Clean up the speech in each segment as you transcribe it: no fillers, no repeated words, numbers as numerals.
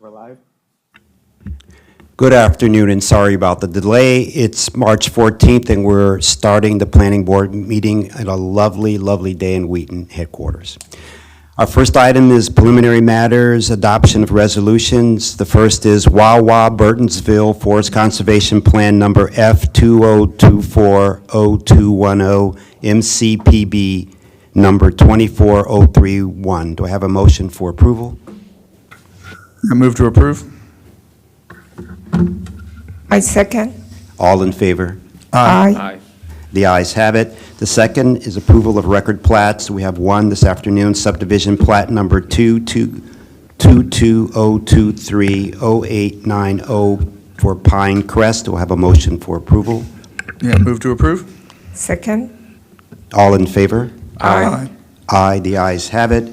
We're live. Good afternoon, and sorry about the delay. It's March 14th, and we're starting the planning board meeting at a lovely, lovely day in Wheaton headquarters. Our first item is preliminary matters, adoption of resolutions. The first is Wawa Burtonsville Forest Conservation Plan Number F20240210, MCPB Number 24031. Do I have a motion for approval? I move to approve. I second. All in favor? Aye. The ayes have it. The second is approval of record plats. We have one this afternoon, subdivision plat number 220230890 for Pine Crest. Do I have a motion for approval? Yeah, move to approve. Second. All in favor? Aye. Aye, the ayes have it.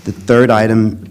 The third item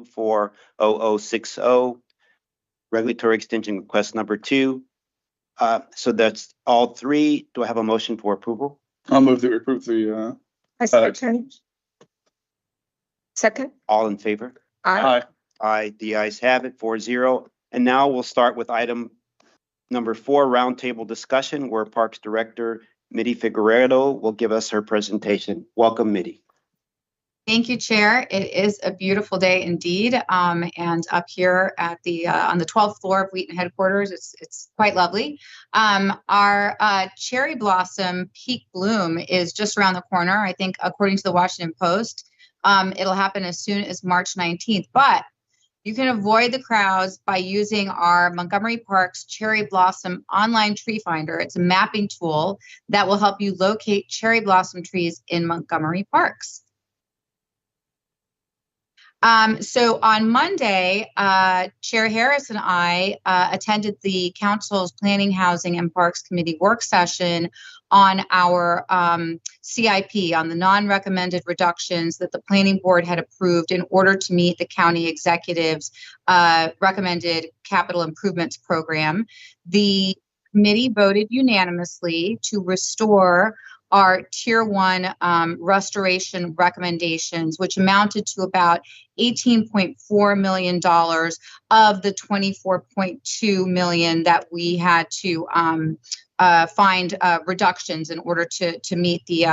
240060, regulatory extension request number 2. So that's all 3. Do I have a motion for approval? I'll move to approve the, I second. Second? All in favor? Aye. Aye, the ayes have it, 4-0. And now we'll start with item number 4, roundtable discussion, where Parks Director Mitty Figueredo will give us her presentation. Welcome, Mitty. Thank you, Chair. It is a beautiful day indeed, and up here at the on the 12th floor of Wheaton headquarters, it's quite lovely. Our cherry blossom peak bloom is just around the corner. I think, according to the Washington Post, it'll happen as soon as March 19th. But you can avoid the crowds by using our Montgomery Parks Cherry Blossom online tree finder. It's a mapping tool that will help you locate cherry blossom trees in Montgomery Parks. So on Monday, Chair Harris and I attended the Council's Planning, Housing, and Parks Committee work session on our CIP, on the non-recommended reductions that the Planning Board had approved in order to meet the county executive's recommended capital improvements program. The committee voted unanimously to restore our Tier 1 restoration recommendations, which amounted to about $18.4 million of the $24.2 million that we had to find reductions in order to meet the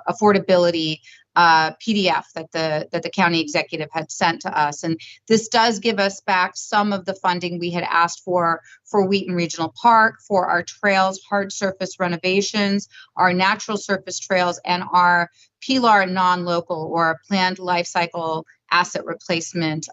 affordability PDF that the county executive had sent to us. And this does give us back some of the funding we had asked for Wheaton Regional Park, for our trails, hard surface renovations, our natural surface trails, and our PLAR non-local, or planned life cycle asset replacement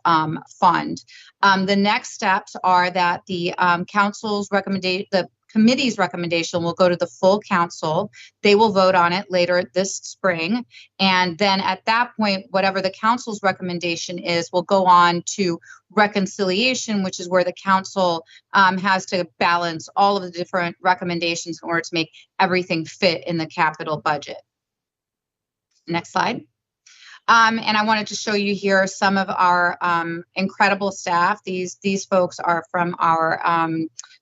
fund. The next steps are that the council's recommendation, the committee's recommendation, will go to the full council. They will vote on it later this spring. And then at that point, whatever the council's recommendation is, will go on to reconciliation, which is where the council has to balance all of the different recommendations in order to make everything fit in the capital budget. Next slide. And I wanted to show you here some of our incredible staff. These folks are from our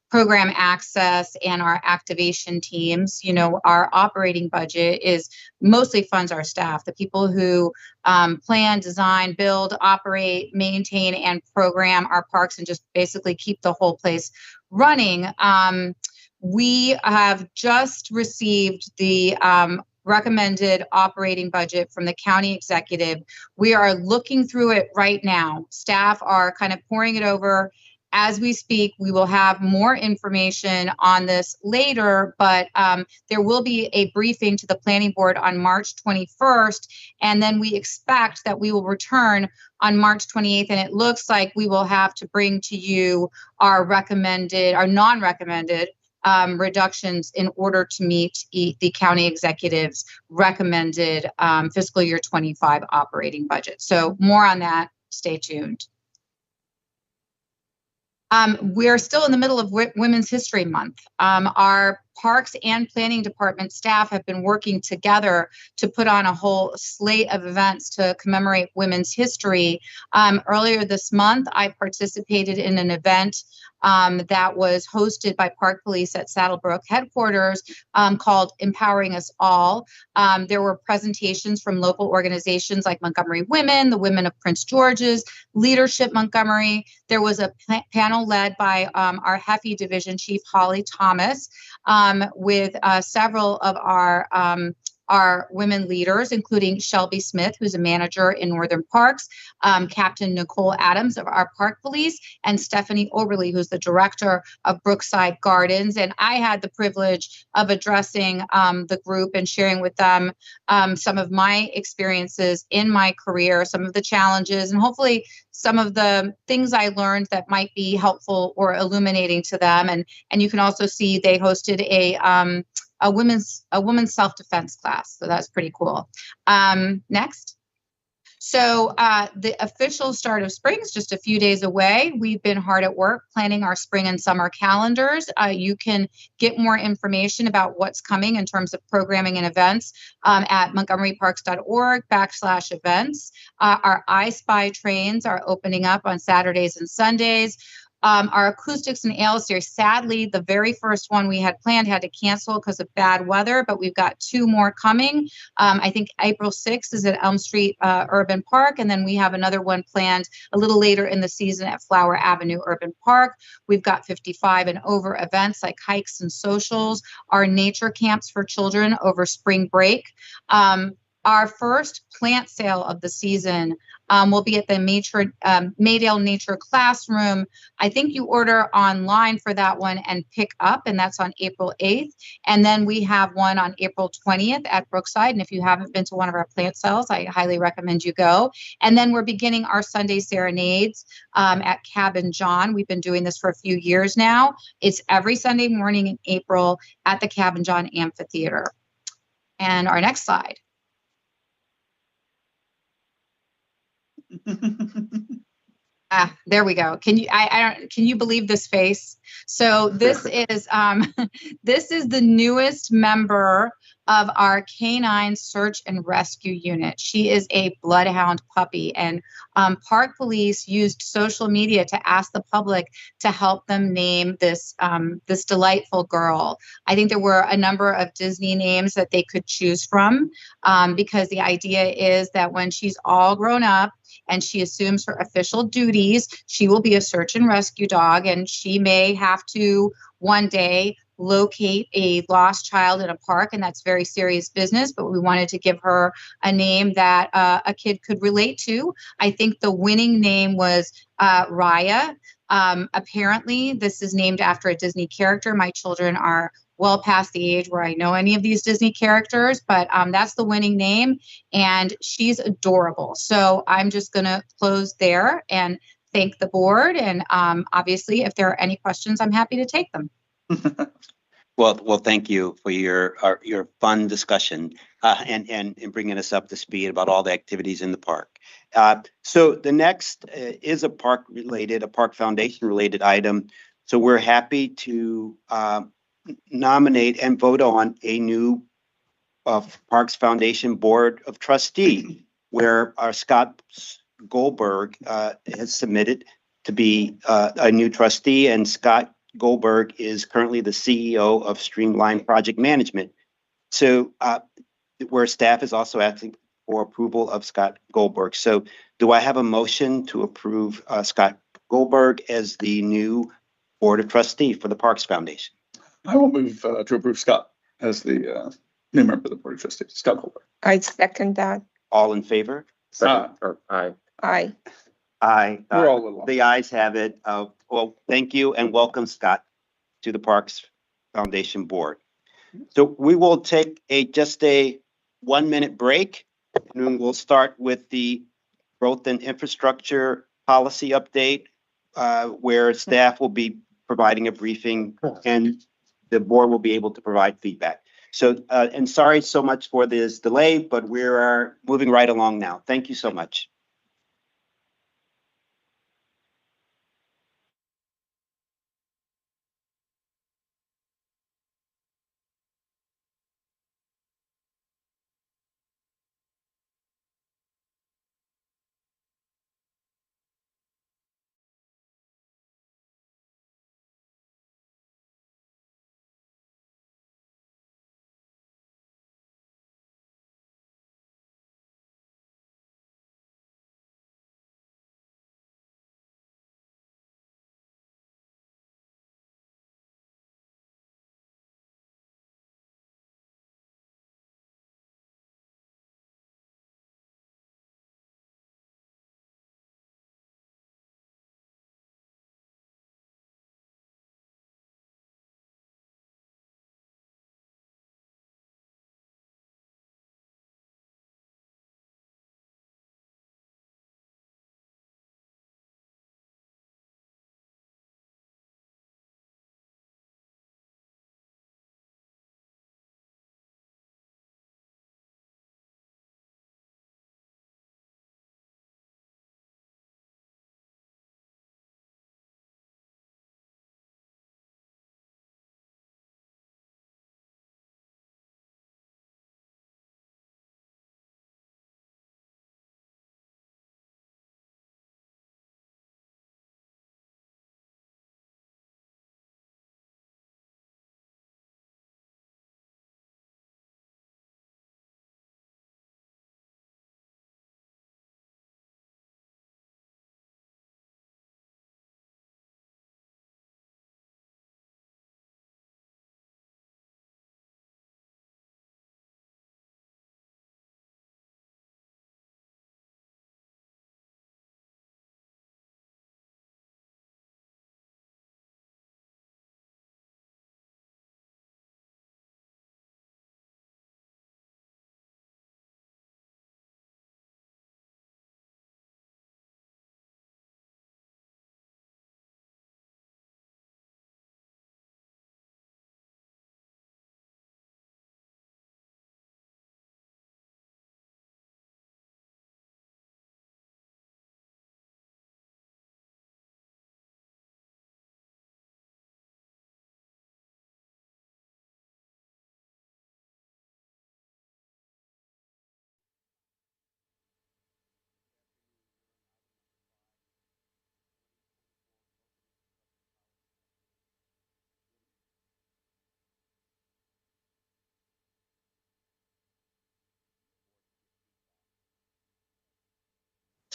program access and our activation teams. You know, our operating budget is mostly funds our staff, the people who plan, design, build, operate, maintain, and program our parks, and just basically keep the whole place running. We have just received the recommended operating budget from the county executive. We are looking through it right now. Staff are kind of pouring it over as we speak. We will have more information on this later, but there will be a briefing to the planning board on March 21st, and then we expect that we will return on March 28th, and it looks like we will have to bring to you our recommended, our non-recommended reductions in order to meet the county executive's recommended fiscal year 25 operating budget. So more on that, stay tuned. We're still in the middle of Women's History Month. Our Parks and Planning Department staff have been working together to put on a whole slate of events to commemorate women's history. Earlier this month, I participated in an event that was hosted by Park Police at Saddlebrook headquarters called Empowering Us All. There were presentations from local organizations like Montgomery Women, the Women of Prince George's, Leadership Montgomery. There was a panel led by our HEFI Division Chief Holly Thomas with several of our women leaders, including Shelby Smith, who's a manager in Northern Parks, Captain Nicole Adams of our Park Police, and Stephanie Oberly, who's the director of Brookside Gardens. And I had the privilege of addressing the group and sharing with them some of my experiences in my career, some of the challenges, and hopefully some of the things I learned that might be helpful or illuminating to them. And you can also see they hosted a women's self-defense class. So that's pretty cool. Next. So the official start of spring is just a few days away. We've been hard at work planning our spring and summer calendars. You can get more information about what's coming in terms of programming and events at montgomeryparks.org/events. Our I Spy trains are opening up on Saturdays and Sundays. Our acoustics and ale series, sadly, the very first one we had planned had to cancel because of bad weather, but we've got 2 more coming. I think April 6th is at Elm Street Urban Park, and then we have another one planned a little later in the season at Flower Avenue Urban Park. We've got 55 and over events like hikes and socials, our nature camps for children over spring break. Our first plant sale of the season will be at the Maydale Nature Classroom. I think you order online for that one and pick up, and that's on April 8th. And then we have one on April 20th at Brookside. And if you haven't been to one of our plant sales, I highly recommend you go. And then we're beginning our Sunday serenades at Cabin John. We've been doing this for a few years now. It's every Sunday morning in April at the Cabin John Amphitheater. And our next slide. There we go. Can you believe this face? So this is this is the newest member of our canine search and rescue unit. She is a bloodhound puppy, and park police used social media to ask the public to help them name this this delightful girl. I think there were a number of Disney names that they could choose from because the idea is that when she's all grown up and she assumes her official duties, she will be a search and rescue dog, and she may have to one day locate a lost child in a park, and that's very serious business, but we wanted to give her a name that a kid could relate to. I think the winning name was Raya. Apparently, this is named after a Disney character. My children are well past the age where I know any of these Disney characters, but that's the winning name, and she's adorable. So I'm just going to close there and thank the board. And obviously, if there are any questions, I'm happy to take them. Well, thank you for your fun discussion and bringing us up to speed about all the activities in the park. So the next is a park foundation related item. So we're happy to nominate and vote on a new Parks Foundation Board of Trustee, where our Scott Goldberg has submitted to be a new trustee, and Scott Goldberg is currently the CEO of Streamline Project Management. So where staff is also asking for approval of Scott Goldberg. So do I have a motion to approve Scott Goldberg as the new Board of Trustee for the Parks Foundation? I will move to approve Scott as the new member of the Board of Trustees, Scott Goldberg. I second that. All in favor? Aye. Aye. Aye. We're all a little. The ayes have it. Well, thank you and welcome, Scott, to the Parks Foundation Board. So we will take just a 1-minute break, and then we'll start with the growth and infrastructure policy update, where staff will be providing a briefing and the board will be able to provide feedback. So, and sorry so much for this delay, but we are moving right along now. Thank you so much.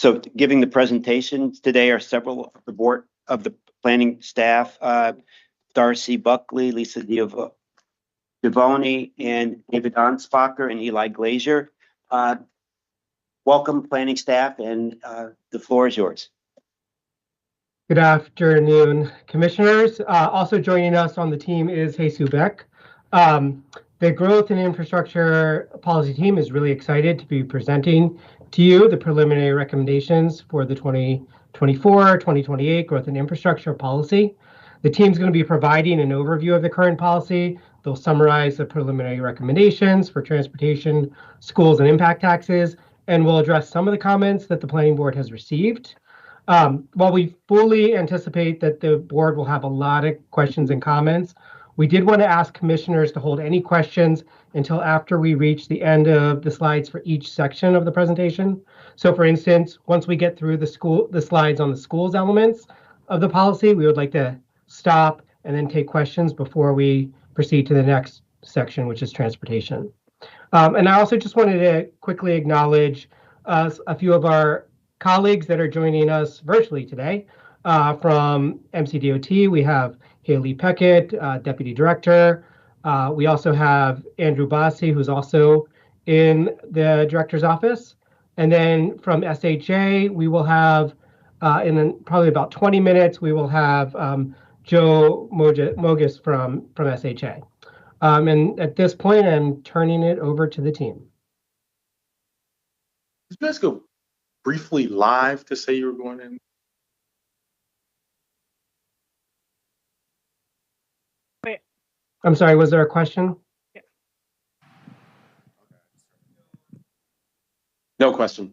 So giving the presentations today are several of the board of the planning staff, Darcy Buckley, Lisa Devoni, and David Anspacher and Eli Glazier. Welcome, planning staff, and the floor is yours. Good afternoon, commissioners. Also joining us on the team is Jesus Beck. The Growth and Infrastructure Policy Team is really excited to be presenting to you the preliminary recommendations for the 2024-2028 Growth and Infrastructure Policy. The team's going to be providing an overview of the current policy. They'll summarize the preliminary recommendations for transportation, schools, and impact taxes, and we'll address some of the comments that the Planning Board has received. While we fully anticipate that the board will have a lot of questions and comments, we did want to ask commissioners to hold any questions until after we reach the end of the slides for each section of the presentation. So for instance, once we get through the slides on the schools elements of the policy, we would like to stop and then take questions before we proceed to the next section, which is transportation. And I also just wanted to quickly acknowledge a few of our colleagues that are joining us virtually today. From MCDOT, we have Haley Peckett, Deputy Director. We also have Andrew Bassi, who's also in the Director's office. And then from SHA, we will have, in probably about 20 minutes, we will have Joe Mogis from SHA. And at this point, I'm turning it over to the team. Did you guys go briefly live to say you were going in? Wait. I'm sorry, was there a question? Yeah. No question.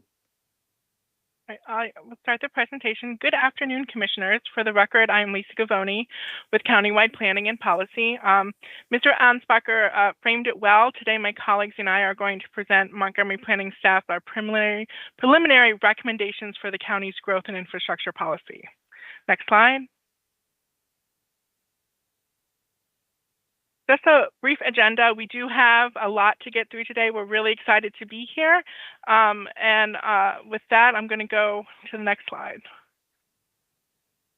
I will start the presentation. Good afternoon, commissioners. For the record, I am Lisa Gavoni with Countywide Planning and Policy. Mr. Anspacher framed it well. Today, my colleagues and I are going to present Montgomery Planning staff our preliminary recommendations for the county's growth and infrastructure policy. Next slide. Just a brief agenda. We do have a lot to get through today. We're really excited to be here. With that, I'm going to go to the next slide.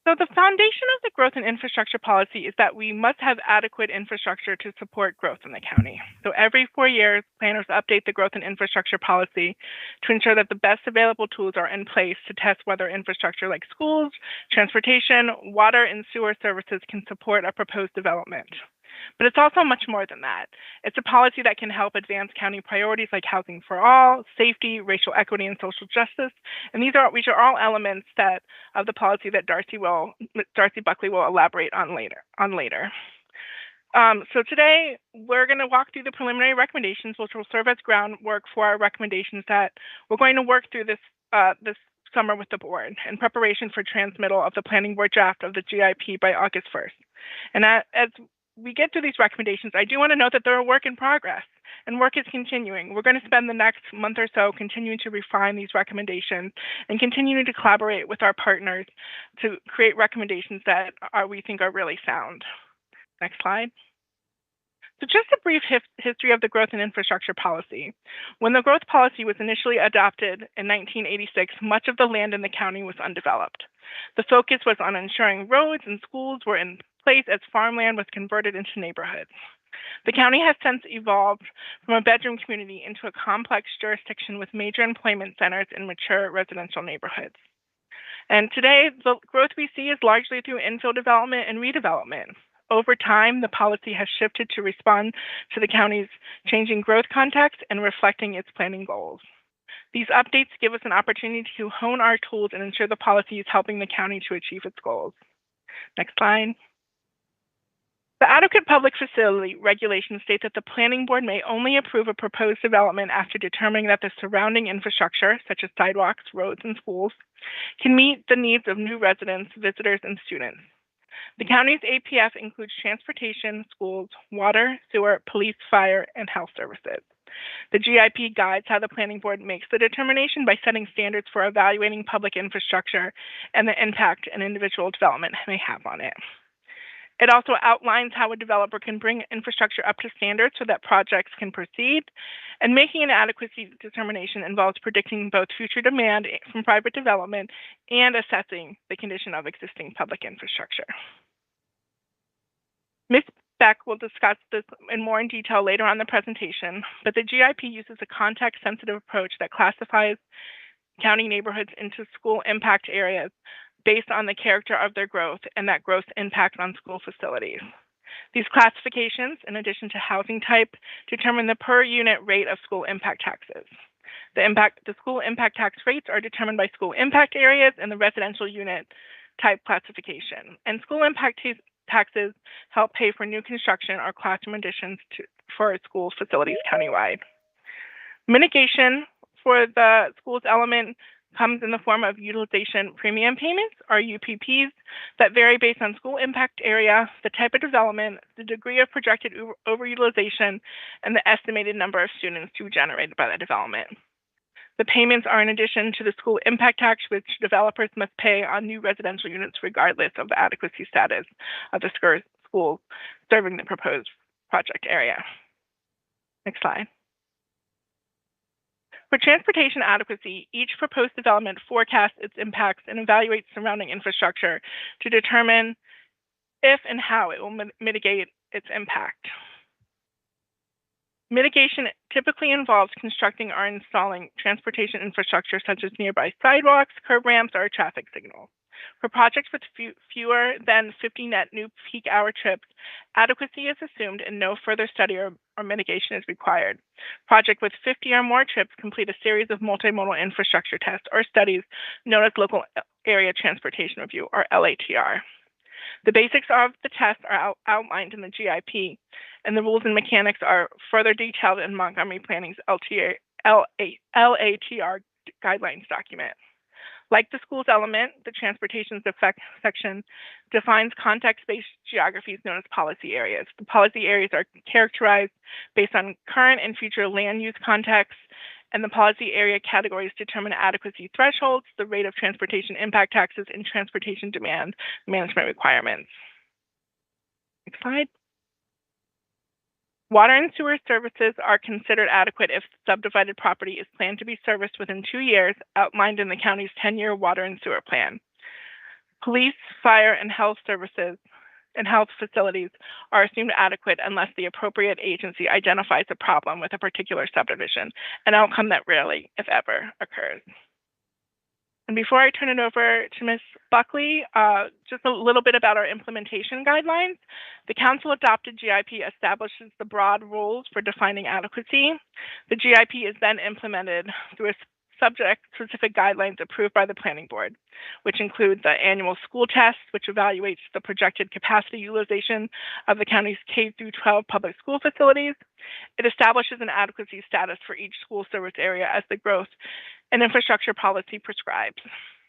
So the foundation of the growth and infrastructure policy is that we must have adequate infrastructure to support growth in the county. So every 4 years, planners update the growth and infrastructure policy to ensure that the best available tools are in place to test whether infrastructure like schools, transportation, water, and sewer services can support a proposed development. But it's also much more than that. It's a policy that can help advance county priorities like housing for all, safety, racial equity, and social justice. And these are all elements of the policy that Darcy Buckley will elaborate on later. So today we're going to walk through the preliminary recommendations, which will serve as groundwork for our recommendations that we're going to work through this summer with the board in preparation for transmittal of the planning board draft of the GIP by August 1st. And as we get to these recommendations, I do want to note that they're a work in progress and work is continuing. We're going to spend the next month or so continuing to refine these recommendations and continuing to collaborate with our partners to create recommendations that we think are really sound. Next slide. So just a brief history of the growth and infrastructure policy. When the growth policy was initially adopted in 1986, much of the land in the county was undeveloped. The focus was on ensuring roads and schools were in place as farmland was converted into neighborhoods. The county has since evolved from a bedroom community into a complex jurisdiction with major employment centers and mature residential neighborhoods. And today, the growth we see is largely through infill development and redevelopment. Over time, the policy has shifted to respond to the county's changing growth context and reflecting its planning goals. These updates give us an opportunity to hone our tools and ensure the policy is helping the county to achieve its goals. Next slide. The adequate public facility regulations state that the planning board may only approve a proposed development after determining that the surrounding infrastructure, such as sidewalks, roads, and schools, can meet the needs of new residents, visitors, and students. The county's APF includes transportation, schools, water, sewer, police, fire, and health services. The GIP guides how the planning board makes the determination by setting standards for evaluating public infrastructure and the impact an individual development may have on it. It also outlines how a developer can bring infrastructure up to standard so that projects can proceed. And making an adequacy determination involves predicting both future demand from private development and assessing the condition of existing public infrastructure. Ms. Beck will discuss this in more in detail later on in the presentation, but the GIP uses a context-sensitive approach that classifies county neighborhoods into school impact areas based on the character of their growth and that growth's impact on school facilities. These classifications, in addition to housing type, determine the per unit rate of school impact taxes. The school impact tax rates are determined by school impact areas and the residential unit type classification. And school impact taxes help pay for new construction or classroom additions for school facilities countywide. Mitigation for the schools element comes in the form of utilization premium payments, or UPPs, that vary based on school impact area, the type of development, the degree of projected overutilization, and the estimated number of students to be generated by the development. The payments are in addition to the school impact tax, which developers must pay on new residential units regardless of the adequacy status of the school serving the proposed project area. Next slide. For transportation adequacy, each proposed development forecasts its impacts and evaluates surrounding infrastructure to determine if and how it will mitigate its impact. Mitigation typically involves constructing or installing transportation infrastructure such as nearby sidewalks, curb ramps, or traffic signals. For projects with fewer than 50 net new peak hour trips, adequacy is assumed and no further study or mitigation is required. Projects with 50 or more trips complete a series of multimodal infrastructure tests or studies known as Local Area Transportation Review, or LATR. The basics of the tests are outlined in the GIP, and the rules and mechanics are further detailed in Montgomery Planning's LATR guidelines document. Like the schools element, the transportation effect section defines context-based geographies known as policy areas. The policy areas are characterized based on current and future land use contexts, and the policy area categories determine adequacy thresholds, the rate of transportation impact taxes, and transportation demand management requirements. Next slide. Water and sewer services are considered adequate if subdivided property is planned to be serviced within 2 years, outlined in the county's 10-year water and sewer plan. Police, fire, and health services and health facilities are assumed adequate unless the appropriate agency identifies a problem with a particular subdivision, an outcome that rarely, if ever, occurs. And before I turn it over to Ms. Buckley, just a little bit about our implementation guidelines. The council adopted GIP establishes the broad rules for defining adequacy. The GIP is then implemented through a subject-specific guidelines approved by the planning board, which include the annual school test, which evaluates the projected capacity utilization of the county's K-12 public school facilities. It establishes an adequacy status for each school service area as the growth and infrastructure policy prescribes.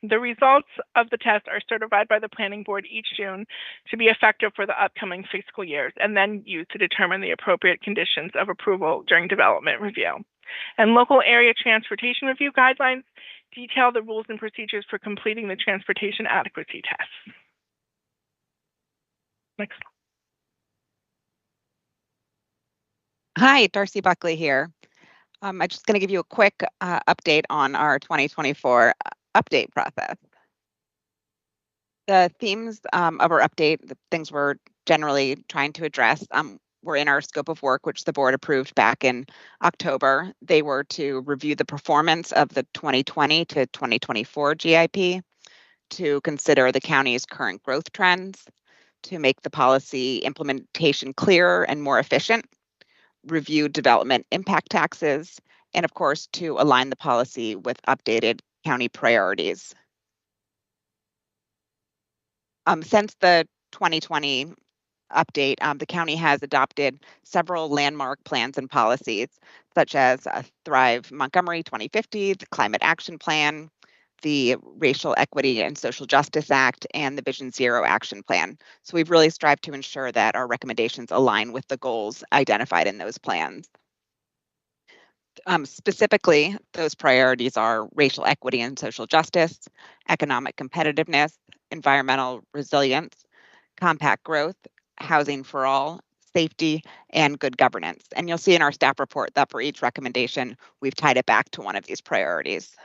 The results of the test are certified by the planning board each June to be effective for the upcoming fiscal years and then used to determine the appropriate conditions of approval during development review. And local area transportation review guidelines detail the rules and procedures for completing the transportation adequacy test. Next. Hi, Darcy Buckley here. I'm just going to give you a quick update on our 2024 update process. The themes of our update, the things we're generally trying to address, were in our scope of work, which the board approved back in October. They were to review the performance of the 2020 to 2024 GIP, to consider the county's current growth trends, to make the policy implementation clearer and more efficient, review development impact taxes, and of course, to align the policy with updated county priorities. Since the 2020 update, the county has adopted several landmark plans and policies, such as Thrive Montgomery 2050, the Climate Action Plan, the Racial Equity and Social Justice Act, and the Vision Zero Action Plan. So we've really strived to ensure that our recommendations align with the goals identified in those plans. Specifically, those priorities are racial equity and social justice, economic competitiveness, environmental resilience, compact growth, housing for all, safety, and good governance. And you'll see in our staff report that for each recommendation, we've tied it back to one of these priorities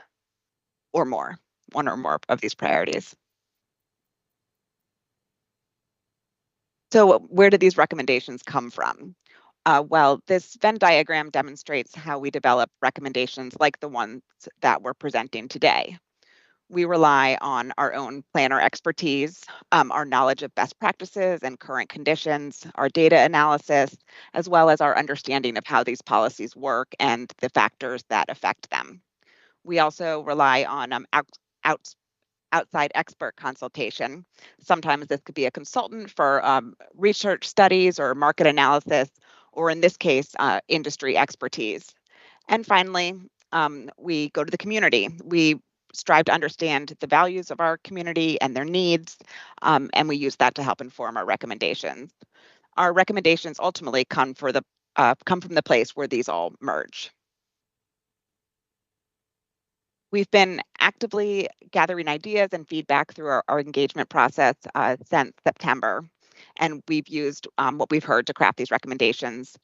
or more, one or more of these priorities. So where do these recommendations come from? Well, this Venn diagram demonstrates how we develop recommendations like the ones that we're presenting today. We rely on our own planner expertise, our knowledge of best practices and current conditions, our data analysis, as well as our understanding of how these policies work and the factors that affect them. We also rely on outside expert consultation. Sometimes this could be a consultant for research studies or market analysis, or in this case, industry expertise. And finally, we go to the community. We strive to understand the values of our community and their needs, and we use that to help inform our recommendations. Our recommendations ultimately come from the place where these all merge. We've been actively gathering ideas and feedback through our engagement process since September, and we've used what we've heard to craft these recommendations.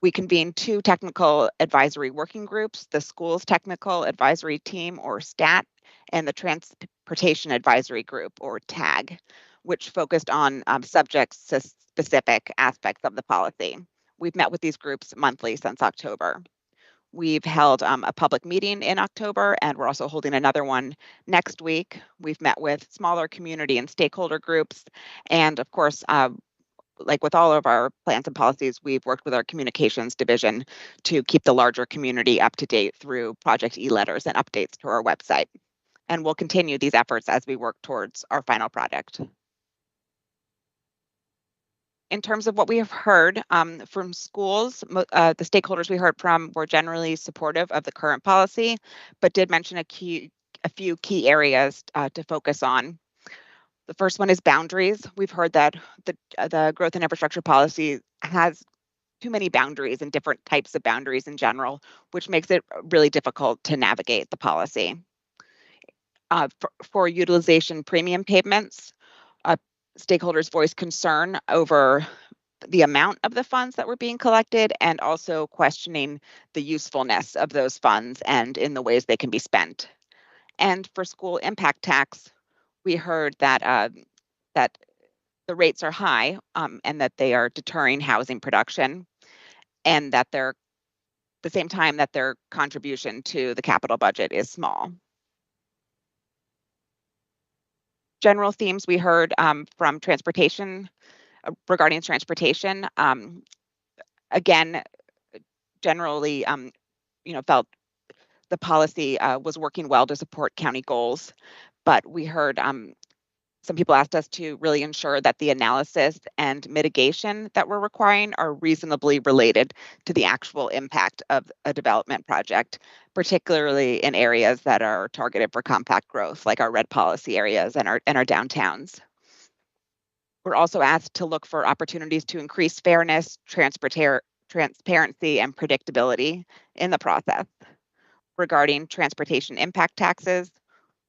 We convened 2 technical advisory working groups, the Schools Technical Advisory Team, or STAT, and the Transportation Advisory Group, or TAG, which focused on subject-specific aspects of the policy. We've met with these groups monthly since October. We've held a public meeting in October, and we're also holding another one next week. We've met with smaller community and stakeholder groups, and of course, like with all of our plans and policies, we've worked with our communications division to keep the larger community up to date through Project e-letters and updates to our website. And we'll continue these efforts as we work towards our final product. In terms of what we have heard from schools, the stakeholders we heard from were generally supportive of the current policy, but did mention a few key areas to focus on. The first one is boundaries. We've heard that the growth and infrastructure policy has too many boundaries and different types of boundaries in general, which makes it really difficult to navigate the policy. For utilization premium payments, stakeholders voiced concern over the amount of the funds that were being collected and also questioning the usefulness of those funds and in the ways they can be spent. And for school impact tax, we heard that that the rates are high and that they are deterring housing production, and that they're the same time that their contribution to the capital budget is small. General themes we heard from transportation, regarding transportation, again, generally, felt the policy was working well to support county goals, but we heard some people asked us to really ensure that the analysis and mitigation that we're requiring are reasonably related to the actual impact of a development project, particularly in areas that are targeted for compact growth, like our red policy areas and our downtowns. We're also asked to look for opportunities to increase fairness, transparency, and predictability in the process. Regarding transportation impact taxes,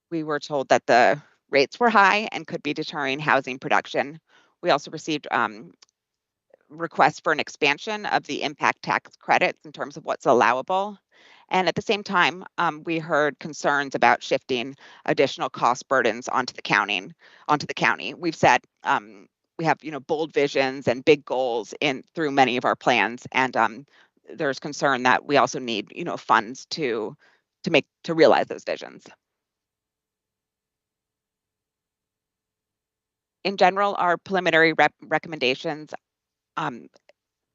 we were told that the rates were high and could be deterring housing production. We also received requests for an expansion of the impact tax credits in terms of what's allowable. And at the same time, we heard concerns about shifting additional cost burdens onto the county. We've said we have bold visions and big goals through many of our plans, and there's concern that we also need funds to realize those visions. In general, our preliminary recommendations,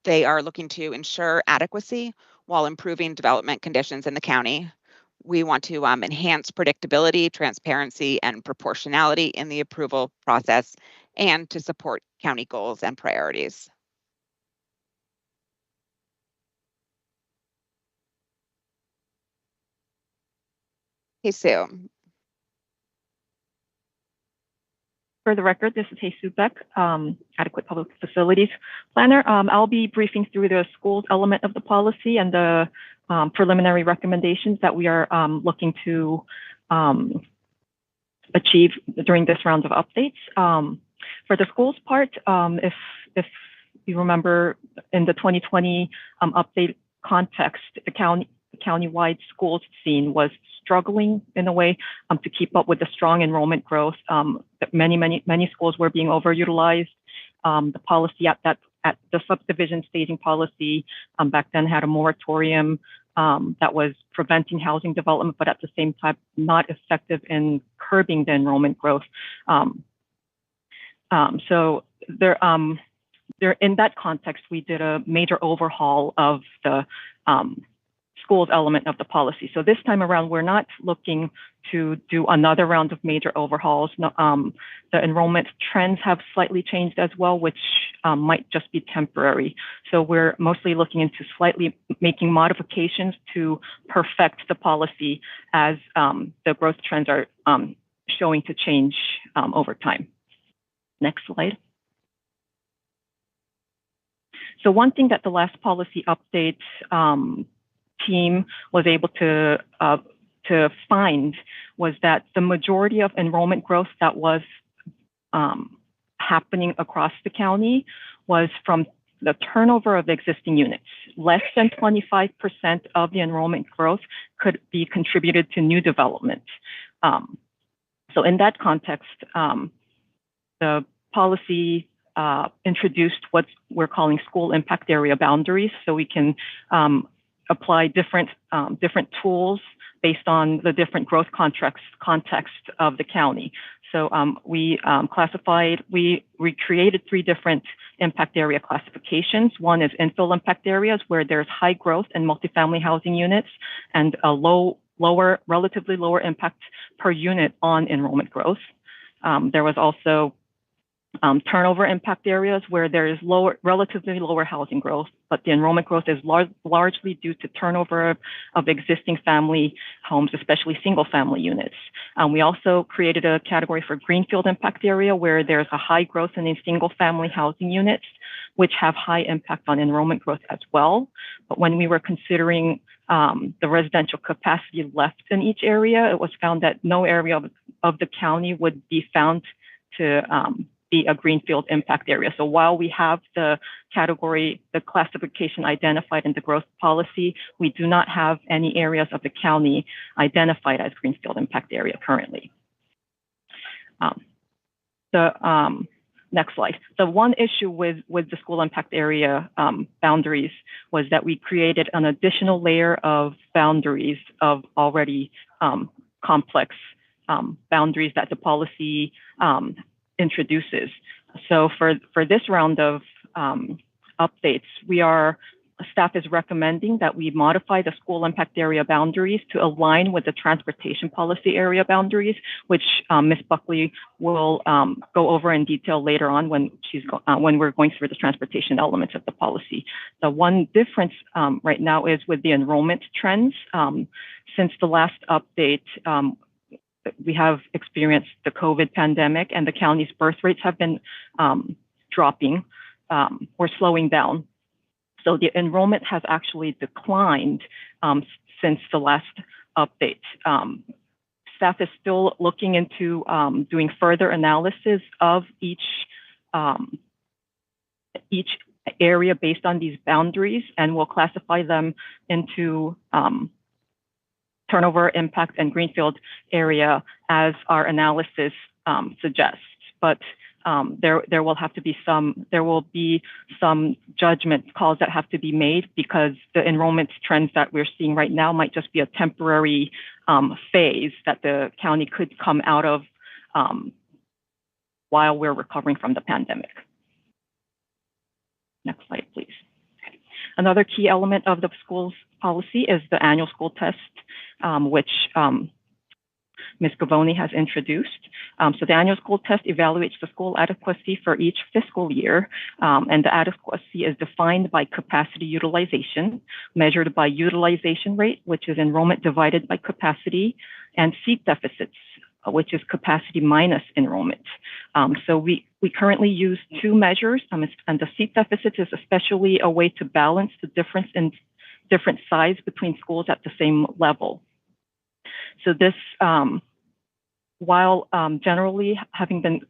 they are looking to ensure adequacy while improving development conditions in the county. We want to enhance predictability, transparency, and proportionality in the approval process, and to support county goals and priorities. Hey, Sue. For the record, this is Jesus Beck, Adequate Public Facilities Planner. I'll be briefing through the schools element of the policy and the preliminary recommendations that we are looking to achieve during this round of updates. For the schools part, if if you remember in the 2020 update context, the countywide schools scene was struggling in a way to keep up with the strong enrollment growth. Many schools were being overutilized. The policy at the subdivision staging policy back then had a moratorium that was preventing housing development, but at the same time not effective in curbing the enrollment growth. So there, in that context, we did a major overhaul of the schools element of the policy. So this time around, we're not looking to do another round of major overhauls. No, the enrollment trends have slightly changed as well, which might just be temporary. So we're mostly looking into slightly making modifications to perfect the policy as the growth trends are showing to change over time. Next slide. So one thing that the last policy update team was able to find was that the majority of enrollment growth that was happening across the county was from the turnover of existing units. Less than 25% of the enrollment growth could be contributed to new development. So in that context, the policy introduced what we're calling school impact area boundaries, so we can apply different tools based on the different growth context of the county. So we created 3 different impact area classifications. One is infill impact areas where there's high growth in multifamily housing units and a relatively lower impact per unit on enrollment growth. There was also turnover impact areas where there is relatively lower housing growth, but the enrollment growth is largely due to turnover of existing family homes, especially single family units. We also created a category for greenfield impact area where there's a high growth in these single family housing units, which have high impact on enrollment growth as well. But when we were considering the residential capacity left in each area, it was found that no area of the county would be found to be a greenfield impact area. So while we have the category, the classification identified in the growth policy, we do not have any areas of the county identified as greenfield impact area currently. Next slide. The one issue with the school impact area boundaries was that we created an additional layer of boundaries of already complex boundaries that the policy introduces. So for this round of updates, staff is recommending that we modify the school impact area boundaries to align with the transportation policy area boundaries, which Ms. Buckley will go over in detail later on when we're going through the transportation elements of the policy. The one difference right now is with the enrollment trends. Since the last update, we have experienced the COVID pandemic and the county's birth rates have been dropping or slowing down. So the enrollment has actually declined since the last update. Staff is still looking into doing further analysis of each area based on these boundaries, and we'll classify them into turnover, impact, and greenfield area as our analysis suggests. But there will be some judgment calls that have to be made because the enrollment trends that we're seeing right now might just be a temporary phase that the county could come out of while we're recovering from the pandemic. Next slide, please. Another key element of the schools policy is the annual school test, which Ms. Gavoni has introduced. So the annual school test evaluates the school adequacy for each fiscal year, and the adequacy is defined by capacity utilization, measured by utilization rate, which is enrollment divided by capacity, and seat deficits, which is capacity minus enrollment. So we currently use 2 measures, and the seat deficit is especially a way to balance the difference in different size between schools at the same level. So this, while generally having been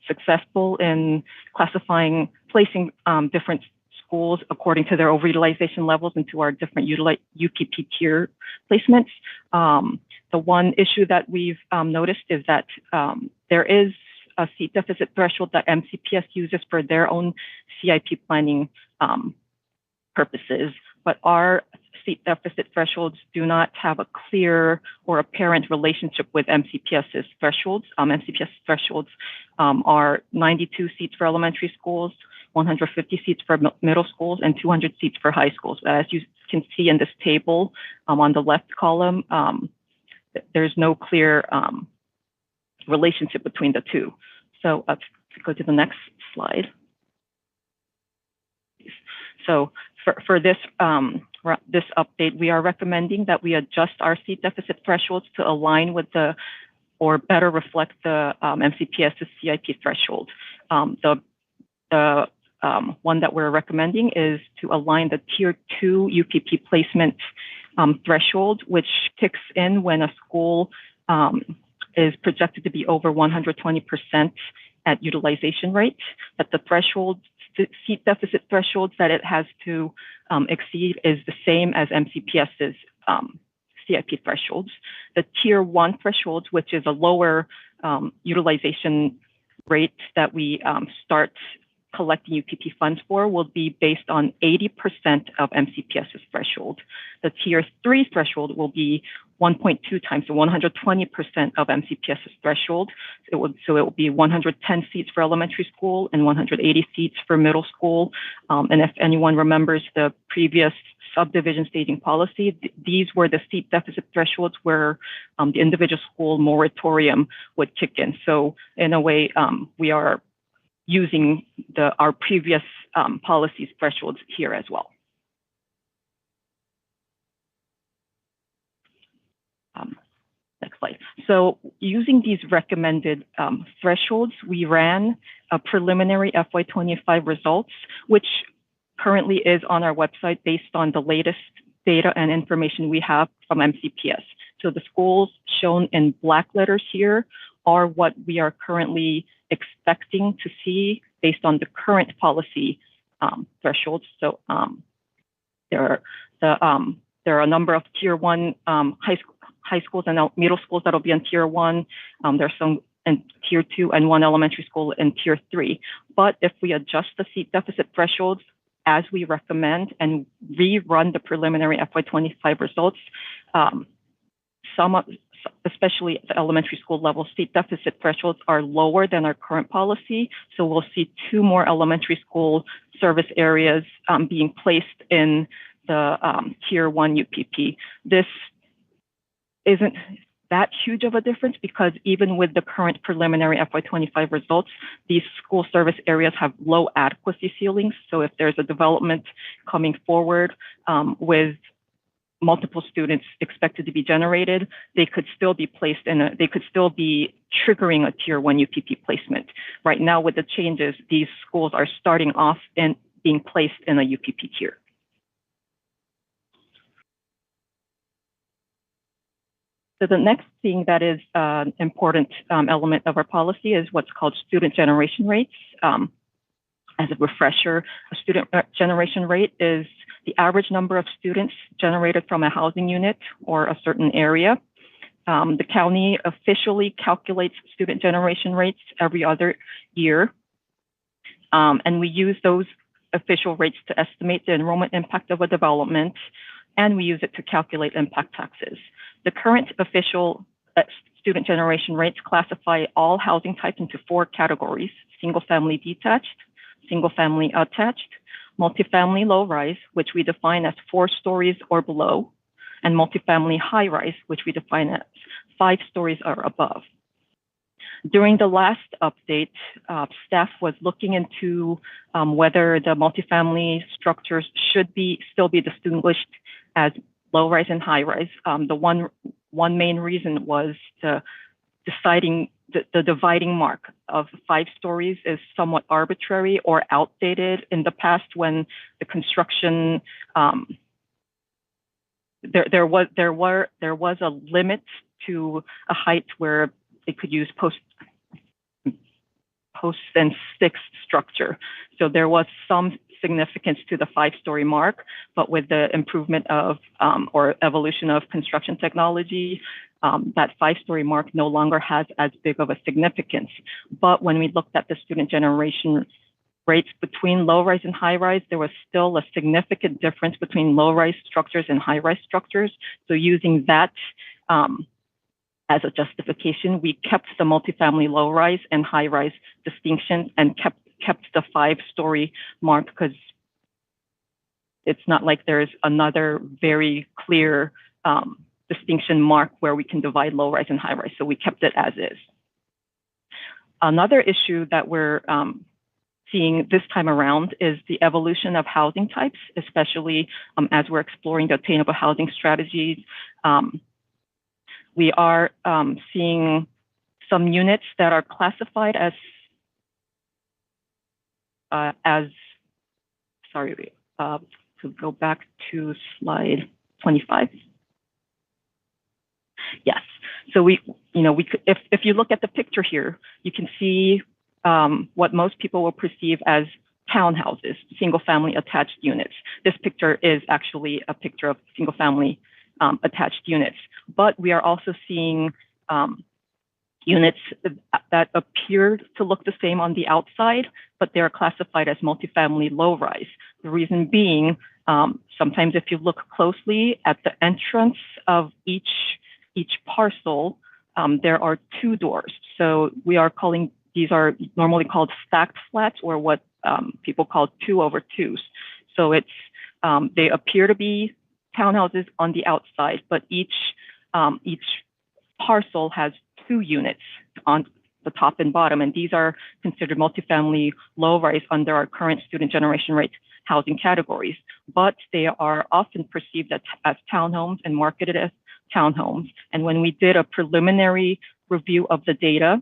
successful in classifying placing different schools according to their overutilization levels into our different UPP tier placements. The one issue that we've noticed is that there is a seat deficit threshold that MCPS uses for their own CIP planning purposes, but our seat deficit thresholds do not have a clear or apparent relationship with MCPS's thresholds. MCPS thresholds are 92 seats for elementary schools, 150 seats for middle schools, and 200 seats for high schools. As you can see in this table on the left column, there's no clear relationship between the two. So let's go to the next slide. So for this this update, we are recommending that we adjust our seat deficit thresholds to align with or better reflect the MCPS's CIP threshold. The one that we're recommending is to align the Tier 2 UPP placement threshold, which kicks in when a school is projected to be over 120% at utilization rate, that the threshold, seat deficit thresholds that it has to exceed is the same as MCPS's CIP thresholds. The Tier 1 thresholds, which is a lower utilization rate that we start collecting UPP funds for, will be based on 80% of MCPS's threshold. The Tier 3 threshold will be 1.2 times, so 120% of MCPS's threshold. So it will be 110 seats for elementary school and 180 seats for middle school. And if anyone remembers the previous subdivision staging policy, these were the seat deficit thresholds where the individual school moratorium would kick in. So in a way, we are using our previous policies thresholds here as well. Next slide. So using these recommended thresholds, we ran a preliminary FY25 results, which currently is on our website based on the latest data and information we have from MCPS. So the schools shown in black letters here are what we are currently expecting to see based on the current policy thresholds. So there are a number of Tier 1 high schools and middle schools that'll be in Tier 1. There's some in Tier 2 and one elementary school in Tier 3. But if we adjust the seat deficit thresholds as we recommend and rerun the preliminary FY25 results, especially at the elementary school level, seat deficit thresholds are lower than our current policy. So we'll see 2 more elementary school service areas being placed in the Tier 1 UPP. This isn't that huge of a difference because even with the current preliminary FY25 results, these school service areas have low adequacy ceilings. So if there's a development coming forward with multiple students expected to be generated, they could still be placed they could still be triggering a Tier 1 UPP placement. Right now with the changes, these schools are starting off and being placed in a UPP tier. So the next thing that is an important element of our policy is what's called student generation rates. As a refresher, a student generation rate is the average number of students generated from a housing unit or a certain area. The county officially calculates student generation rates every other year. And we use those official rates to estimate the enrollment impact of a development, and we use it to calculate impact taxes. The current official student generation rates classify all housing types into 4 categories: single-family detached, single-family attached, multifamily low-rise, which we define as 4 stories or below, and multifamily high-rise, which we define as 5 stories or above. During the last update, staff was looking into whether the multifamily structures should still be distinguished as low-rise and high-rise. The one main reason was deciding the dividing mark of 5 stories is somewhat arbitrary or outdated. In the past, when the construction there was a limit to a height where they could use post and sticks structure. So there was some significance to the 5-story mark, but with the improvement of or evolution of construction technology, that 5-story mark no longer has as big of a significance. But when we looked at the student generation rates between low-rise and high-rise, there was still a significant difference between low-rise structures and high-rise structures. So using that as a justification, we kept the multifamily low-rise and high-rise distinction and kept the 5-story mark, because it's not like there's another very clear distinction mark where we can divide low-rise and high-rise. So we kept it as is. Another issue that we're seeing this time around is the evolution of housing types, especially as we're exploring the attainable housing strategies. We are seeing some units that are classified as sorry, to go back to slide 25. Yes, so we could, if you look at the picture here, you can see what most people will perceive as townhouses, single-family attached units. This picture is actually a picture of single-family attached units, but we are also seeing units that appear to look the same on the outside, but they are classified as multifamily low-rise. The reason being, sometimes if you look closely at the entrance of each parcel, there are 2 doors. So we are calling, these are normally called stacked flats, or what people call 2/2s. So it's they appear to be townhouses on the outside, but each parcel has 2 units on the top and bottom, and these are considered multifamily low-rise under our current student generation rate housing categories, but they are often perceived as townhomes and marketed as townhomes. And when we did a preliminary review of the data,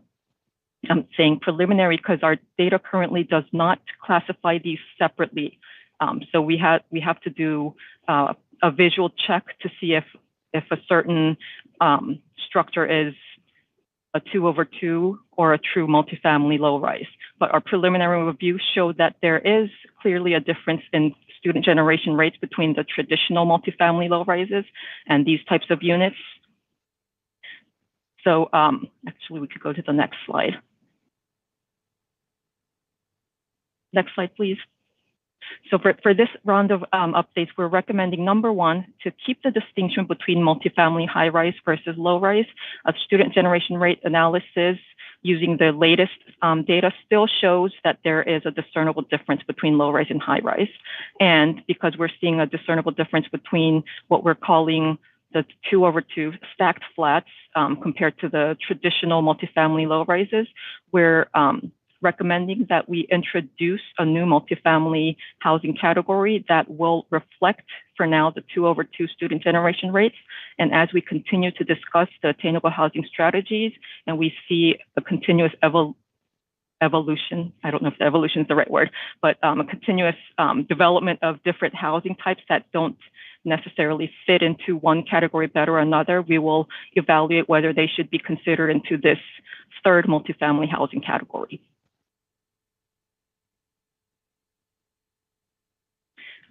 I'm saying preliminary because our data currently does not classify these separately. So we have to do a visual check to see if a certain structure is a 2/2 or a true multifamily low-rise. But our preliminary review showed that there is clearly a difference in student generation rates between the traditional multifamily low-rises and these types of units. So actually, we could go to the next slide. Next slide, please. So for this round of updates, we're recommending, number 1, to keep the distinction between multifamily high-rise versus low-rise. A student generation rate analysis using the latest data still shows that there is a discernible difference between low-rise and high-rise. And because we're seeing a discernible difference between what we're calling the 2/2 stacked flats compared to the traditional multifamily low-rises, we're recommending that we introduce a new multifamily housing category that will reflect, for now, the 2/2 student generation rates. And as we continue to discuss the attainable housing strategies, and we see a continuous evolution, I don't know if the evolution is the right word, but a continuous development of different housing types that don't necessarily fit into one category better or another, we will evaluate whether they should be considered into this 3rd multifamily housing category.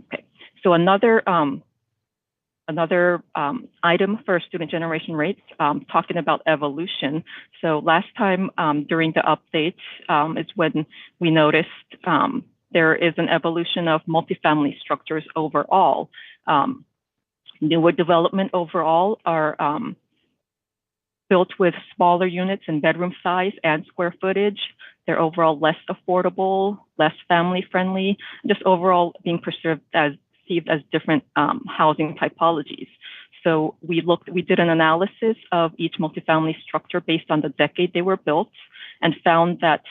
Okay, so another item for student generation rates, talking about evolution. So last time during the updates is when we noticed there is an evolution of multifamily structures overall. Newer development overall are built with smaller units in bedroom size and square footage. They're overall less affordable, less family friendly, just overall being perceived as different housing typologies. So we did an analysis of each multifamily structure based on the decade they were built, and found that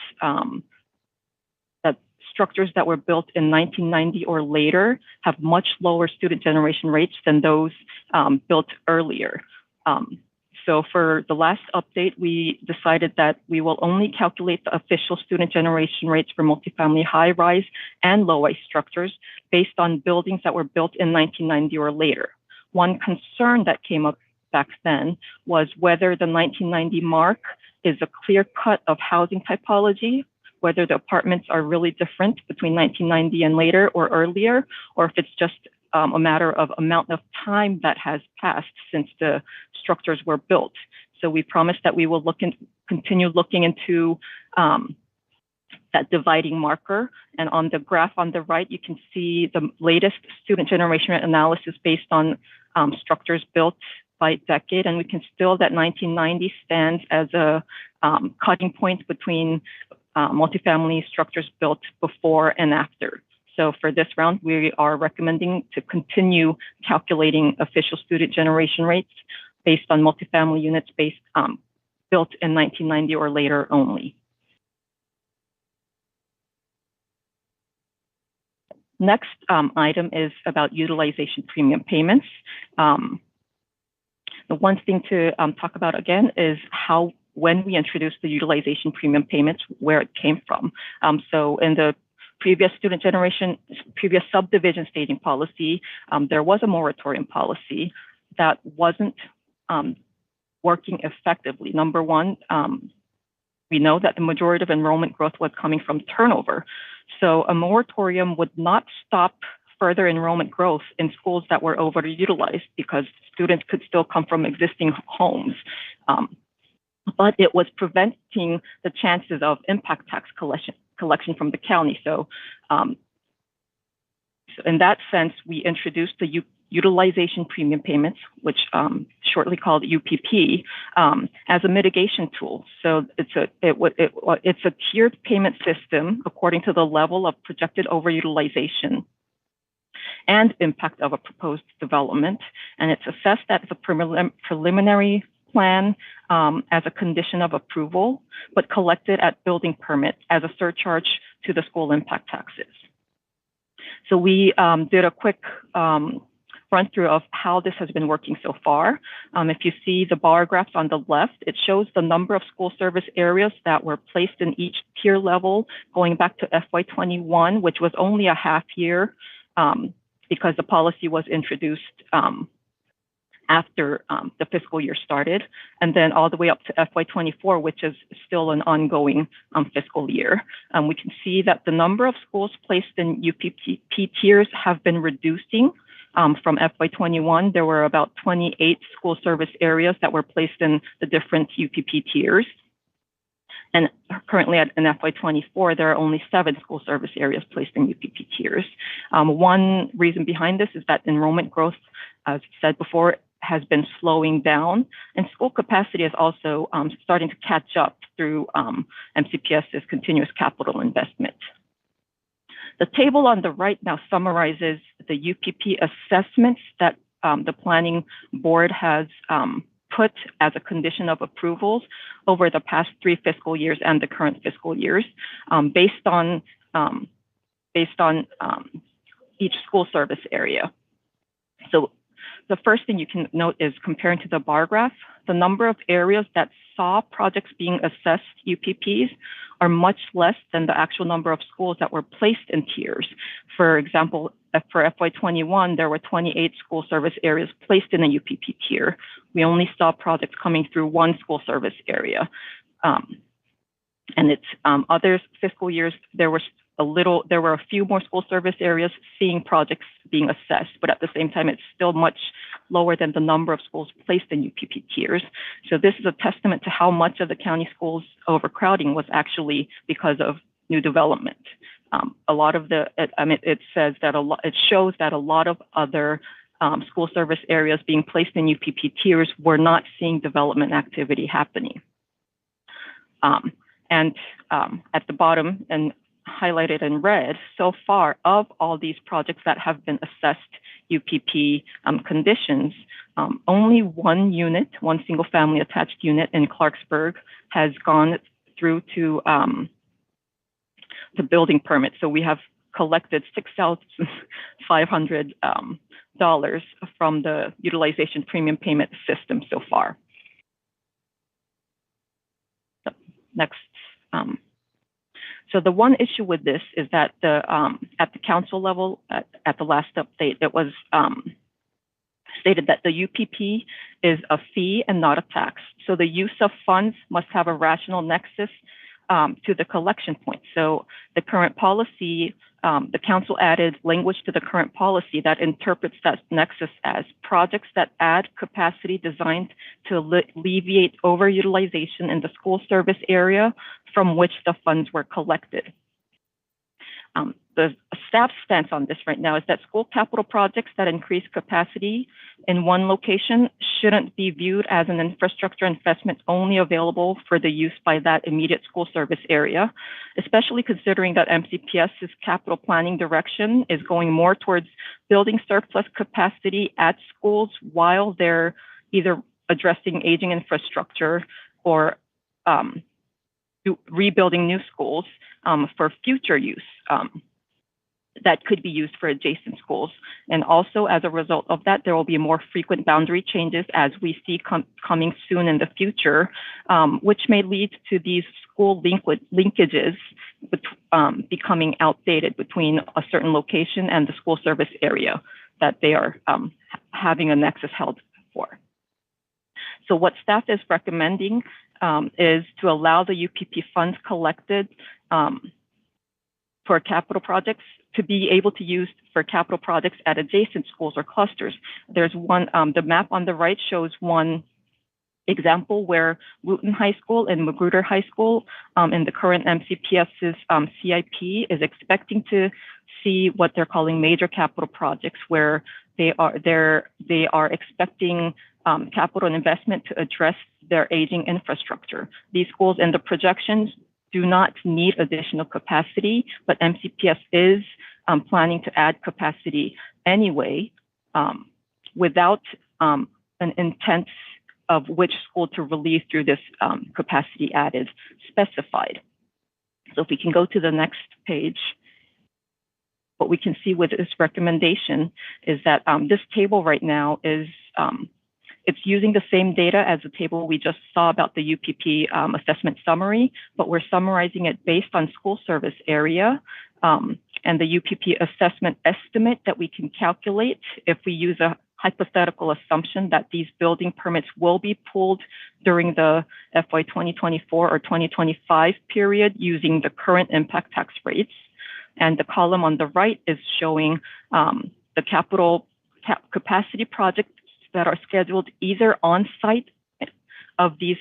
that structures that were built in 1990 or later have much lower student generation rates than those built earlier. So for the last update, we decided that we will only calculate the official student generation rates for multifamily high-rise and low-rise structures based on buildings that were built in 1990 or later. One concern that came up back then was whether the 1990 mark is a clear cut of housing typology, whether the apartments are really different between 1990 and later or earlier, or if it's just a matter of amount of time that has passed since the structures were built. So we promise that we will continue looking into that dividing marker. And on the graph on the right, you can see the latest student generation rate analysis based on structures built by decade. And we can still that 1990 stands as a cutting point between multifamily structures built before and after. So for this round, we are recommending to continue calculating official student generation rates based on multifamily units built in 1990 or later only. Next item is about utilization premium payments. The one thing to talk about again is when we introduced the utilization premium payments, where it came from. So in the previous previous subdivision staging policy, there was a moratorium policy that wasn't working effectively. Number one, we know that the majority of enrollment growth was coming from turnover. So a moratorium would not stop further enrollment growth in schools that were overutilized because students could still come from existing homes. But it was preventing the chances of impact tax collection from the county. So in that sense, we introduced the utilization premium payments, which shortly called UPP, as a mitigation tool. So it's a tiered payment system according to the level of projected overutilization and impact of a proposed development. And it's assessed as a preliminary plan as a condition of approval, but collected at building permit as a surcharge to the school impact taxes. So we did a quick run through of how this has been working so far. If you see the bar graphs on the left, it shows the number of school service areas that were placed in each tier level going back to FY21, which was only a half year because the policy was introduced after the fiscal year started, and then all the way up to FY24, which is still an ongoing fiscal year. We can see that the number of schools placed in UPP tiers have been reducing. From FY21, there were about 28 school service areas that were placed in the different UPP tiers. And currently in FY24, there are only 7 school service areas placed in UPP tiers. One reason behind this is that enrollment growth, as said before, has been slowing down, and school capacity is also starting to catch up through MCPS's continuous capital investment. The table on the right now summarizes the UPP assessments that the planning board has put as a condition of approvals over the past 3 fiscal years and the current fiscal years, based on each school service area. So the first thing you can note is comparing to the bar graph, the number of areas that saw projects being assessed UPPs are much less than the actual number of schools that were placed in tiers. For example, for FY21, there were 28 school service areas placed in a UPP tier. We only saw projects coming through 1 school service area. And it's other fiscal years, there were a few more school service areas seeing projects being assessed, but at the same time, it's still much lower than the number of schools placed in UPP tiers. So this is a testament to how much of the county schools overcrowding was actually because of new development. A lot of it shows that a lot of other school service areas being placed in UPP tiers were not seeing development activity happening. And at the bottom, and highlighted in red, so far of all these projects that have been assessed UPP conditions, only one single family attached unit in Clarksburg has gone through to the building permit. So we have collected $6,500 from the utilization premium payment system so far. So next. So the one issue with this is that at the council level, at the last update, it was stated that the UPP is a fee and not a tax. So the use of funds must have a rational nexus to the collection point. So the current policy, the council added language to the current policy that interprets that nexus as projects that add capacity designed to alleviate overutilization in the school service area from which the funds were collected. The staff stance on this right now is that school capital projects that increase capacity in one location shouldn't be viewed as an infrastructure investment only available for the use by that immediate school service area, especially considering that MCPS's capital planning direction is going more towards building surplus capacity at schools while they're either addressing aging infrastructure or rebuilding new schools for future use. That could be used for adjacent schools. And also, as a result of that, there will be more frequent boundary changes as we see coming soon in the future, which may lead to these school linkages becoming outdated between a certain location and the school service area that they are having a nexus held for. So what staff is recommending is to allow the UPP funds collected for capital projects to be able to use for capital projects at adjacent schools or clusters. There's one, the map on the right shows one example where Wooten High School and Magruder High School in the current MCPS's CIP is expecting to see what they're calling major capital projects, where they are expecting capital and investment to address their aging infrastructure. These schools in the projections do not need additional capacity, but MCPS is planning to add capacity anyway, without an intent of which school to release through this capacity added specified. So if we can go to the next page, what we can see with this recommendation is that this table right now is it's using the same data as the table we just saw about the UPP assessment summary, but we're summarizing it based on school service area and the UPP assessment estimate that we can calculate if we use a hypothetical assumption that these building permits will be pulled during the FY 2024 or 2025 period using the current impact tax rates. And the column on the right is showing the capital capacity projects that are scheduled either on site of these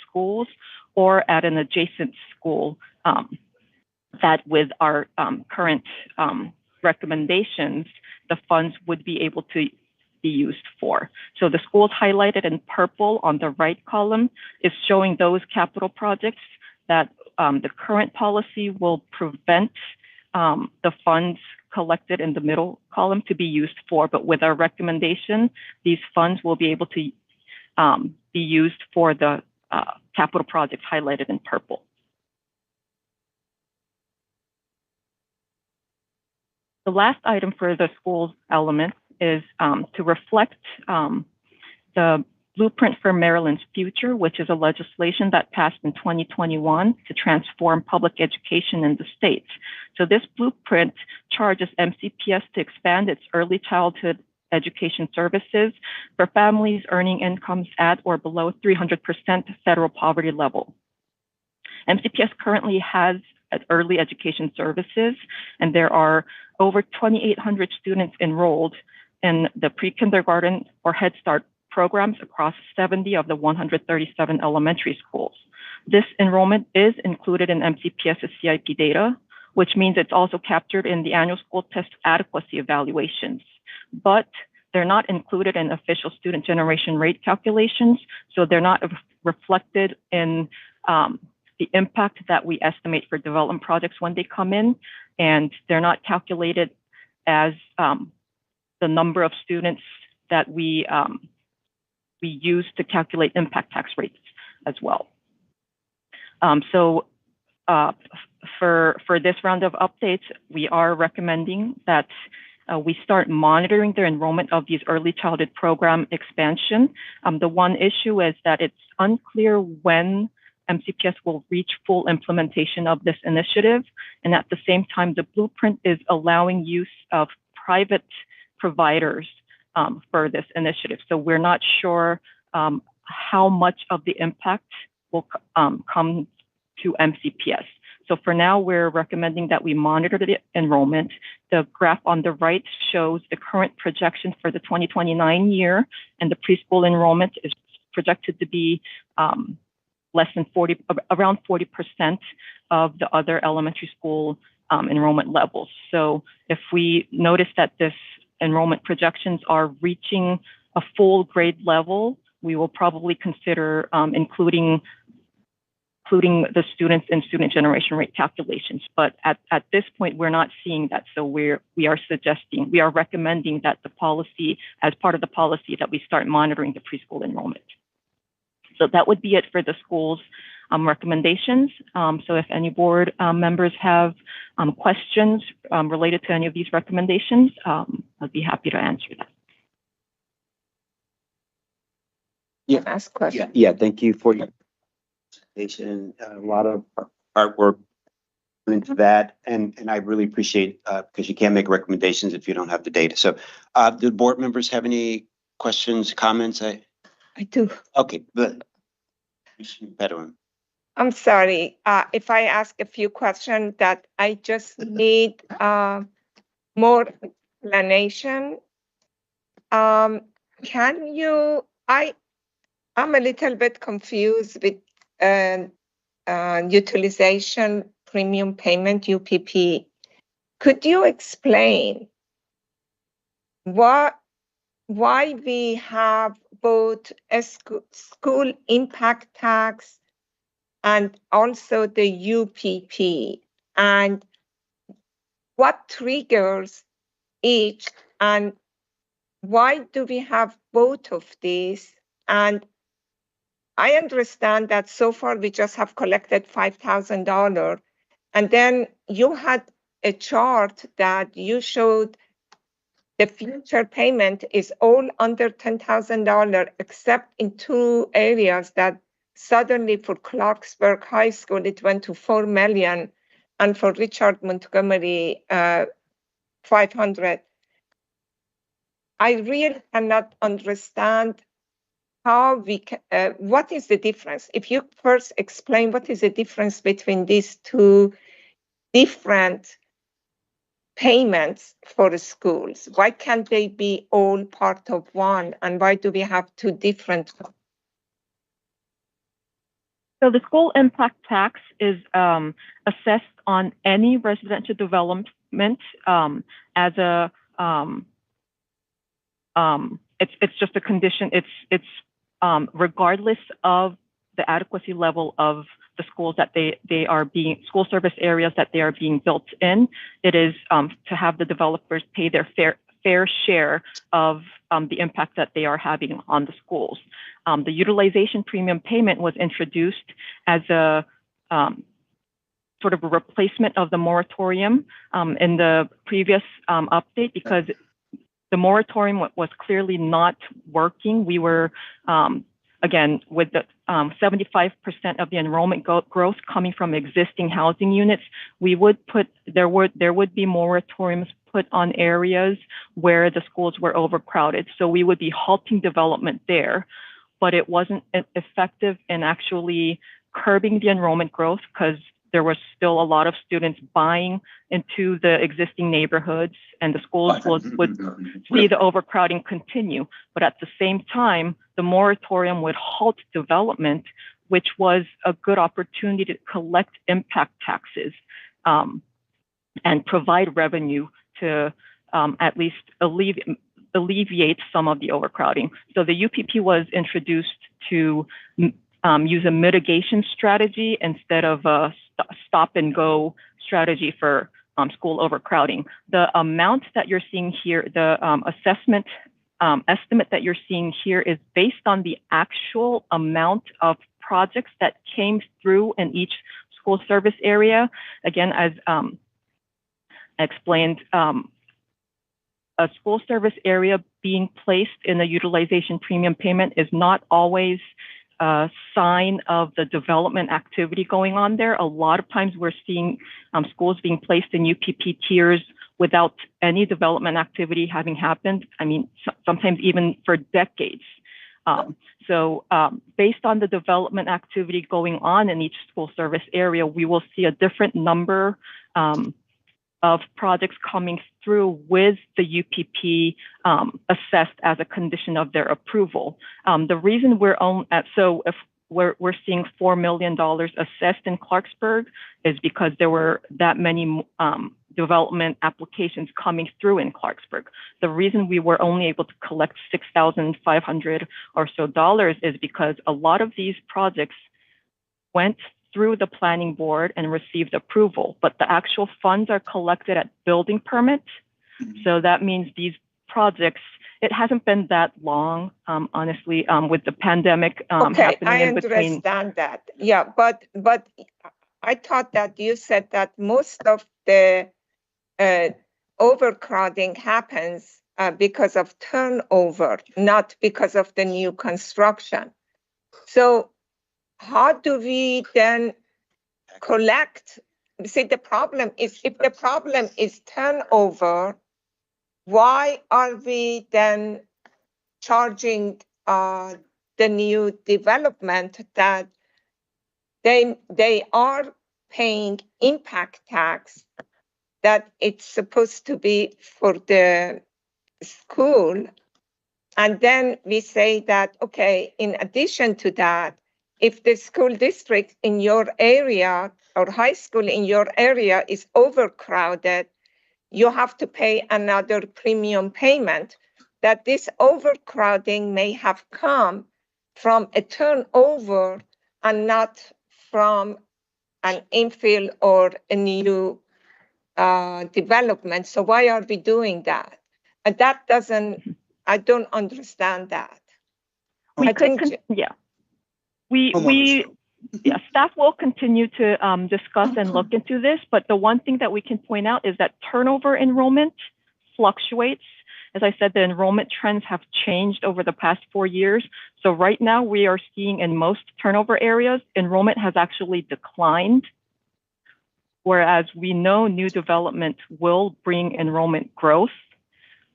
schools or at an adjacent school that with our current recommendations, the funds would be able to be used for. So the schools highlighted in purple on the right column is showing those capital projects that the current policy will prevent the funds collected in the middle column to be used for, but with our recommendation, these funds will be able to be used for the capital projects highlighted in purple. The last item for the schools element is to reflect the Blueprint for Maryland's Future, which is a legislation that passed in 2021 to transform public education in the state. So this blueprint charges MCPS to expand its early childhood education services for families earning incomes at or below 300% federal poverty level. MCPS currently has early education services, and there are over 2,800 students enrolled in the pre-kindergarten or Head Start programs across 70 of the 137 elementary schools. This enrollment is included in MCPS's CIP data, which means it's also captured in the annual school test adequacy evaluations, but they're not included in official student generation rate calculations, so they're not reflected in the impact that we estimate for development projects when they come in, and they're not calculated as the number of students that we use to calculate impact tax rates as well. For this round of updates, we are recommending that we start monitoring the enrollment of these early childhood program expansion. The one issue is that it's unclear when MCPS will reach full implementation of this initiative. And at the same time, the blueprint is allowing use of private providers for this initiative. So we're not sure how much of the impact will come to MCPS. So for now, we're recommending that we monitor the enrollment. The graph on the right shows the current projection for the 2029 year, and the preschool enrollment is projected to be less than around 40% of the other elementary school enrollment levels. So if we notice that this enrollment projections are reaching a full grade level, we will probably consider including the students in student generation rate calculations. But at this point, we're not seeing that. So we are recommending that the policy, as part of the policy, that we start monitoring the preschool enrollment. So that would be it for the school's recommendations. So if any board members have questions related to any of these recommendations, I'd be happy to answer that. Yeah. Ask question. Yeah, thank you for your presentation. A lot of hard work into that, and I really appreciate because you can't make recommendations if you don't have the data. So, do board members have any questions, comments? I do. Okay, but better. I'm sorry if I ask a few questions that I just need more explanation. Can you? I'm a little bit confused with utilization premium payment UPP. Could you explain why we have both a school impact tax and also the UPP, and what triggers each, and why do we have both of these? And I understand that so far we just have collected $5,000, and then you had a chart that you showed the future payment is all under $10,000, except in two areas that suddenly for Clarksburg High School, it went to $4 million, and for Richard Montgomery, 500. I really cannot understand how we can, what is the difference? If you first explain what is the difference between these two different payments for the schools. Why can't they be all part of one? And why do we have two different? So the school impact tax is assessed on any residential development as a it's just a condition. It's regardless of the adequacy level of the schools that they are being, school service areas that they are being built in. It is to have the developers pay their fair share of the impact that they are having on the schools. The utilization premium payment was introduced as a sort of a replacement of the moratorium in the previous update, because the moratorium was clearly not working. We were, again, with the 75% of the enrollment growth coming from existing housing units, we would put, there would be moratoriums put on areas where the schools were overcrowded. So we would be halting development there, but it wasn't effective in actually curbing the enrollment growth because there was still a lot of students buying into the existing neighborhoods, and the schools would see the overcrowding continue. But at the same time, the moratorium would halt development, which was a good opportunity to collect impact taxes and provide revenue to at least alleviate some of the overcrowding. So the UPP was introduced to use a mitigation strategy instead of a stop and go strategy for school overcrowding. The amount that you're seeing here, the assessment estimate that you're seeing here is based on the actual amount of projects that came through in each school service area. Again, as explained, a school service area being placed in a utilization premium payment is not always a sign of the development activity going on there. A lot of times we're seeing schools being placed in UPP tiers without any development activity having happened. I mean, sometimes even for decades. Based on the development activity going on in each school service area, we will see a different number of projects coming through with the UPP assessed as a condition of their approval. The reason we're on if we're seeing $4 million assessed in Clarksburg is because there were that many development applications coming through in Clarksburg. The reason we were only able to collect $6,500 or so is because a lot of these projects went through the planning board and received approval, but the actual funds are collected at building permit. So that means these projects, it hasn't been that long, honestly, with the pandemic happening in between. I understand that. Yeah, but I thought that you said that most of the overcrowding happens because of turnover, not because of the new construction. So how do we then collect? See, the problem is, if the problem is turnover, why are we then charging the new development that they are paying impact tax, that it's supposed to be for the school? And then we say that, okay, in addition to that, if the school district in your area or high school in your area is overcrowded, you have to pay another premium payment, that this overcrowding may have come from a turnover and not from an infill or a new development. So why are we doing that? And that doesn't, I don't understand that. Staff will continue to discuss and look into this, but the one thing that we can point out is that turnover enrollment fluctuates. As I said, the enrollment trends have changed over the past 4 years. So right now we are seeing in most turnover areas, enrollment has actually declined, whereas we know new development will bring enrollment growth.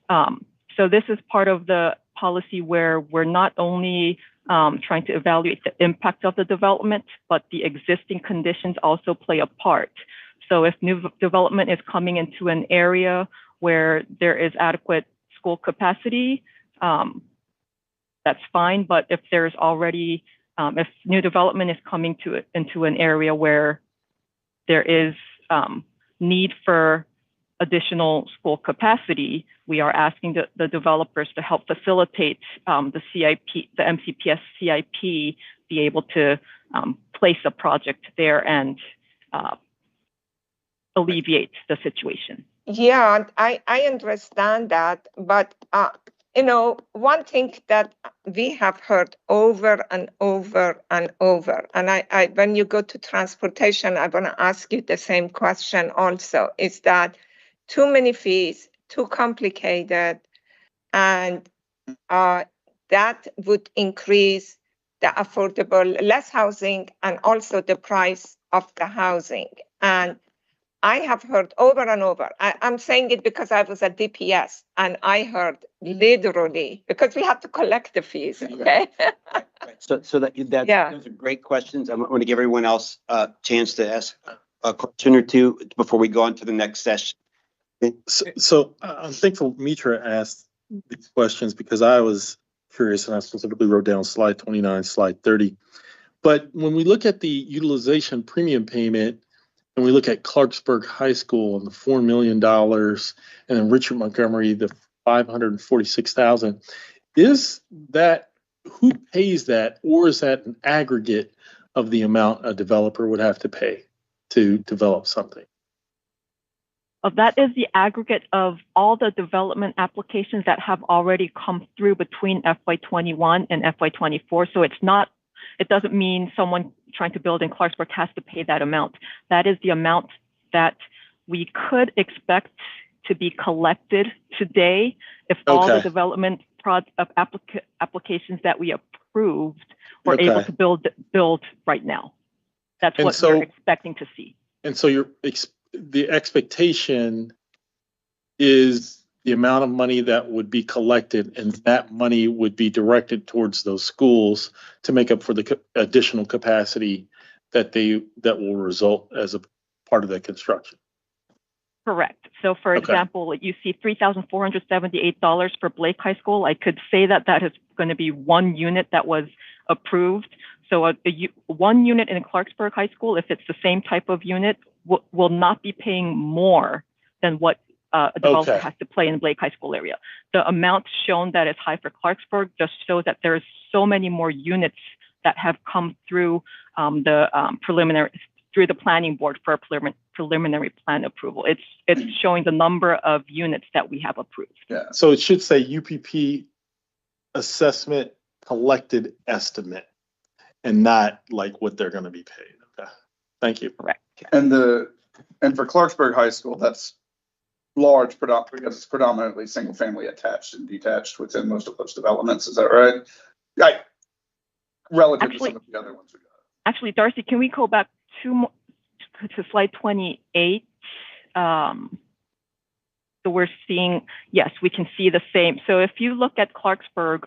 So this is part of the policy where we're not only trying to evaluate the impact of the development, but the existing conditions also play a part. So if new development is coming into an area where there is adequate school capacity, that's fine. But if there's already, if new development is coming into an area where there is need for additional school capacity, we are asking the developers to help facilitate the CIP, the MCPS CIP, be able to place a project there and alleviate the situation. Yeah, I understand that, but one thing that we have heard over and over and over, and I when you go to transportation, I want to ask you the same question also, is that too many fees, too complicated, and that would increase the affordable, less housing, and also the price of the housing. And I have heard over and over, I'm saying it because I was at DPS, and I heard literally, because we have to collect the fees, okay? So those are great questions. I'm going to give everyone else a chance to ask a question or two before we go on to the next session. So I'm thankful Mitra asked these questions because I was curious, and I specifically wrote down slide 29, slide 30. But when we look at the utilization premium payment, and we look at Clarksburg High School and the $4 million, and then Richard Montgomery, the $546,000, is that, who pays that, or is that an aggregate of the amount a developer would have to pay to develop something? That is the aggregate of all the development applications that have already come through between FY21 and FY24. So it doesn't mean someone trying to build in Clarksburg has to pay that amount. That is the amount that we could expect to be collected today if all the development applications that we approved were able to build right now. That's what we're expecting to see. And so the expectation is the amount of money that would be collected, and that money would be directed towards those schools to make up for the additional capacity that will result as a part of that construction. Correct. So, for example, you see $3,478 for Blake High School. I could say that that is going to be one unit that was approved. So, one unit in Clarksburg High School, if it's the same type of unit, will not be paying more than what a developer has to pay in the Blake High School area. The amount shown that is high for Clarksburg just shows that there's so many more units that have come through through the planning board for a preliminary plan approval. It's showing the number of units that we have approved. Yeah. So it should say UPP assessment collected estimate, and not like what they're going to be paid. Okay. Thank you. Correct. And for Clarksburg High School, that's large because it's predominantly single family attached and detached within most of those developments. Is that right? Right. Relative to some of the other ones we got. Actually, Darcy, can we go back to slide 28? So we're seeing, yes, we can see the same. So if you look at Clarksburg,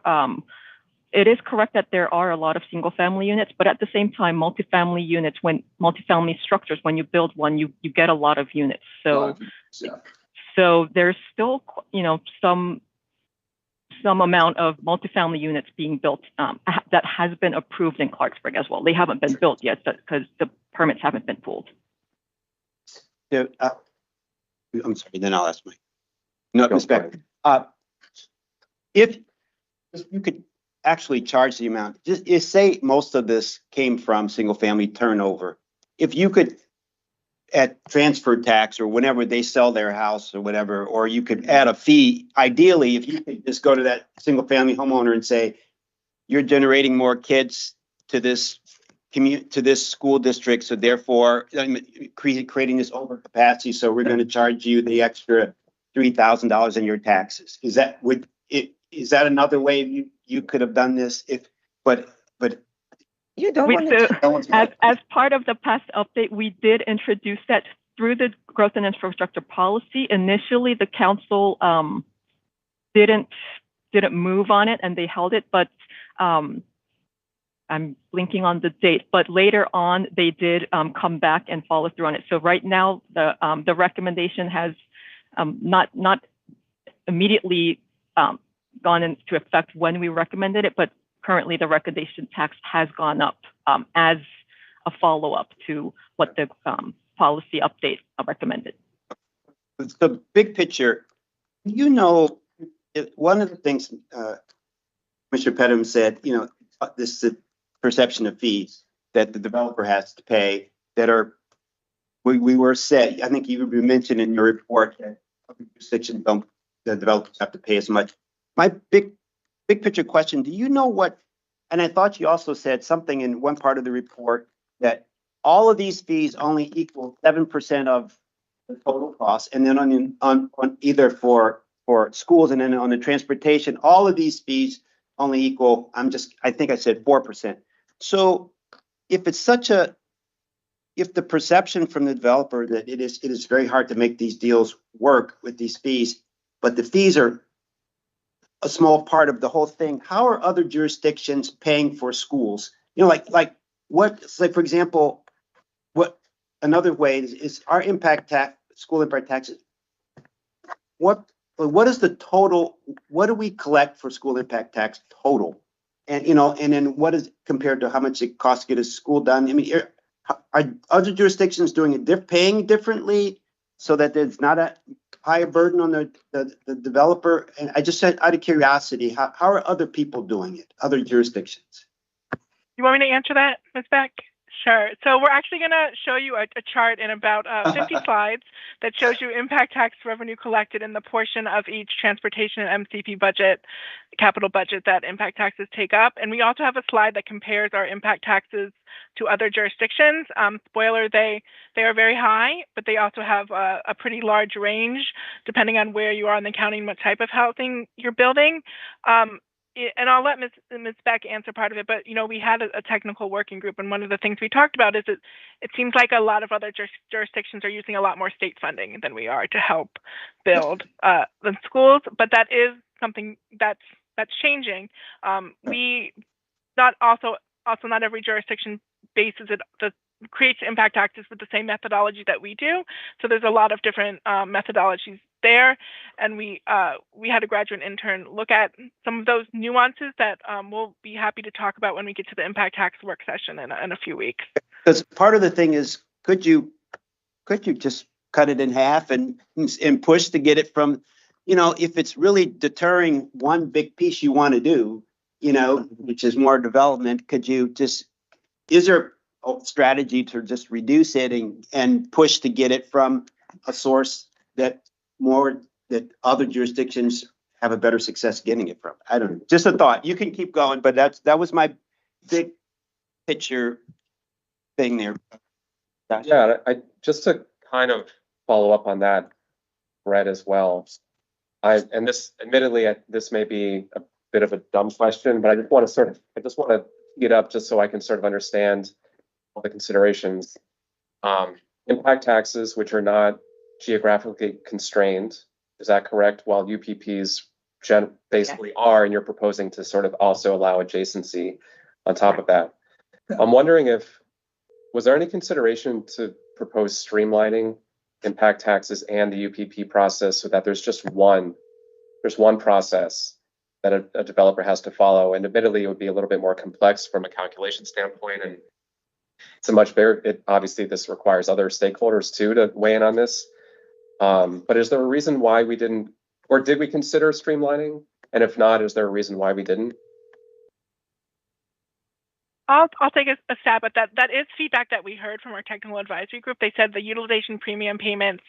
it is correct that there are a lot of single family units, but at the same time, multifamily units, multifamily structures, when you build one, you get a lot of units. So, so there's still, some amount of multifamily units being built that has been approved in Clarksburg as well. They haven't been built yet because the permits haven't been pulled. So, I'm sorry, then I'll ask Mike. No, respect. If you could actually charge the amount, just say most of this came from single family turnover. If you could, at transfer tax or whenever they sell their house or whatever, or you could add a fee, ideally, if you could just go to that single family homeowner and say, you're generating more kids to this school district, so therefore creating this overcapacity, so we're going to charge you the extra $3,000 in your taxes. Is that another way you could have done this? But you don't want to. As part of the past update, we did introduce that through the growth and infrastructure policy. Initially, the council didn't move on it and they held it, but I'm blinking on the date, but later on they did come back and follow through on it. So right now the recommendation has not immediately gone into effect when we recommended it, but currently the recommendation tax has gone up as a follow-up to what the policy update recommended. The big picture, one of the things Mr. Pettum said, this is perception of fees that the developer has to pay that are, we were said, I think you mentioned in your report that jurisdictions the developers have to pay as much. My big picture question, do you know what, and I thought you also said something in one part of the report that all of these fees only equal 7% of the total cost, and then on either for schools and then on the transportation, all of these fees only equal, I think I said 4%. So if the perception from the developer that it is very hard to make these deals work with these fees, but the fees are a small part of the whole thing, how are other jurisdictions paying for schools? Like for example, what another way is our impact tax, school impact taxes. What is the total? What do we collect for school impact tax total? And and then what is compared to how much it costs to get a school done? I mean, are other jurisdictions doing it? They're paying differently so that there's not a higher burden on the developer. And I just said out of curiosity, how are other people doing it? Other jurisdictions? You want me to answer that, Ms. Beck? Sure. So we're actually going to show you a chart in about 50 slides that shows you impact tax revenue collected in the portion of each transportation and MCP budget, capital budget that impact taxes take up. And we also have a slide that compares our impact taxes to other jurisdictions. Spoiler, they are very high, but they also have a pretty large range depending on where you are in the county and what type of housing you're building. and I'll let Ms. Beck answer part of it, but we had a technical working group, and one of the things we talked about is that it seems like a lot of other jurisdictions are using a lot more state funding than we are to help build the schools, but that is something that's changing. We not every jurisdiction bases it creates impact taxes with the same methodology that we do. So there's a lot of different methodologies there, and we had a graduate intern look at some of those nuances that we'll be happy to talk about when we get to the impact tax work session in a few weeks. Because part of the thing is, could you just cut it in half and push to get it from, if it's really deterring one big piece you want to do, which is more development, is there a strategy to just reduce it and push to get it from a source that other jurisdictions have a better success getting it from? I don't know. Just a thought. You can keep going, but that was my big picture thing there. Yeah, just to kind of follow up on that, Brett, as well. Admittedly, this may be a bit of a dumb question, but I just want to get up just so I can sort of understand all the considerations. Impact taxes, which are not geographically constrained, is that correct? While UPPs basically are, and you're proposing to sort of also allow adjacency on top of that. I'm wondering was there any consideration to propose streamlining impact taxes and the UPP process so that there's one process that a developer has to follow? And admittedly, it would be a little bit more complex from a calculation standpoint, and it's a much bigger, obviously this requires other stakeholders too to weigh in on this. But is there a reason why we didn't, or did we consider streamlining? And if not, is there a reason why we didn't? I'll take a stab at that. That is feedback that we heard from our technical advisory group. They said the utilization premium payments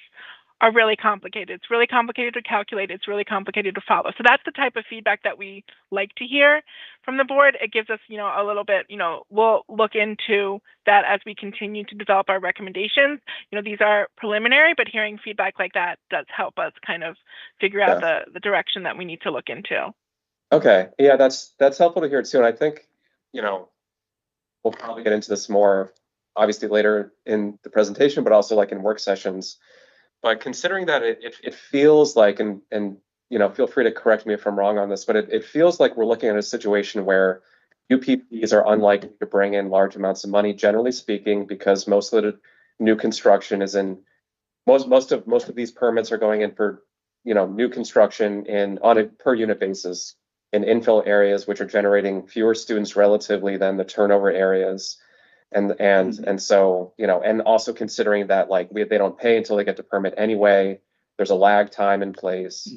are really complicated. It's really complicated to calculate. It's really complicated to follow. So that's the type of feedback that we like to hear from the board. It gives us, a little bit, we'll look into that as we continue to develop our recommendations. These are preliminary, but hearing feedback like that does help us kind of figure out the direction that we need to look into. Okay. Yeah, that's helpful to hear too. And I think, we'll probably get into this more obviously later in the presentation, but also like in work sessions. But considering that it feels like, and feel free to correct me if I'm wrong on this, but it feels like we're looking at a situation where UPPs are unlikely to bring in large amounts of money, generally speaking, because most of the new construction is in most of these permits are going in for new construction on a per unit basis in infill areas, which are generating fewer students relatively than the turnover areas. And so, and also considering that they don't pay until they get the permit anyway, there's a lag time in place.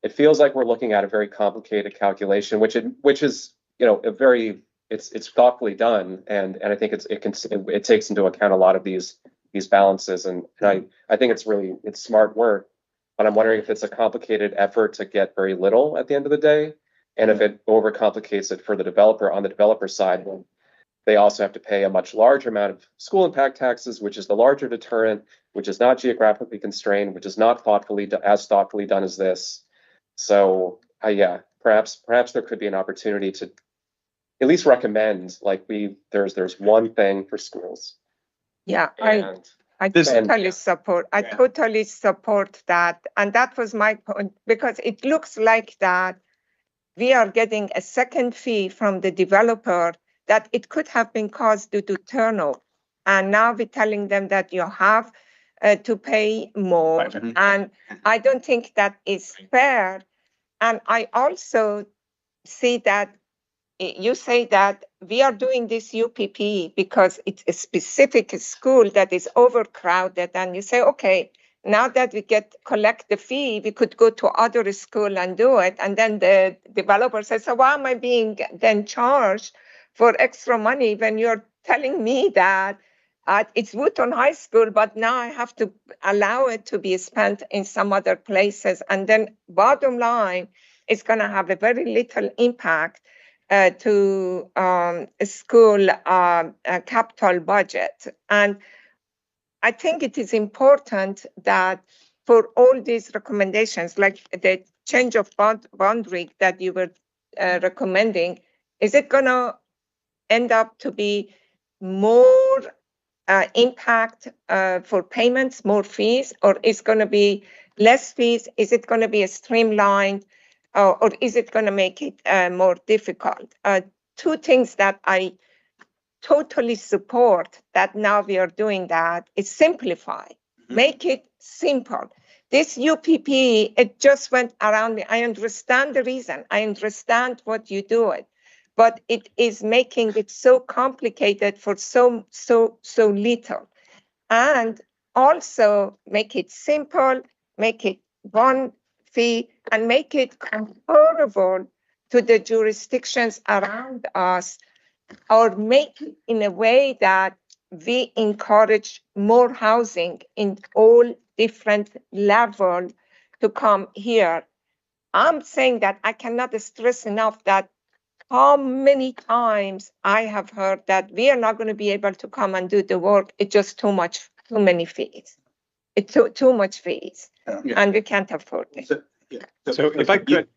It feels like we're looking at a very complicated calculation, which is, it's thoughtfully done. And I think it takes into account a lot of these balances. And I think it's smart work, but I'm wondering if it's a complicated effort to get very little at the end of the day. And if it overcomplicates it for the developer on the developer side, when they also have to pay a much larger amount of school impact taxes, which is the larger deterrent, which is not geographically constrained, which is not as thoughtfully done as this. So perhaps there could be an opportunity to at least recommend there's one thing for schools. Yeah, I totally support. I totally support that, and that was my point, because it looks like that we are getting a second fee from the developer that it could have been caused due to turnover. And now we're telling them that you have to pay more. Mm-hmm. And I don't think that is fair. And I also see that you say that we are doing this UPP because it's a specific school that is overcrowded. And you say, okay, now that we collect the fee, we could go to other school and do it. And then the developer says, so why am I being then charged for extra money when you're telling me that it's Wooton High School, but now I have to allow it to be spent in some other places. And then bottom line, it's going to have a very little impact to a school capital budget. And I think it is important that for all these recommendations, like the change of boundary that you were recommending, is it going to end up to be more impact for payments, more fees, or is going to be less fees? Is it going to be a streamlined, or is it going to make it more difficult? Two things that I totally support that now we are doing that is simplify, make it simple. This UPP, it just went around me. I understand the reason. I understand what you do it, but it is making it so complicated for so little. And also make it simple, make it one fee, and make it comparable to the jurisdictions around us, or make it in a way that we encourage more housing in all different levels to come here. I'm saying that I cannot stress enough that how many times I have heard that we are not going to be able to come and do the work. It's just too many fees. It's too much fees, and we can't afford it. So if I could,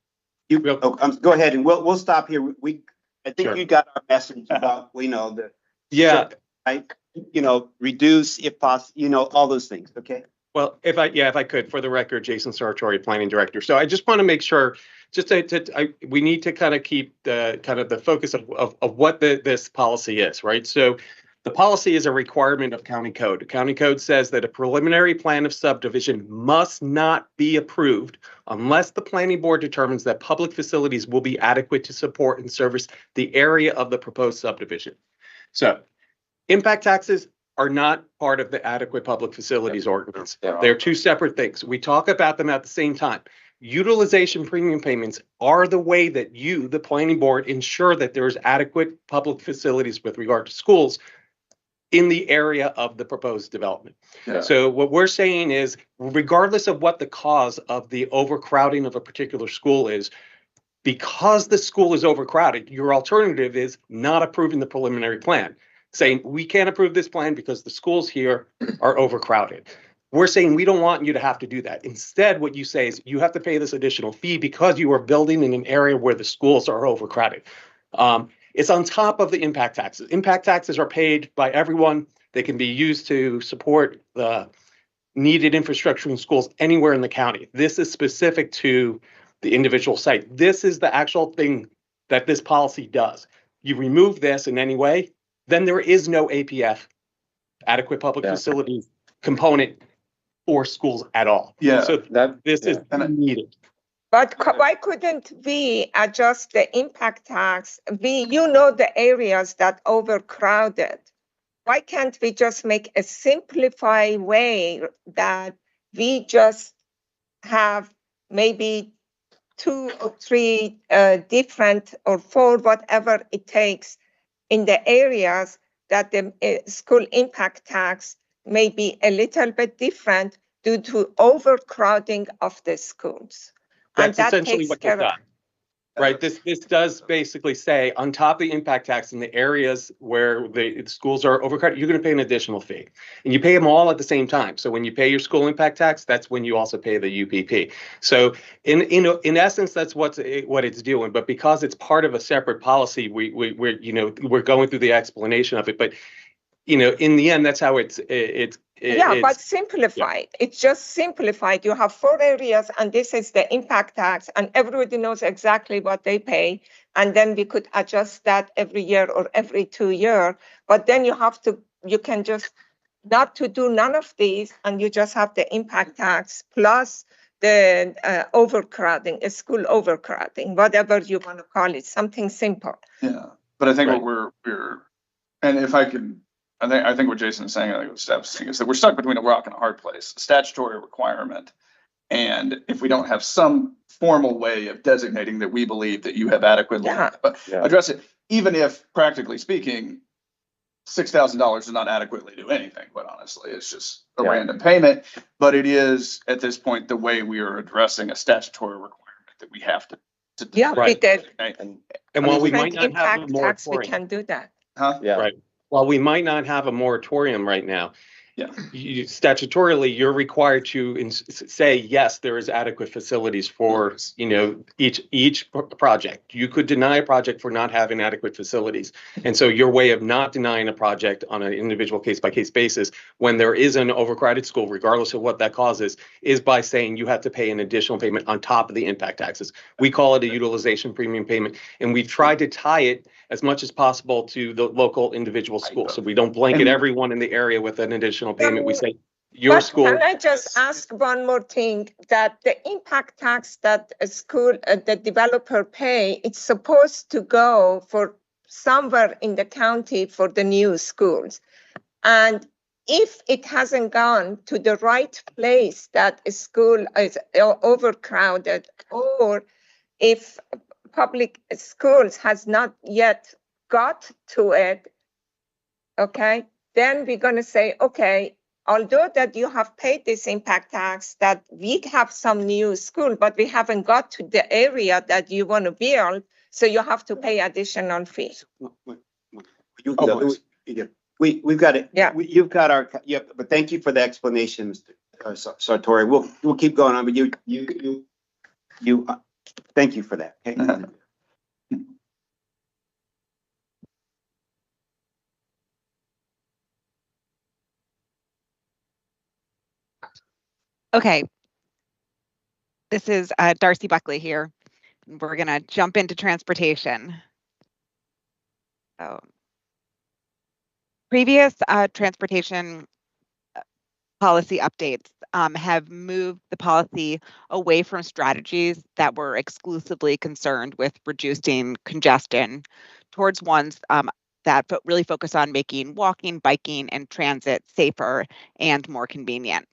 go ahead, and we'll stop here. I think you got our message about reduce if possible, all those things. Okay. Well, if I could, for the record, Jason Sartori, Planning Director. So I just want to make sure, we need to kind of keep the focus of what this policy is, right? So the policy is a requirement of county code. The county code says that a preliminary plan of subdivision must not be approved unless the planning board determines that public facilities will be adequate to support and service the area of the proposed subdivision. So impact taxes are not part of the adequate public facilities ordinance. They're two separate things. We talk about them at the same time. Utilization premium payments are the way that you, the planning board, ensure that there is adequate public facilities with regard to schools in the area of the proposed development. So what we're saying is, regardless of what the cause of the overcrowding of a particular school is, because the school is overcrowded, your alternative is not approving the preliminary plan, saying we can't approve this plan because the schools here are overcrowded. We're saying we don't want you to have to do that. Instead, what you say is you have to pay this additional fee because you are building in an area where the schools are overcrowded. It's on top of the impact taxes. Impact taxes are paid by everyone. They can be used to support the needed infrastructure in schools anywhere in the county. This is specific to the individual site. This is the actual thing that this policy does. You remove this in any way, then there is no APF, adequate public facilities component for schools at all. So this is needed. But why couldn't we adjust the impact tax? The areas that overcrowded. Why can't we just make a simplified way that we just have maybe 2 or 3 different or 4, whatever it takes, in the areas that the school impact tax may be a little bit different due to overcrowding of the schools. That's essentially what you've done, right? This does basically say on top of the impact tax in the areas where the schools are overcrowded, you're going to pay an additional fee, and you pay them all at the same time. So when you pay your school impact tax, that's when you also pay the UPP. So in essence, that's what it's doing. But because it's part of a separate policy, we're going through the explanation of it. But in the end, that's how it's but simplified. It's just simplified. You have 4 areas, and this is the impact tax, and everybody knows exactly what they pay. And then we could adjust that every year or every 2 years. But then you can just not to do none of these, and you just have the impact tax plus the overcrowding, a school overcrowding, whatever you want to call it, something simple. Yeah, but I think what we're, and if I can. I think what Jason is saying, I think what Steph's saying, is that we're stuck between a rock and a hard place, a statutory requirement. And if we don't have some formal way of designating that we believe that you have adequately address it, even if practically speaking, $6,000 does not adequately do anything, quite honestly, it's just a random payment. But it is at this point the way we are addressing a statutory requirement that we have to we did. And while we might not have a tax, we moratorium, can do that. Right. While we might not have a moratorium right now, Yeah. Statutorily, you're required to say, yes, there is adequate facilities for, each project. You could deny a project for not having adequate facilities. And so your way of not denying a project on an individual case-by-case basis when there is an overcrowded school, regardless of what that causes, is by saying you have to pay an additional payment on top of the impact taxes. We call it a utilization premium payment, and we've tried to tie it as much as possible to the local individual school. So we don't blanket everyone in the area with an additional payment. We say your school. Can I just ask one more thing? That the impact tax that a school, the developer pay, it's supposed to go for somewhere in the county for the new schools. And if it hasn't gone to the right place, that a school is overcrowded, or if public schools has not yet got to it, okay, then we're going to say, okay, although that you have paid this impact tax, that we have some new school, but we haven't got to the area that you want to build, so you have to pay additional fees. We've got it. Yeah. You've got our, but thank you for the explanation, Mr. Sartori. We'll keep going on, but you thank you for that. Okay. Okay. This is Darcy Buckley here. We're going to jump into transportation. So, previous transportation policy updates have moved the policy away from strategies that were exclusively concerned with reducing congestion towards ones that really focus on making walking, biking, and transit safer and more convenient.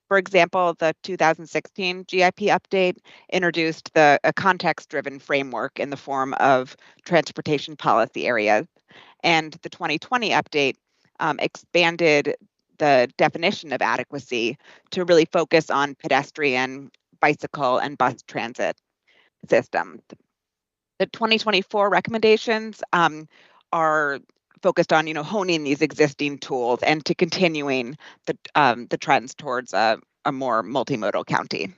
For example, the 2016 GIP update introduced a context-driven framework in the form of transportation policy areas, and the 2020 update expanded the definition of adequacy to really focus on pedestrian, bicycle, and bus transit systems. The 2024 recommendations are focused on, honing these existing tools and to continuing the trends towards a more multimodal county.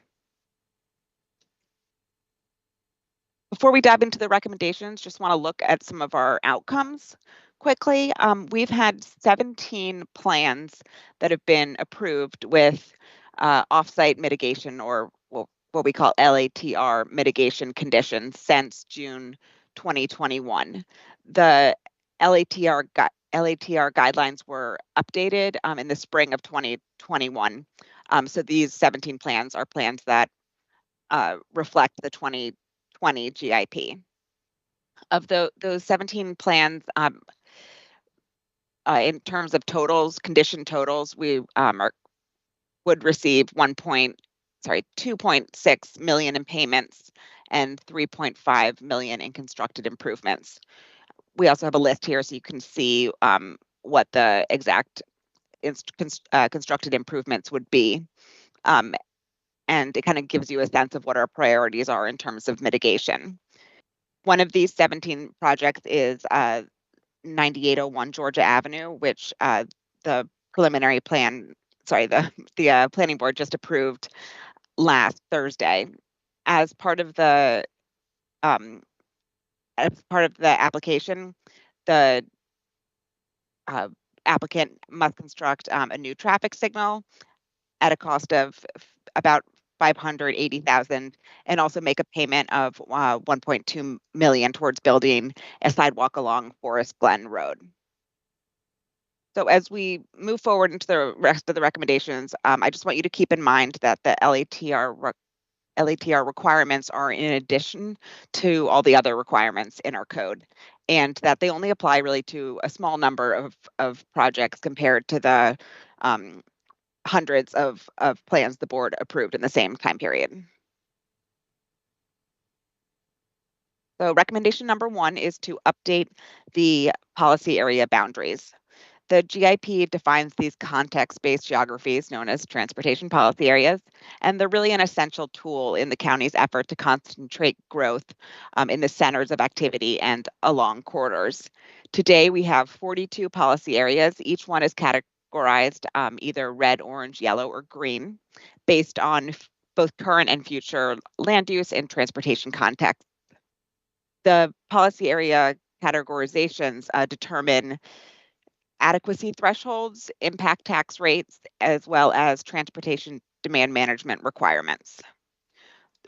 Before we dive into the recommendations, just want to look at some of our outcomes quickly. We've had 17 plans that have been approved with offsite mitigation, or what we call LATR mitigation conditions, since June 2021. The LATR guidelines were updated in the spring of 2021. So these 17 plans are plans that reflect the 2020 GIP. Of those 17 plans, in terms of totals, condition totals, we would receive 2.6 million in payments and 3.5 million in constructed improvements. We also have a list here so you can see what the exact constructed improvements would be. And it kind of gives you a sense of what our priorities are in terms of mitigation. One of these 17 projects is 9801 Georgia Avenue, which the preliminary plan, the planning board just approved last Thursday. As part of the application, the applicant must construct a new traffic signal at a cost of about $580,000, and also make a payment of $1.2 million towards building a sidewalk along Forest Glen Road. So as we move forward into the rest of the recommendations, I just want you to keep in mind that the LATR requirements are in addition to all the other requirements in our code, and that they only apply really to a small number of projects compared to the hundreds of plans the board approved in the same time period. So recommendation number 1 is to update the policy area boundaries. The GIP defines these context-based geographies known as transportation policy areas, and they're really an essential tool in the county's effort to concentrate growth in the centers of activity and along corridors. Today, we have 42 policy areas. Each one is categorized categorized either red, orange, yellow, or green based on both current and future land use and transportation context. The policy area categorizations determine adequacy thresholds, impact tax rates, as well as transportation demand management requirements.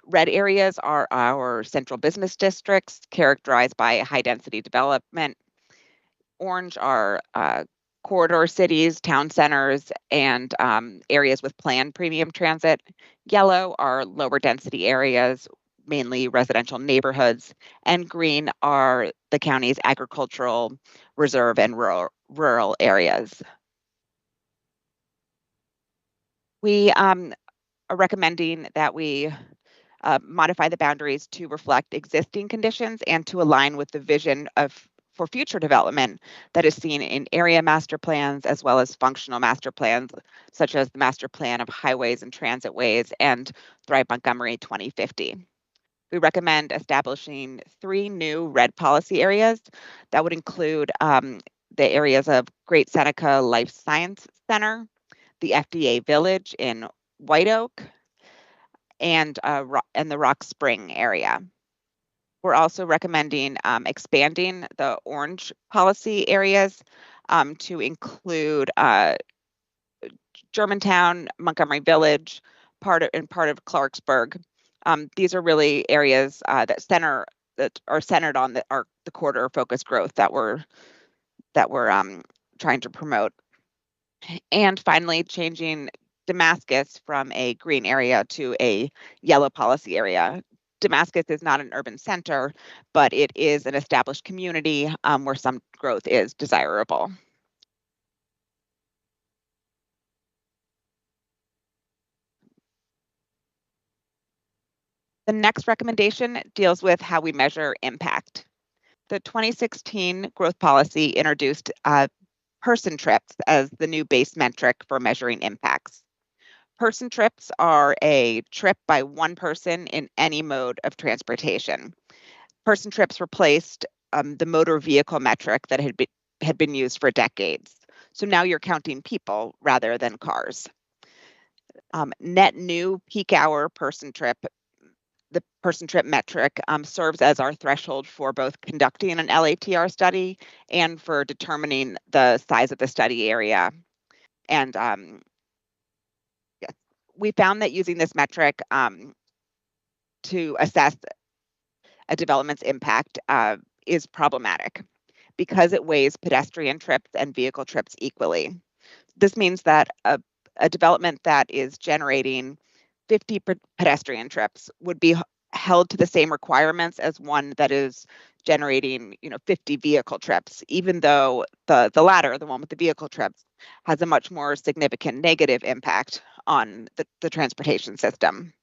Red areas are our central business districts characterized by high density development. Orange are corridor cities, town centers, and areas with planned premium transit. Yellow are lower density areas, mainly residential neighborhoods. And green are the county's agricultural, reserve, and rural areas. We are recommending that we modify the boundaries to reflect existing conditions and to align with the vision for future development that is seen in area master plans as well as functional master plans, such as the Master Plan of Highways and Transitways and Thrive Montgomery 2050. We recommend establishing 3 new red policy areas that would include the areas of Great Seneca Life Science Center, the FDA Village in White Oak, and the Rock Spring area. We're also recommending expanding the orange policy areas to include Germantown, Montgomery Village, part of Clarksburg. These are really areas that are centered on the corridor focused growth that we're trying to promote. And finally, changing Damascus from a green area to a yellow policy area. Damascus is not an urban center, but it is an established community where some growth is desirable. The next recommendation deals with how we measure impact. The 2016 growth policy introduced person trips as the new base metric for measuring impacts. Person trips are a trip by one person in any mode of transportation. Person trips replaced the motor vehicle metric that had been used for decades. So now you're counting people rather than cars. Net new peak hour person trip, the person trip metric serves as our threshold for both conducting an LATR study and for determining the size of the study area. And we found that using this metric to assess a development's impact is problematic because it weighs pedestrian trips and vehicle trips equally. This means that a development that is generating 50 pedestrian trips would be held to the same requirements as one that is generating 50 vehicle trips, even though the latter, the one with the vehicle trips, has a much more significant negative impact on the transportation system.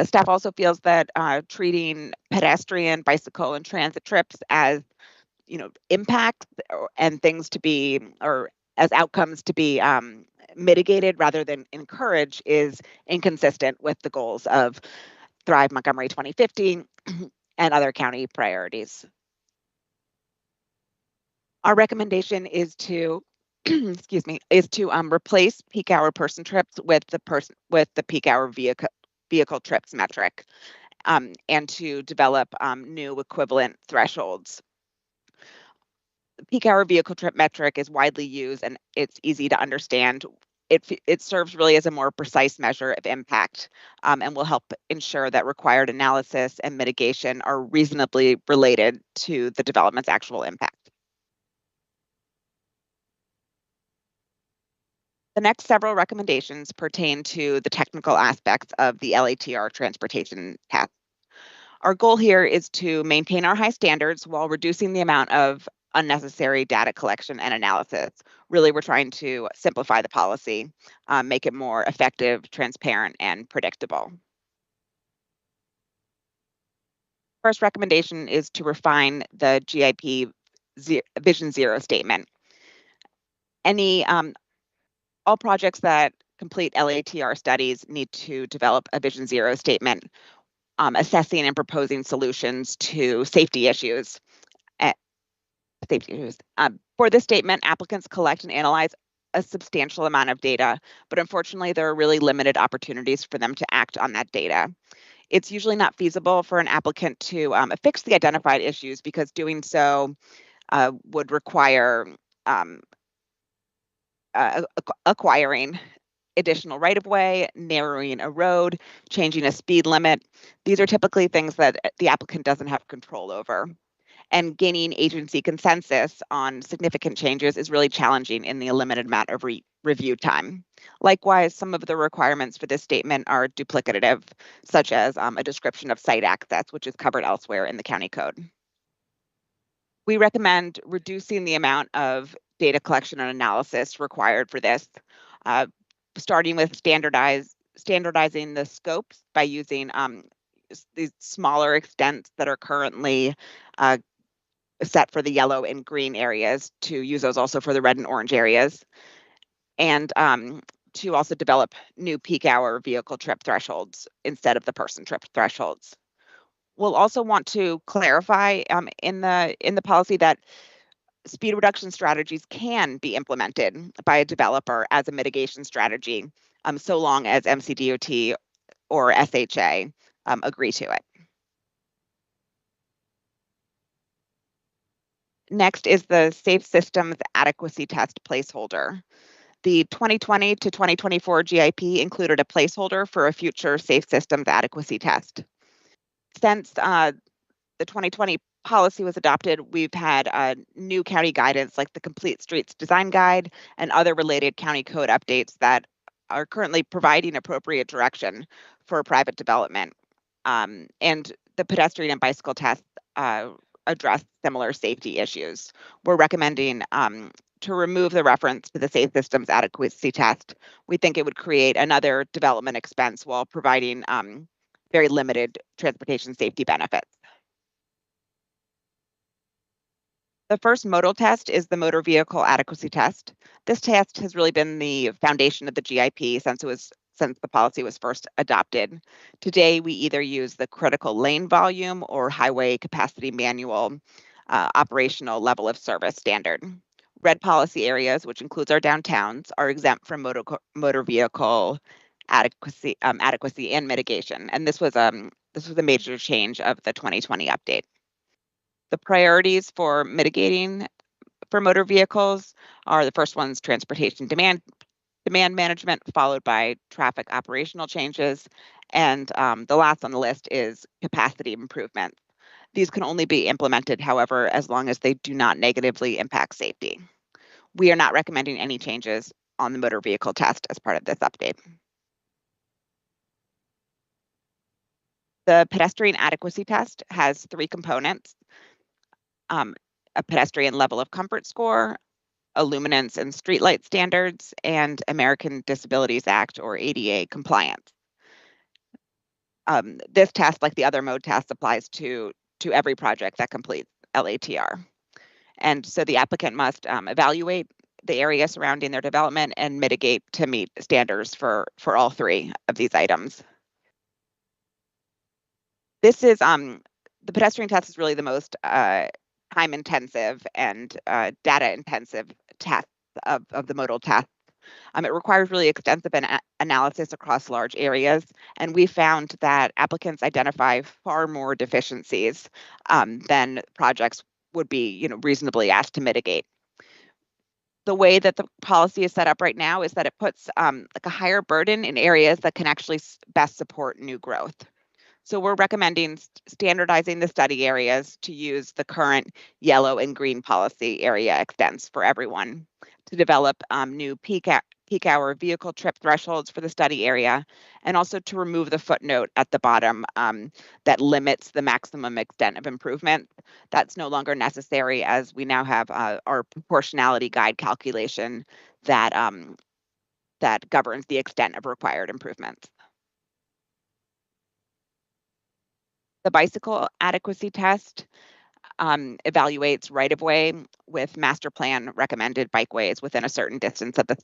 Staff also feels that treating pedestrian, bicycle, and transit trips as impact and things to be, or as outcomes to be mitigated rather than encouraged is inconsistent with the goals of Thrive Montgomery 2050 and other county priorities. Our recommendation is to replace peak hour person trips with the peak hour vehicle trips metric, and to develop new equivalent thresholds. The peak hour vehicle trip metric is widely used and it's easy to understand. It serves really as a more precise measure of impact and will help ensure that required analysis and mitigation are reasonably related to the development's actual impact. The next several recommendations pertain to the technical aspects of the LATR transportation task. Our goal here is to maintain our high standards while reducing the amount of unnecessary data collection and analysis. Really, we're trying to simplify the policy, make it more effective, transparent, and predictable. First recommendation is to refine the GIP Vision Zero statement. All projects that complete LATR studies need to develop a Vision Zero statement, assessing and proposing solutions to safety issues safety issues. For this statement, applicants collect and analyze a substantial amount of data, but unfortunately, there are really limited opportunities for them to act on that data. It's usually not feasible for an applicant to fix the identified issues because doing so would require acquiring additional right-of-way, narrowing a road, changing a speed limit. These are typically things that the applicant doesn't have control over. And gaining agency consensus on significant changes is really challenging in the limited amount of review time. Likewise, some of the requirements for this statement are duplicative, such as a description of site access, which is covered elsewhere in the county code. We recommend reducing the amount of data collection and analysis required for this, starting with standardizing the scopes by using these smaller extents that are currently set for the yellow and green areas, to use those also for the red and orange areas, and to also develop new peak hour vehicle trip thresholds instead of the person trip thresholds. We'll also want to clarify in the policy that speed reduction strategies can be implemented by a developer as a mitigation strategy, so long as MCDOT or SHA agree to it. Next is the Safe Systems Adequacy Test placeholder. The 2020 to 2024 GIP included a placeholder for a future Safe Systems Adequacy Test. Since the 2020 policy was adopted, we've had new county guidance like the Complete Streets Design Guide and other related county code updates that are currently providing appropriate direction for private development. And the pedestrian and bicycle tests address similar safety issues. We're recommending to remove the reference to the Safe Systems Adequacy Test. We think it would create another development expense while providing very limited transportation safety benefits. The first modal test is the motor vehicle adequacy test. This test has really been the foundation of the GIP since the policy was first adopted. Today, we either use the critical lane volume or highway capacity manual operational level of service standard. Red policy areas, which includes our downtowns, are exempt from motor vehicle adequacy and mitigation. And this was a major change of the 2020 update. The priorities for mitigating for motor vehicles are the first one's transportation demand management, followed by traffic operational changes, and the last on the list is capacity improvements. These can only be implemented, however, as long as they do not negatively impact safety. We are not recommending any changes on the motor vehicle test as part of this update. The pedestrian adequacy test has 3 components: a pedestrian level of comfort score, illuminance and streetlight standards, and American Disabilities Act or ADA compliance. This test, like the other mode tests, applies to every project that completes LATR. And so the applicant must evaluate the area surrounding their development and mitigate to meet standards for all 3 of these items. This is the pedestrian test is really the most time-intensive and data-intensive test of the modal test. It requires really extensive analysis across large areas, and we found that applicants identify far more deficiencies than projects would be, reasonably asked to mitigate. The way that the policy is set up right now is that it puts like a higher burden in areas that can actually best support new growth. So we're recommending standardizing the study areas to use the current yellow and green policy area extents for everyone, to develop new peak hour vehicle trip thresholds for the study area, and also to remove the footnote at the bottom that limits the maximum extent of improvement. That's no longer necessary, as we now have our proportionality guide calculation that governs the extent of required improvements. The bicycle adequacy test evaluates right-of-way with master plan recommended bikeways within a certain distance of the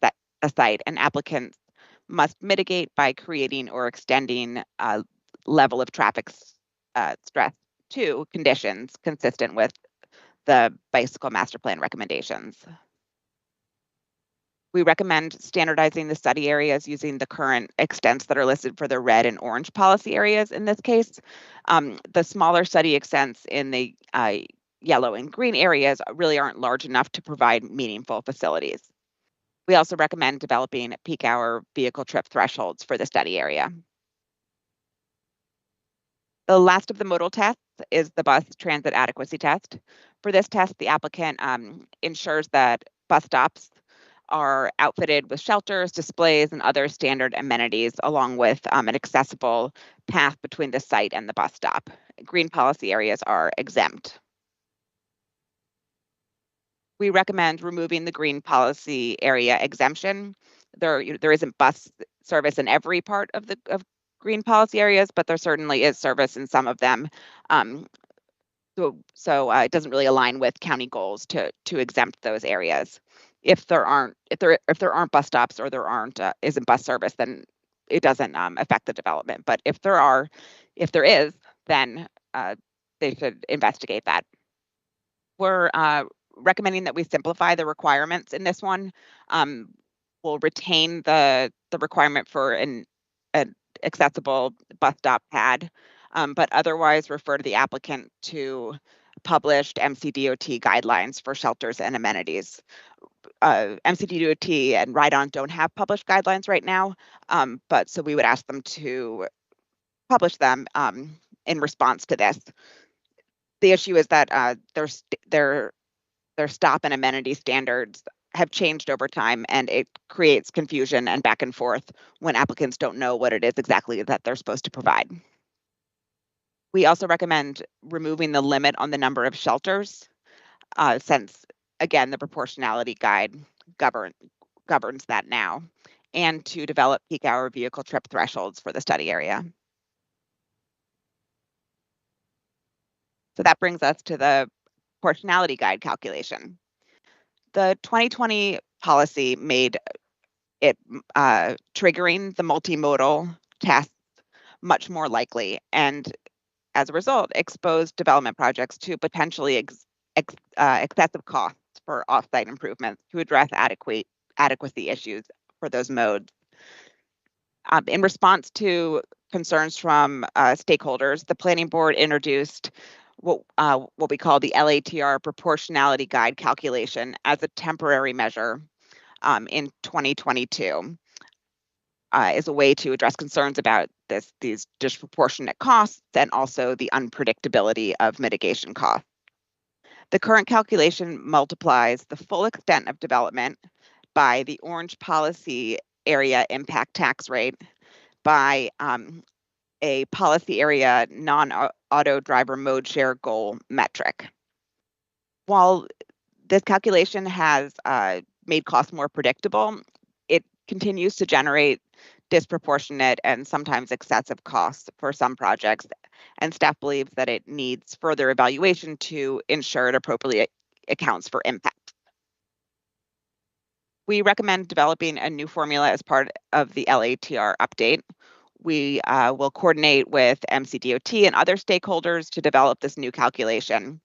site, and applicants must mitigate by creating or extending a level of traffic stress to conditions consistent with the bicycle master plan recommendations. We recommend standardizing the study areas using the current extents that are listed for the red and orange policy areas in this case. The smaller study extents in the yellow and green areas really aren't large enough to provide meaningful facilities. We also recommend developing peak hour vehicle trip thresholds for the study area. The last of the modal tests is the bus transit adequacy test. For this test, the applicant ensures that bus stops are outfitted with shelters, displays, and other standard amenities, along with an accessible path between the site and the bus stop. Green policy areas are exempt. We recommend removing the green policy area exemption. There isn't bus service in every part of green policy areas, but there certainly is service in some of them. So it doesn't really align with county goals to exempt those areas. If there aren't bus stops or there isn't bus service, then it doesn't affect the development. But if there is, then they should investigate that. We're recommending that we simplify the requirements in this one. We'll retain the requirement for an accessible bus stop pad, but otherwise refer to the applicant to published MCDOT guidelines for shelters and amenities. MCDOT and Ride-On don't have published guidelines right now, but so we would ask them to publish them in response to this. The issue is that their stop and amenity standards have changed over time, and it creates confusion and back and forth when applicants don't know what it is exactly that they're supposed to provide. We also recommend removing the limit on the number of shelters, since, again, the proportionality guide governs that now, and to develop peak hour vehicle trip thresholds for the study area. So that brings us to the proportionality guide calculation. The 2020 policy made it triggering the multimodal test much more likely, and as a result, exposed development projects to potentially excessive costs for off-site improvements to address adequacy issues for those modes. In response to concerns from stakeholders, the planning board introduced what we call the LATR proportionality guide calculation as a temporary measure in 2022 as a way to address concerns about these disproportionate costs and also the unpredictability of mitigation costs. The current calculation multiplies the full extent of development by the orange policy area impact tax rate by a policy area non-auto driver mode share goal metric. While this calculation has made costs more predictable, it continues to generate disproportionate and sometimes excessive costs for some projects, and staff believes that it needs further evaluation to ensure it appropriately accounts for impact. We recommend developing a new formula as part of the LATR update. We will coordinate with MCDOT and other stakeholders to develop this new calculation.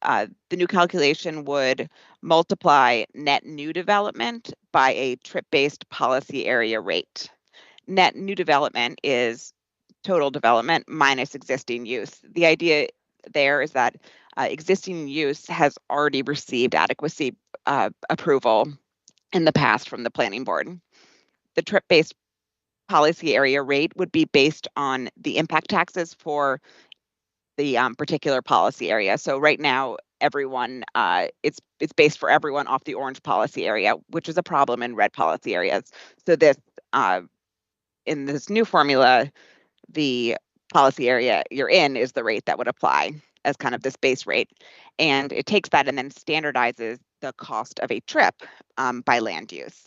The new calculation would multiply net new development by a trip-based policy area rate. Net new development is total development minus existing use. The idea there is that existing use has already received adequacy approval in the past from the planning board. The trip-based policy area rate would be based on the impact taxes for the particular policy area. So right now, everyone, it's based for everyone off the orange policy area, which is a problem in red policy areas. So this, in this new formula, the policy area you're in is the rate that would apply as kind of this base rate. And it takes that and then standardizes the cost of a trip by land use.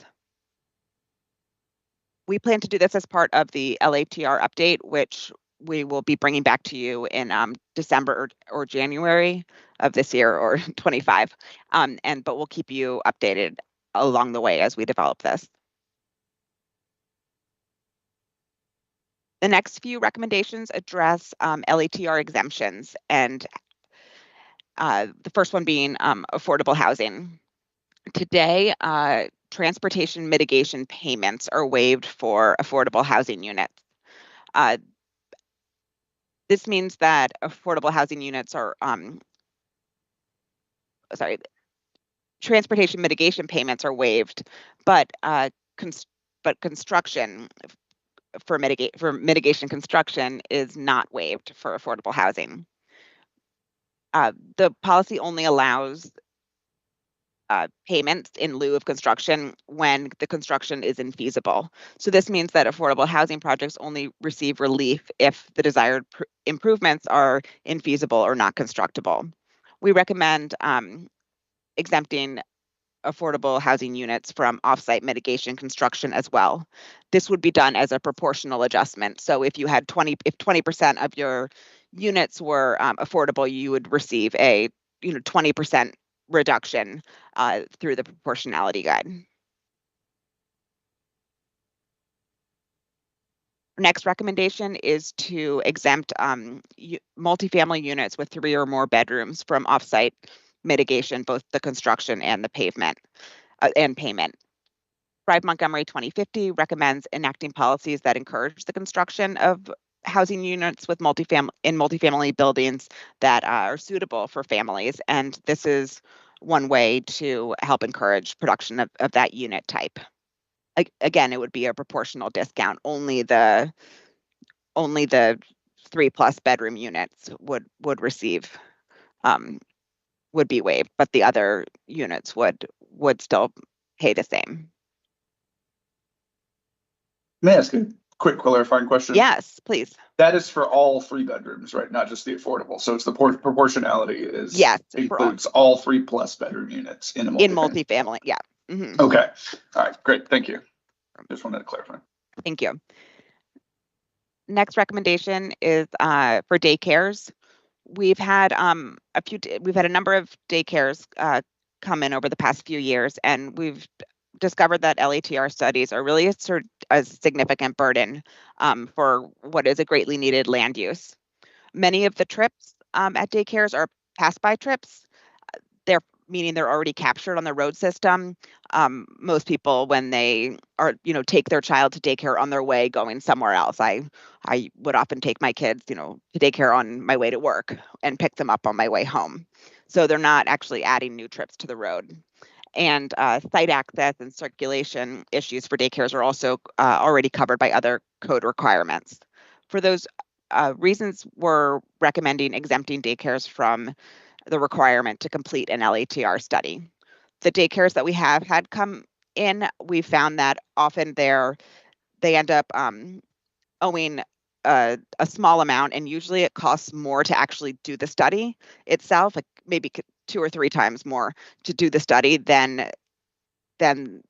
We plan to do this as part of the LATR update, which we will be bringing back to you in December or January of this year or 25. But we'll keep you updated along the way as we develop this. The next few recommendations address LATR exemptions, and The first one being affordable housing. Today, transportation mitigation payments are waived for affordable housing units. This means that affordable housing units are, transportation mitigation payments are waived, but construction for mitigation construction is not waived for affordable housing. The policy only allows payments in lieu of construction when the construction is infeasible. So this means that affordable housing projects only receive relief if the desired improvements are infeasible or not constructible. We recommend exempting affordable housing units from offsite mitigation construction as well. This would be done as a proportional adjustment. So if you had 20% of your units were affordable, you would receive a 20% reduction through the proportionality guide. Next recommendation is to exempt multifamily units with 3 or more bedrooms from offsite mitigation, both the construction and the pavement and payment. Thrive Montgomery 2050 recommends enacting policies that encourage the construction of housing units with multifamily buildings that are suitable for families, and this is one way to help encourage production of that unit type. Again, it would be a proportional discount. Only the 3+ bedroom units would receive would be waived, but the other units would still pay the same. May I ask a quick clarifying question? Yes, please. That is for all 3 bedrooms, right? Not just the affordable. So it's the proportionality is yes, includes all 3+ bedroom units in a multifamily. Yeah. Mm-hmm. Okay. All right. Great. Thank you. Just wanted to clarify. Thank you. Next recommendation is for daycares. We've had a number of daycares come in over the past few years, and we've discovered that LATR studies are really a significant burden for what is a greatly needed land use. Many of the trips at daycares are pass-by trips. Meaning they're already captured on the road system. Most people, when they are, take their child to daycare on their way going somewhere else. I would often take my kids, to daycare on my way to work and pick them up on my way home. So they're not actually adding new trips to the road. And site access and circulation issues for daycares are also already covered by other code requirements. For those reasons, we're recommending exempting daycares from the requirement to complete an LATR study. The daycares that we have had come in, we found that often they end up owing a small amount, and usually it costs more to actually do the study itself, like maybe 2 or 3 times more to do the study than the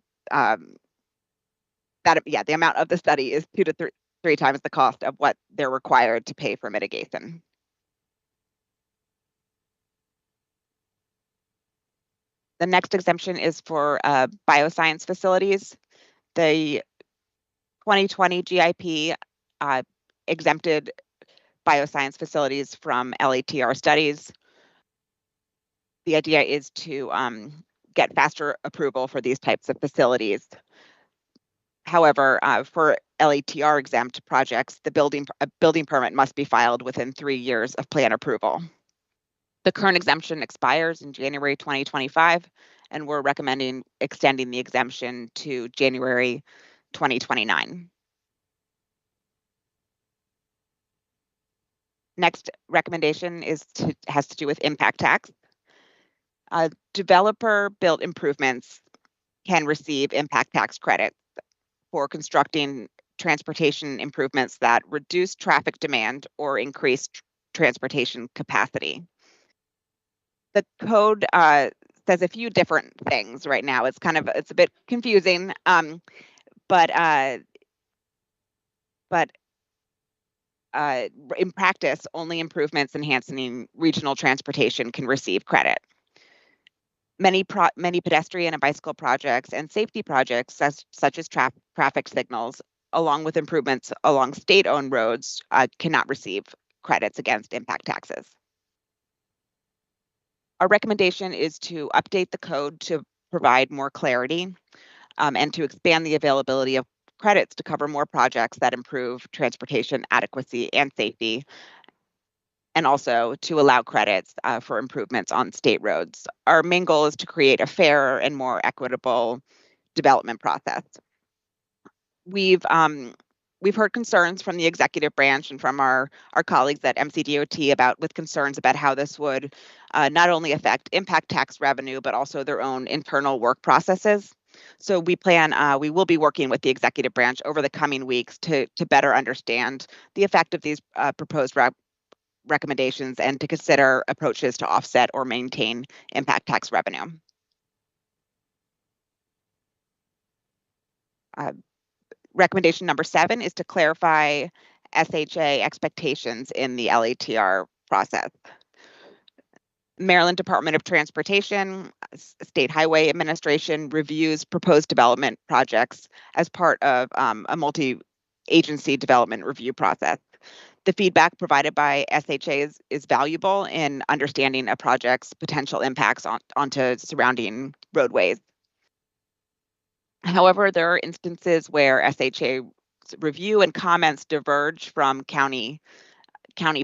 amount of the study is 2 to 3 times the cost of what they're required to pay for mitigation. The next exemption is for bioscience facilities. The 2020 GIP exempted bioscience facilities from LATR studies. The idea is to get faster approval for these types of facilities. However, for LATR exempt projects, a building permit must be filed within 3 years of plan approval. The current exemption expires in January 2025, and we're recommending extending the exemption to January 2029. Next recommendation has to do with impact tax. Developer-built improvements can receive impact tax credits for constructing transportation improvements that reduce traffic demand or increase transportation capacity. The code says a few different things right now. It's a bit confusing, but in practice, only improvements enhancing regional transportation can receive credit. Many pedestrian and bicycle projects and safety projects, such as traffic signals, along with improvements along state-owned roads, cannot receive credits against impact taxes. Our recommendation is to update the code to provide more clarity and to expand the availability of credits to cover more projects that improve transportation adequacy and safety, and also to allow credits for improvements on state roads. Our main goal is to create a fairer and more equitable development process. We've heard concerns from the executive branch and from our colleagues at MCDOT with concerns about how this would not only affect impact tax revenue, but also their own internal work processes. So we will be working with the executive branch over the coming weeks to better understand the effect of these proposed recommendations and to consider approaches to offset or maintain impact tax revenue. Recommendation number 7 is to clarify SHA expectations in the LATR process. Maryland Department of Transportation, State Highway Administration reviews proposed development projects as part of a multi-agency development review process. The feedback provided by SHA is valuable in understanding a project's potential impacts onto surrounding roadways. However, there are instances where SHA review and comments diverge from county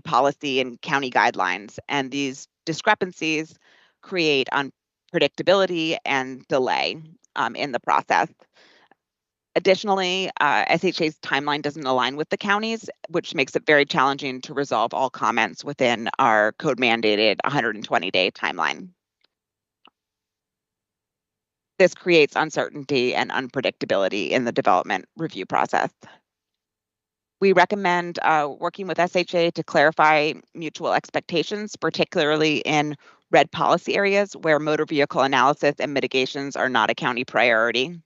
policy and county guidelines, and these discrepancies create unpredictability and delay in the process. Additionally, SHA's timeline doesn't align with the counties, which makes it very challenging to resolve all comments within our code-mandated 120-day timeline. This creates uncertainty and unpredictability in the development review process. We recommend working with SHA to clarify mutual expectations, particularly in red policy areas where motor vehicle analysis and mitigations are not a county priority.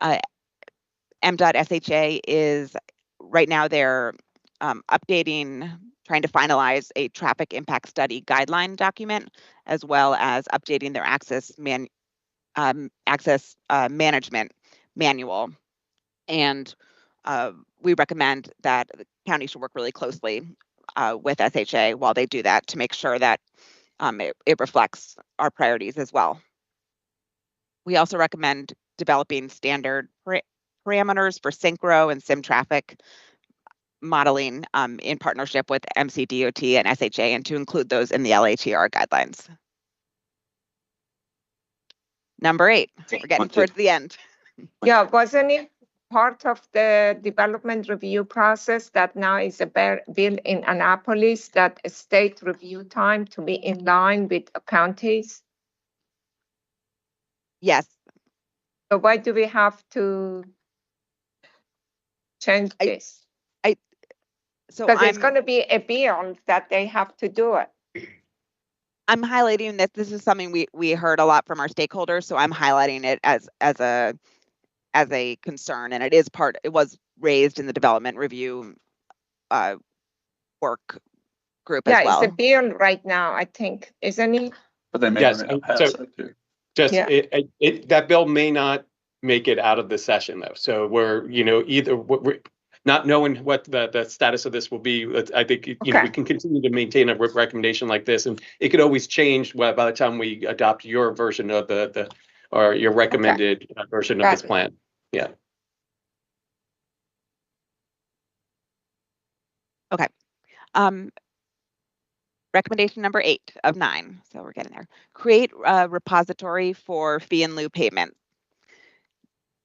MDOT SHA is right now they're trying to finalize a traffic impact study guideline document, as well as updating their access management manual. And we recommend that the county should work really closely with SHA while they do that to make sure that it reflects our priorities as well. We also recommend developing standard parameters for synchro and sim traffic modeling in partnership with MCDOT and SHA, and to include those in the LATR guidelines. Number 8, we're getting towards the end. Yeah, wasn't it part of the development review process that now is a bill in Annapolis that a state review time to be in line with counties? Yes. So why do we have to change this? Because it's going to be a bill that they have to do it. I'm highlighting that this is something we heard a lot from our stakeholders, so I'm highlighting it as a concern, and it was raised in the development review work group as well. Yeah, it's a bill right now, I think, isn't it? But they may or may not pass it too. That bill may not make it out of the session though. So we're not knowing what the status of this will be. I think we can continue to maintain a recommendation like this, and it could always change by the time we adopt your version of or your recommended version of this plan. Yeah. Okay. Recommendation number 8 of 9. So we're getting there. Create a repository for fee in lieu payments.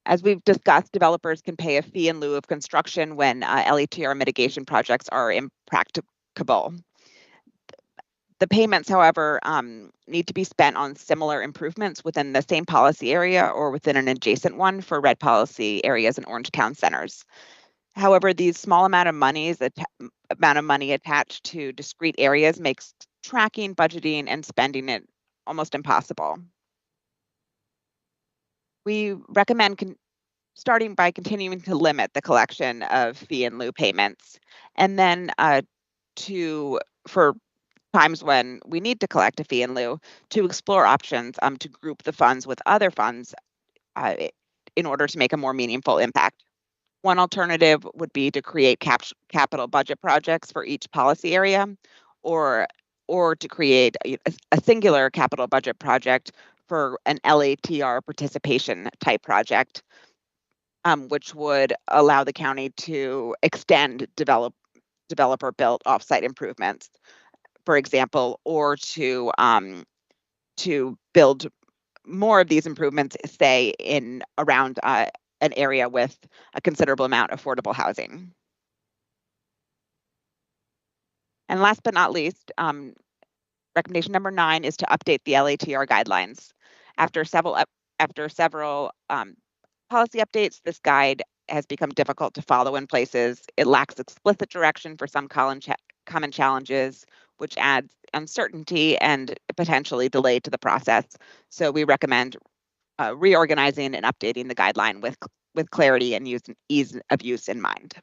As we've discussed, developers can pay a fee in lieu of construction when LATR mitigation projects are impracticable. The payments, however, need to be spent on similar improvements within the same policy area or within an adjacent one for red policy areas and orange town centers. However, these small amount of money attached to discrete areas makes tracking, budgeting, and spending it almost impossible. We recommend starting by continuing to limit the collection of fee in lieu payments, and then for times when we need to collect a fee in lieu, to explore options to group the funds with other funds in order to make a more meaningful impact. One alternative would be to create capital budget projects for each policy area, or or to create a singular capital budget project for an LATR participation type project, which would allow the county to extend developer-built offsite improvements, for example, or to build more of these improvements, say, in around an area with a considerable amount of affordable housing. And last but not least, recommendation number 9 is to update the LATR guidelines. After several policy updates, this guide has become difficult to follow in places. It lacks explicit direction for some common challenges, which adds uncertainty and potentially delay to the process. So we recommend reorganizing and updating the guideline with clarity and ease of use in mind.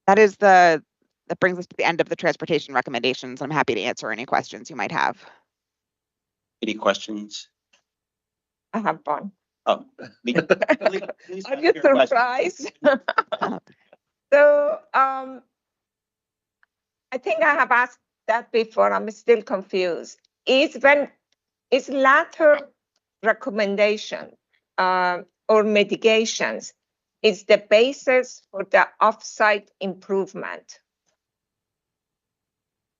That brings us to the end of the transportation recommendations. I'm happy to answer any questions you might have. Any questions? I have one. Oh, please Are you surprised? So I think I have asked that before. I'm still confused. Is latter recommendation or mitigations is the basis for the offsite improvement?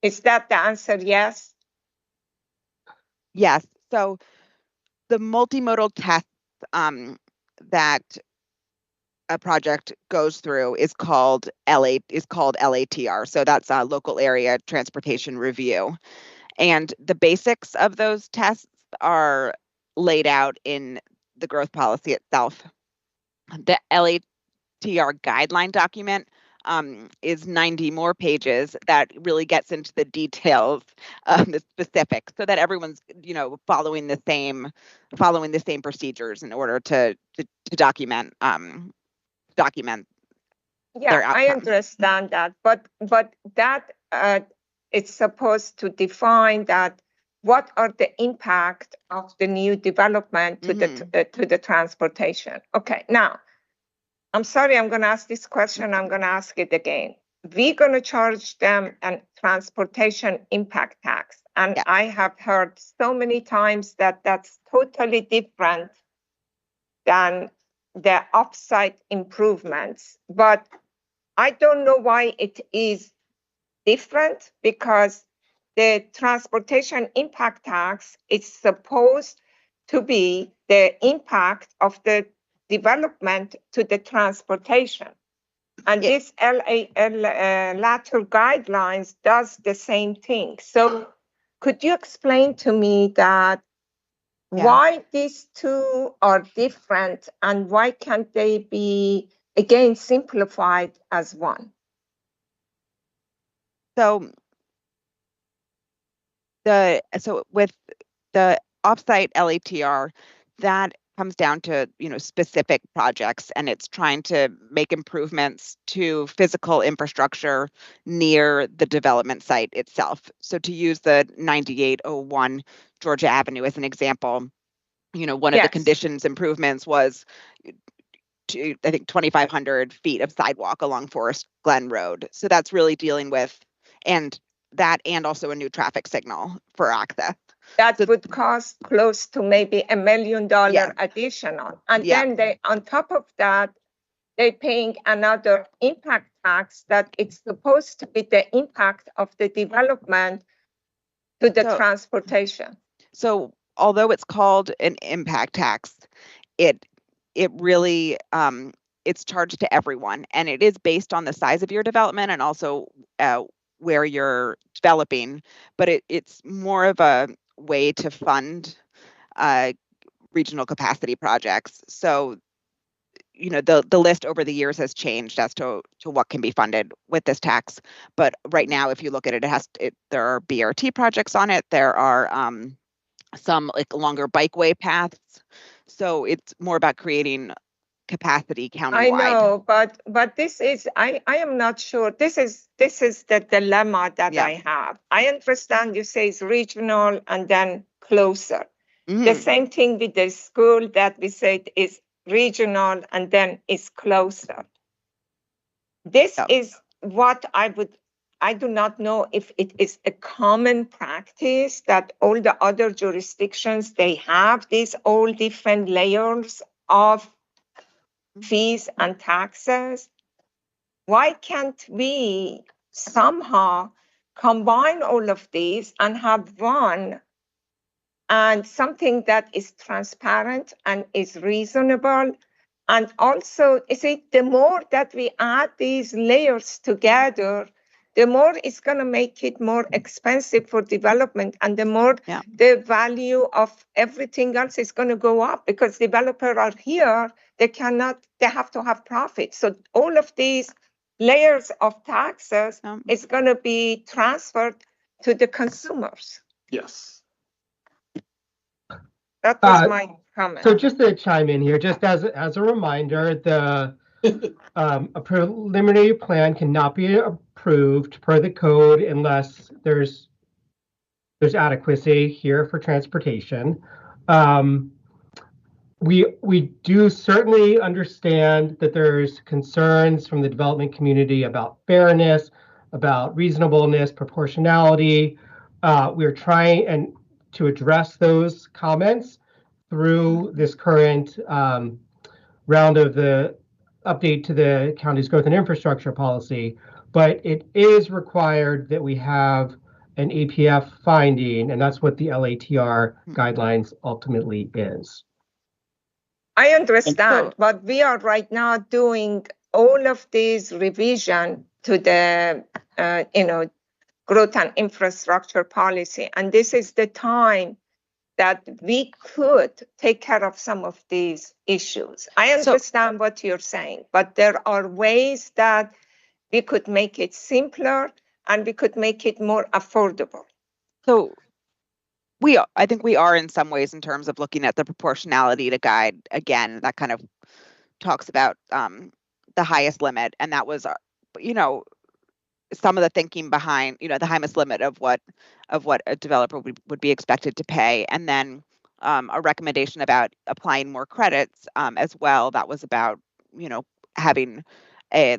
Is that the answer? Yes. Yes. So the multimodal tests that a project goes through is called LATR. So that's a local area transportation review. And the basics of those tests are laid out in the growth policy itself. The LATR guideline document is 90 more pages that really gets into the details, the specifics, so that everyone's following the same procedures in order to document Yeah, I understand that, but that it's supposed to define that what are the impact of the new development to the transportation. Okay, now I'm sorry, I'm going to ask this question. I'm going to ask it again. We're going to charge them a transportation impact tax, and yeah. I have heard so many times that that's totally different than the offsite improvements, but I don't know why it is different, because the transportation impact tax is supposed to be the impact of the development to the transportation. And this latter guidelines does the same thing. So could you explain to me that why these two are different, and why can't they be, again, simplified as one? So with the offsite LATR, that comes down to specific projects, and it's trying to make improvements to physical infrastructure near the development site itself. So to use the 9801 Georgia Avenue as an example, one of the conditions improvements was I think 2,500 feet of sidewalk along Forest Glen Road. So that's really dealing with and also a new traffic signal for access. That would cost close to maybe $1 million additional. And then they, on top of that, they're paying another impact tax that it's supposed to be the impact of the development to the transportation. So although it's called an impact tax, it really it's charged to everyone, and it is based on the size of your development and also where you're developing, but it's more of a way to fund regional capacity projects. So the list over the years has changed as to what can be funded with this tax, but right now, if you look at it, there are BRT projects on it. There are some like longer bikeway paths. So it's more about creating capacity countywide. I know, but this is I am not sure. This is the dilemma that I have. I understand you say it's regional and then closer. The same thing with the school that we said is regional and then is closer. This is what I would I do not know if it is a common practice that all the other jurisdictions, they have these all different layers of fees and taxes. Why can't we somehow combine all of these and have one and something that is transparent and is reasonable? And also, you see, the more that we add these layers together, the more it's going to make it more expensive for development, and the more the value of everything else is going to go up, because developers are here, they have to have profit. So all of these layers of taxes is going to be transferred to the consumers. Yes. That was my comment. So just to chime in here, just as a reminder, the a preliminary plan cannot be approved per the code unless there's adequacy here for transportation. We do certainly understand that there's concerns from the development community about fairness, about reasonableness, proportionality. We're trying to address those comments through this current round of the update to the county's growth and infrastructure policy, but it is required that we have an APF finding, and that's what the LATR guidelines ultimately is. I understand, but we are right now doing all of these revision to the, growth and infrastructure policy, and this is the time that we could take care of some of these issues. I understand what you're saying, but there are ways that we could make it simpler and we could make it more affordable. So I think we are in some ways in terms of looking at the proportionality to guide. Again, that kind of talks about the highest limit, and that was, some of the thinking behind, the highest limit of what a developer would be expected to pay, and then a recommendation about applying more credits as well. That was about, having a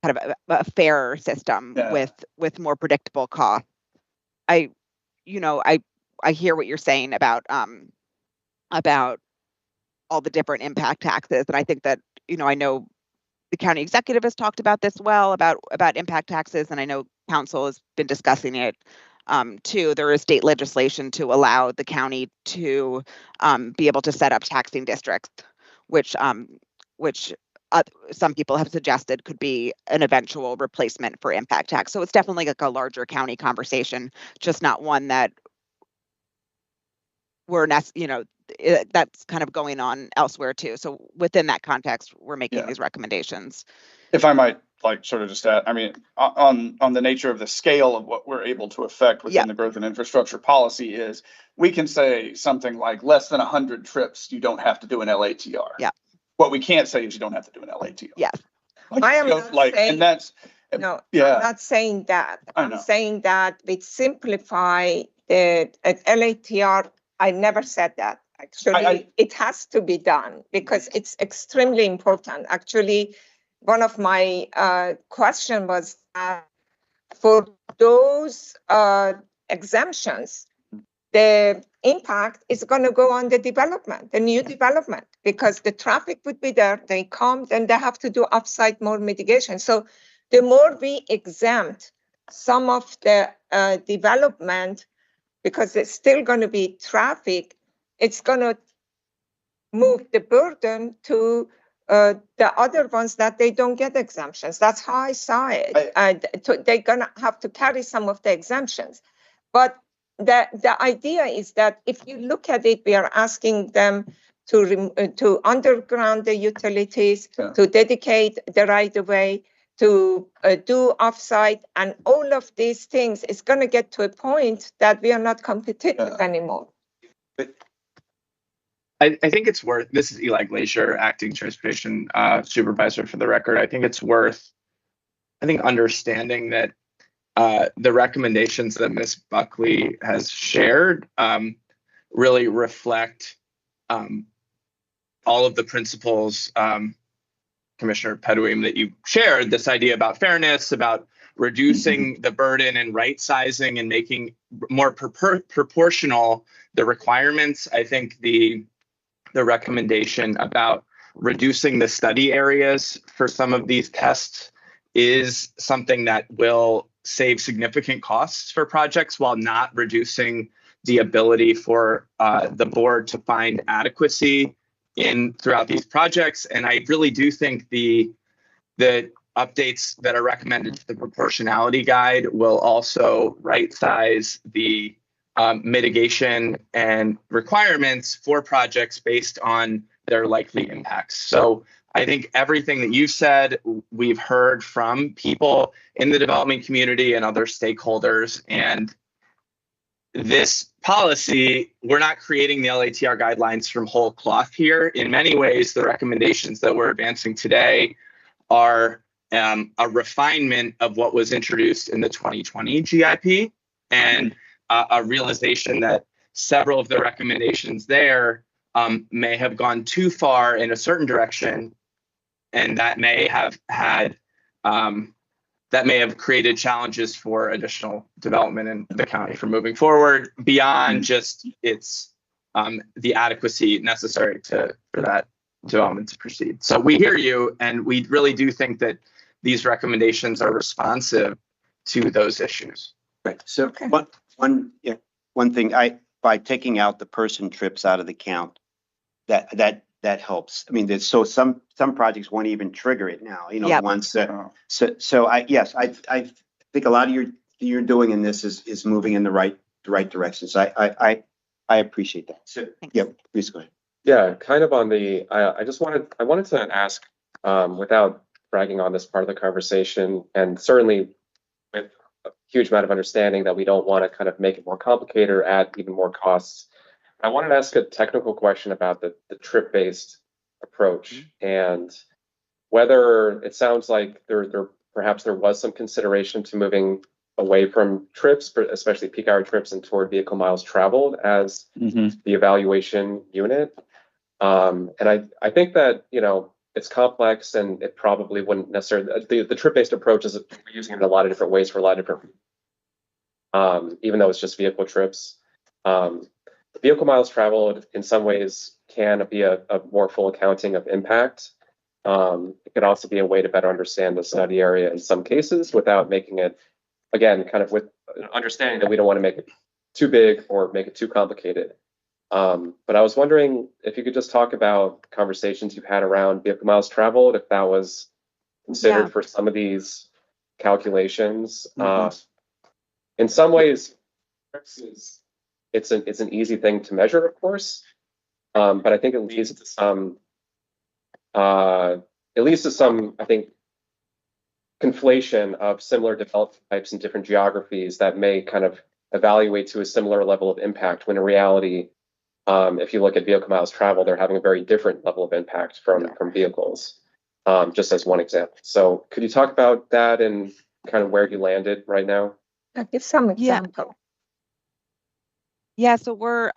kind of a fairer system with more predictable costs. I hear what you're saying about all the different impact taxes, and I think that, I know the county executive has talked about this about impact taxes, and I know council has been discussing it too. There is state legislation to allow the county to be able to set up taxing districts, which some people have suggested could be an eventual replacement for impact tax. So it's definitely like a larger county conversation, just not one that that's kind of going on elsewhere too. So within that context, we're making these recommendations. If I might, sort of just add, on the nature of the scale of what we're able to affect within the growth and infrastructure policy is, we can say something like less than 100 trips, you don't have to do an LATR. Yeah. What we can't say is you don't have to do an LATR. Yeah. I am not saying, and that's, I'm not saying that. I'm saying that we simplify the LATR. I never said that. Actually, it has to be done because it's extremely important. Actually, one of my question was for those exemptions, the impact is going to go on the development, the new development, because the traffic would be there. They come, then they have to do offsite more mitigation. So the more we exempt some of the development, because it's still going to be traffic, it's going to move the burden to the other ones that they don't get exemptions. That's how I saw it. They're going to have to carry some of the exemptions. But the idea is that if you look at it, we are asking them to underground the utilities, to dedicate the right-of-way, to do offsite, and all of these things is going to get to a point that we are not competitive anymore. I think it's worth, this is Eli Glacier, acting transportation supervisor for the record. I think it's worth, understanding that the recommendations that Ms. Buckley has shared really reflect all of the principles, Commissioner Peduim, that you shared, this idea about fairness, about reducing the burden and right sizing and making more proportional the requirements. I think the recommendation about reducing the study areas for some of these tests is something that will save significant costs for projects while not reducing the ability for the board to find adequacy throughout these projects. And I really do think the updates that are recommended to the proportionality guide will also right size the mitigation and requirements for projects based on their likely impacts. So I think everything that you said, we've heard from people in the development community and other stakeholders. And this policy, we're not creating the LATR guidelines from whole cloth here. In many ways, the recommendations that we're advancing today are a refinement of what was introduced in the 2020 GIP, and a realization that several of the recommendations there may have gone too far in a certain direction, and that may have created challenges for additional development in the county for moving forward beyond just the adequacy necessary for that development to proceed. So we hear you, and we really do think that these recommendations are responsive to those issues. Right. So one thing, by taking out the person trips out of the count, that helps. I mean, so some projects won't even trigger it now. You know, Yep. once that. So I think a lot of you're doing in this is moving in the right direction. So I appreciate that. So Thanks. yeah, please go ahead. Yeah, kind of on the, I wanted to ask, without bragging on this part of the conversation, and certainly with a huge amount of understanding that we don't want to kind of make it more complicated or add even more costs. I wanted to ask a technical question about the trip-based approach and whether it sounds like perhaps there was some consideration to moving away from trips, especially peak hour trips, and toward vehicle miles traveled as the evaluation unit. And I think that, it's complex and it probably wouldn't necessarily, the trip-based approach is we're using it in a lot of different ways for a lot of different, even though it's just vehicle trips. Vehicle miles traveled in some ways can be a more full accounting of impact. It could also be a way to better understand the study area in some cases without making it, again, kind of with understanding that we don't want to make it too big or make it too complicated. But I was wondering if you could just talk about conversations you've had around vehicle miles traveled, if that was considered for some of these calculations. In some ways, it's an easy thing to measure, of course, but I think it leads to some, I think, conflation of similar development types in different geographies that may kind of evaluate to a similar level of impact, when in reality, if you look at vehicle miles traveled, they're having a very different level of impact from vehicles, just as one example. So could you talk about that and kind of where you landed right now? Give some example. Yeah, so we're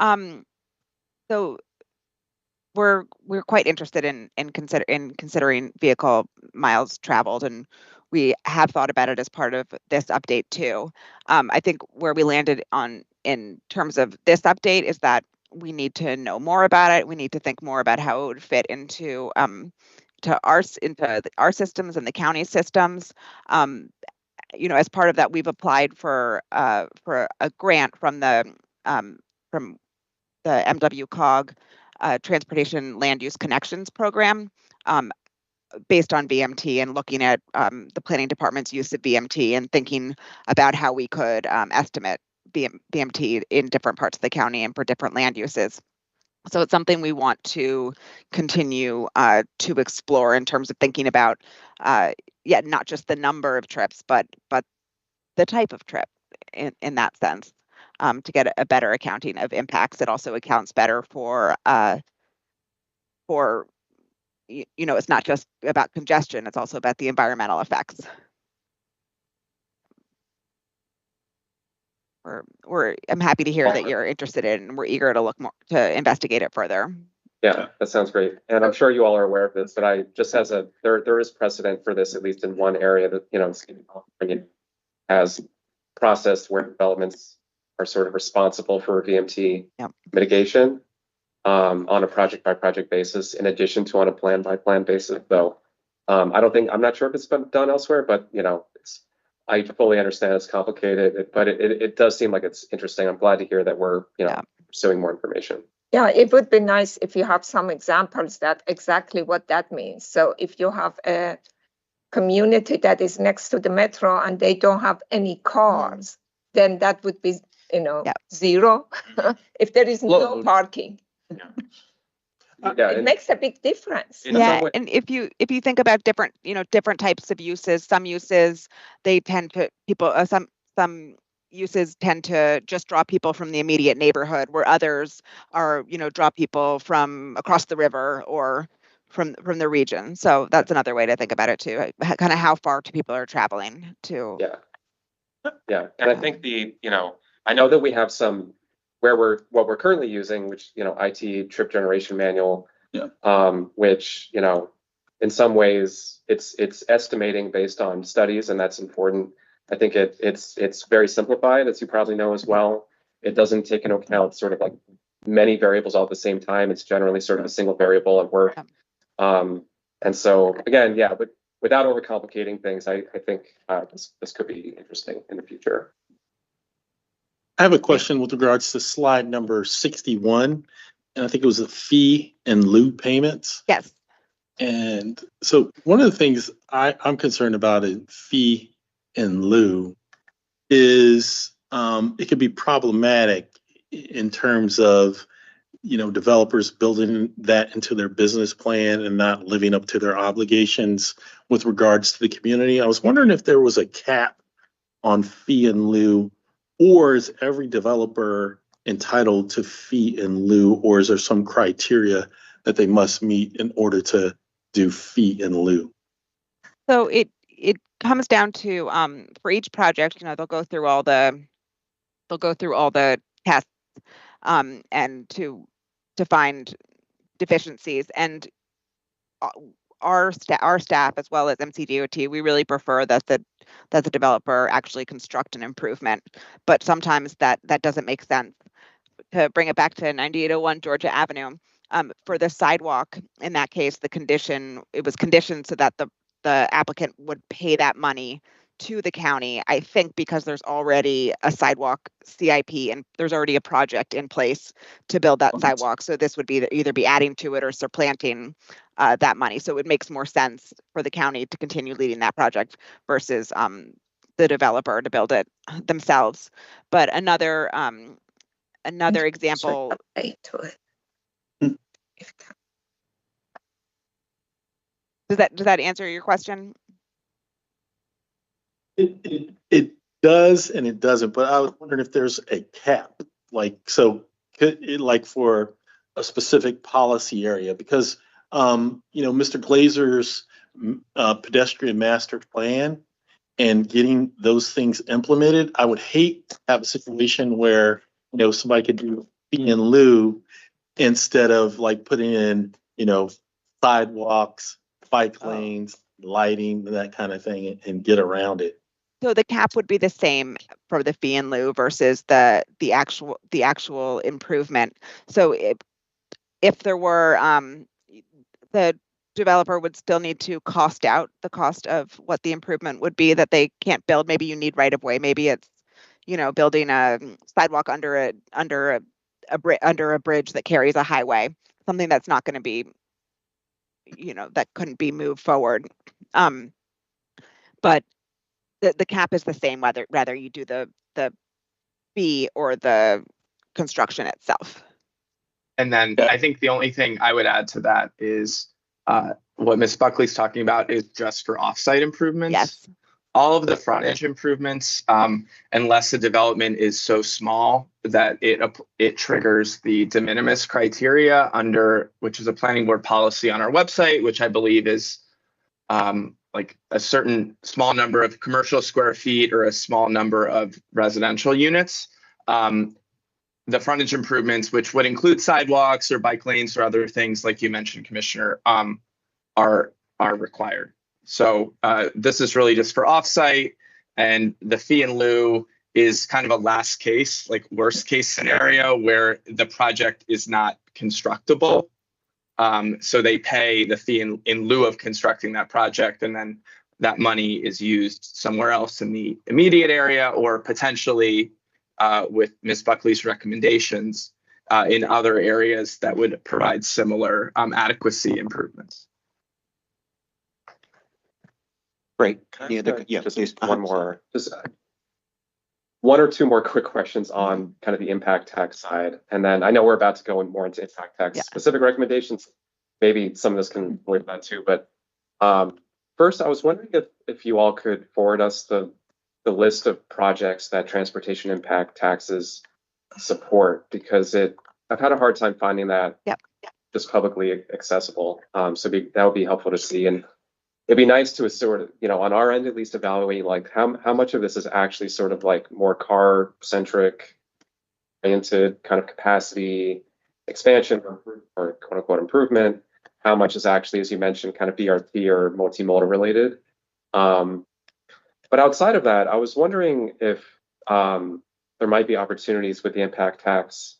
quite interested in considering vehicle miles traveled, and we have thought about it as part of this update too. I think where we landed in terms of this update is that we need to know more about it. We need to think more about how it would fit into our systems and the county systems. As part of that, we've applied for a grant from the MWCOG Transportation Land Use Connections Program, based on VMT, and looking at the planning department's use of VMT and thinking about how we could estimate VMT in different parts of the county and for different land uses. So it's something we want to continue to explore in terms of thinking about, not just the number of trips, but the type of trip in that sense, to get a better accounting of impacts. It also accounts better for it's not just about congestion, it's also about the environmental effects. I'm happy to hear that you're interested in, and we're eager to look more, to investigate it further. Yeah, that sounds great. And I'm sure you all are aware of this, but there is precedent for this, at least in one area that, has processed where developments are sort of responsible for VMT mitigation on a project by project basis, in addition to on a plan by plan basis. Though I'm not sure if it's been done elsewhere, but I fully understand it's complicated, but it does seem like it's interesting. I'm glad to hear that we're pursuing more information. Yeah, it would be nice if you have some examples that exactly what that means. So if you have a community that is next to the metro and they don't have any cars, then that would be, zero. If there is no parking. It makes a big difference. Yeah, and if you think about different types of uses, some uses they tend to some uses tend to just draw people from the immediate neighborhood, where others are draw people from across the river or from the region. So that's another way to think about it too. Kind of how far people are traveling to. Yeah, and I think I know that we have some what we're currently using, which IT trip generation manual, which in some ways it's estimating based on studies, and that's important. I think it's very simplified, as you probably know as well. It doesn't take into account sort of like many variables all at the same time. It's generally sort of a single variable at work. And so again, but without overcomplicating things, I think this could be interesting in the future. I have a question with regards to slide number 61, and I think it was the fee and lieu payments. Yes. And so one of the things I'm concerned about in fee and lieu is it could be problematic in terms of developers building that into their business plan and not living up to their obligations with regards to the community. I was wondering if there was a cap on fee and lieu, or is every developer entitled to fee and lieu, or is there some criteria that they must meet in order to do fee and lieu? So it comes down to for each project, they'll go through all the tests and to find deficiencies. And our staff, as well as MCDOT, we really prefer that the developer actually construct an improvement. But sometimes that doesn't make sense. To bring it back to 9801 Georgia Avenue, for the sidewalk, in that case, it was conditioned so that the applicant would pay that money to the county, I think, because there's already a sidewalk CIP and there's already a project in place to build that sidewalk. So this would be either be adding to it or supplanting that money. So it makes more sense for the county to continue leading that project versus the developer to build it themselves. But another example. Does that answer your question? It does and it doesn't, but I was wondering if there's a cap, like for a specific policy area, because Mr. Glazer's pedestrian master plan and getting those things implemented, I would hate to have a situation where somebody could do fee and lieu instead of like putting in sidewalks, bike lanes, lighting, that kind of thing, and get around it. So the cap would be the same for the fee and lieu versus the actual improvement. So if there were the developer would still need to cost out the cost of what the improvement would be that they can't build. Maybe you need right of way. Maybe it's building a sidewalk under a bridge that carries a highway. Something that's not going to be that couldn't be moved forward. But the cap is the same whether you do the fee or the construction itself. And then I think the only thing I would add to that is what Ms. Buckley's talking about is just for offsite improvements. Yes. All of the frontage improvements, unless the development is so small that it triggers the de minimis criteria which is a planning board policy on our website, which I believe is like a certain small number of commercial square feet or a small number of residential units. The frontage improvements, which would include sidewalks or bike lanes or other things like you mentioned, Commissioner, are required. So this is really just for offsite, And the fee in lieu is kind of a last case, like worst case scenario where the project is not constructible. So they pay the fee in lieu of constructing that project, and then that money is used somewhere else in the immediate area, or potentially with Ms. Buckley's recommendations in other areas that would provide similar adequacy improvements. Great. Yeah, Please. just one more, just one or two more quick questions on kind of the impact tax side. And then I know we're about to go more into impact tax specific recommendations. Maybe some of this can relate to that too. But first, I was wondering if you all could forward us the list of projects that transportation impact taxes support, because I've had a hard time finding that just publicly accessible. So that would be helpful to see. And it'd be nice to sort of, on our end, at least evaluate like how much of this is actually sort of like more car centric oriented kind of capacity expansion or quote unquote improvement. How much is actually, as you mentioned, kind of BRT or multimodal related. But outside of that, I was wondering if there might be opportunities with the impact tax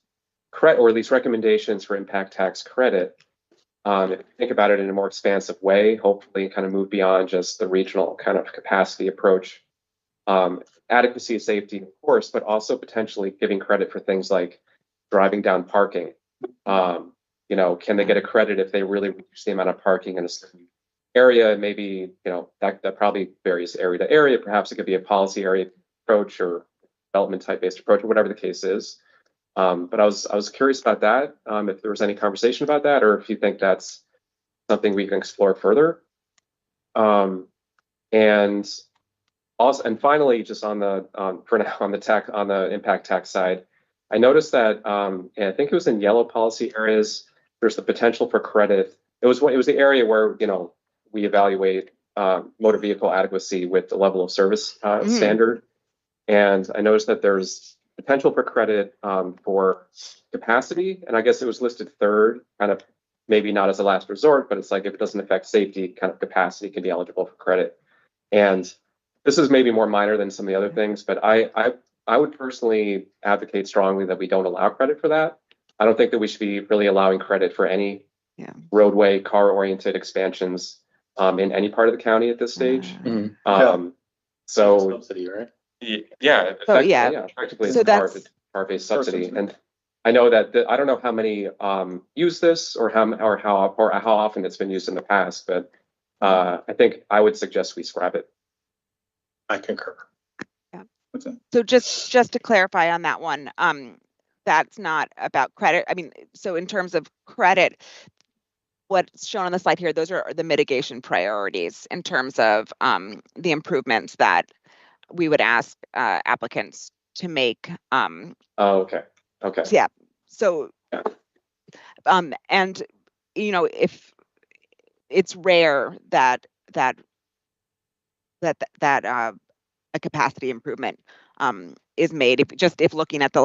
credit, or at least recommendations for impact tax credit. If you think about it in a more expansive way, hopefully kind of move beyond just the regional kind of capacity approach. Adequacy of safety, of course, but also potentially giving credit for things like driving down parking. Can they get a credit if they really reduce the amount of parking in a certain area? Maybe, that probably varies area to area. Perhaps it could be a policy area approach or development type based approach, or whatever the case is. But I was curious about that, if there was any conversation about that, or if you think that's something we can explore further. And finally, just on the impact tax side, I noticed that and I think it was in yellow policy areas, there's the potential for credit. It was the area where we evaluate motor vehicle adequacy with the level of service standard, and I noticed that there's potential for credit for capacity, and I guess it was listed third, kind of maybe not as a last resort, but it's like if it doesn't affect safety, kind of capacity can be eligible for credit. And this is maybe more minor than some of the other things, but I would personally advocate strongly that we don't allow credit for that. I don't think that we should be really allowing credit for any roadway car-oriented expansions in any part of the county at this stage. So Subsidy, right? Yeah, effectively So it's that's car-based subsidy. And I know that I don't know how many use this or how often it's been used in the past, but I think I would suggest we scrap it. I concur. So just to clarify on that one, that's not about credit. I mean, so in terms of credit, what's shown on the slide here, those are the mitigation priorities in terms of the improvements that we would ask applicants to make. Okay. Yeah. So, and if it's rare that a capacity improvement is made. If looking at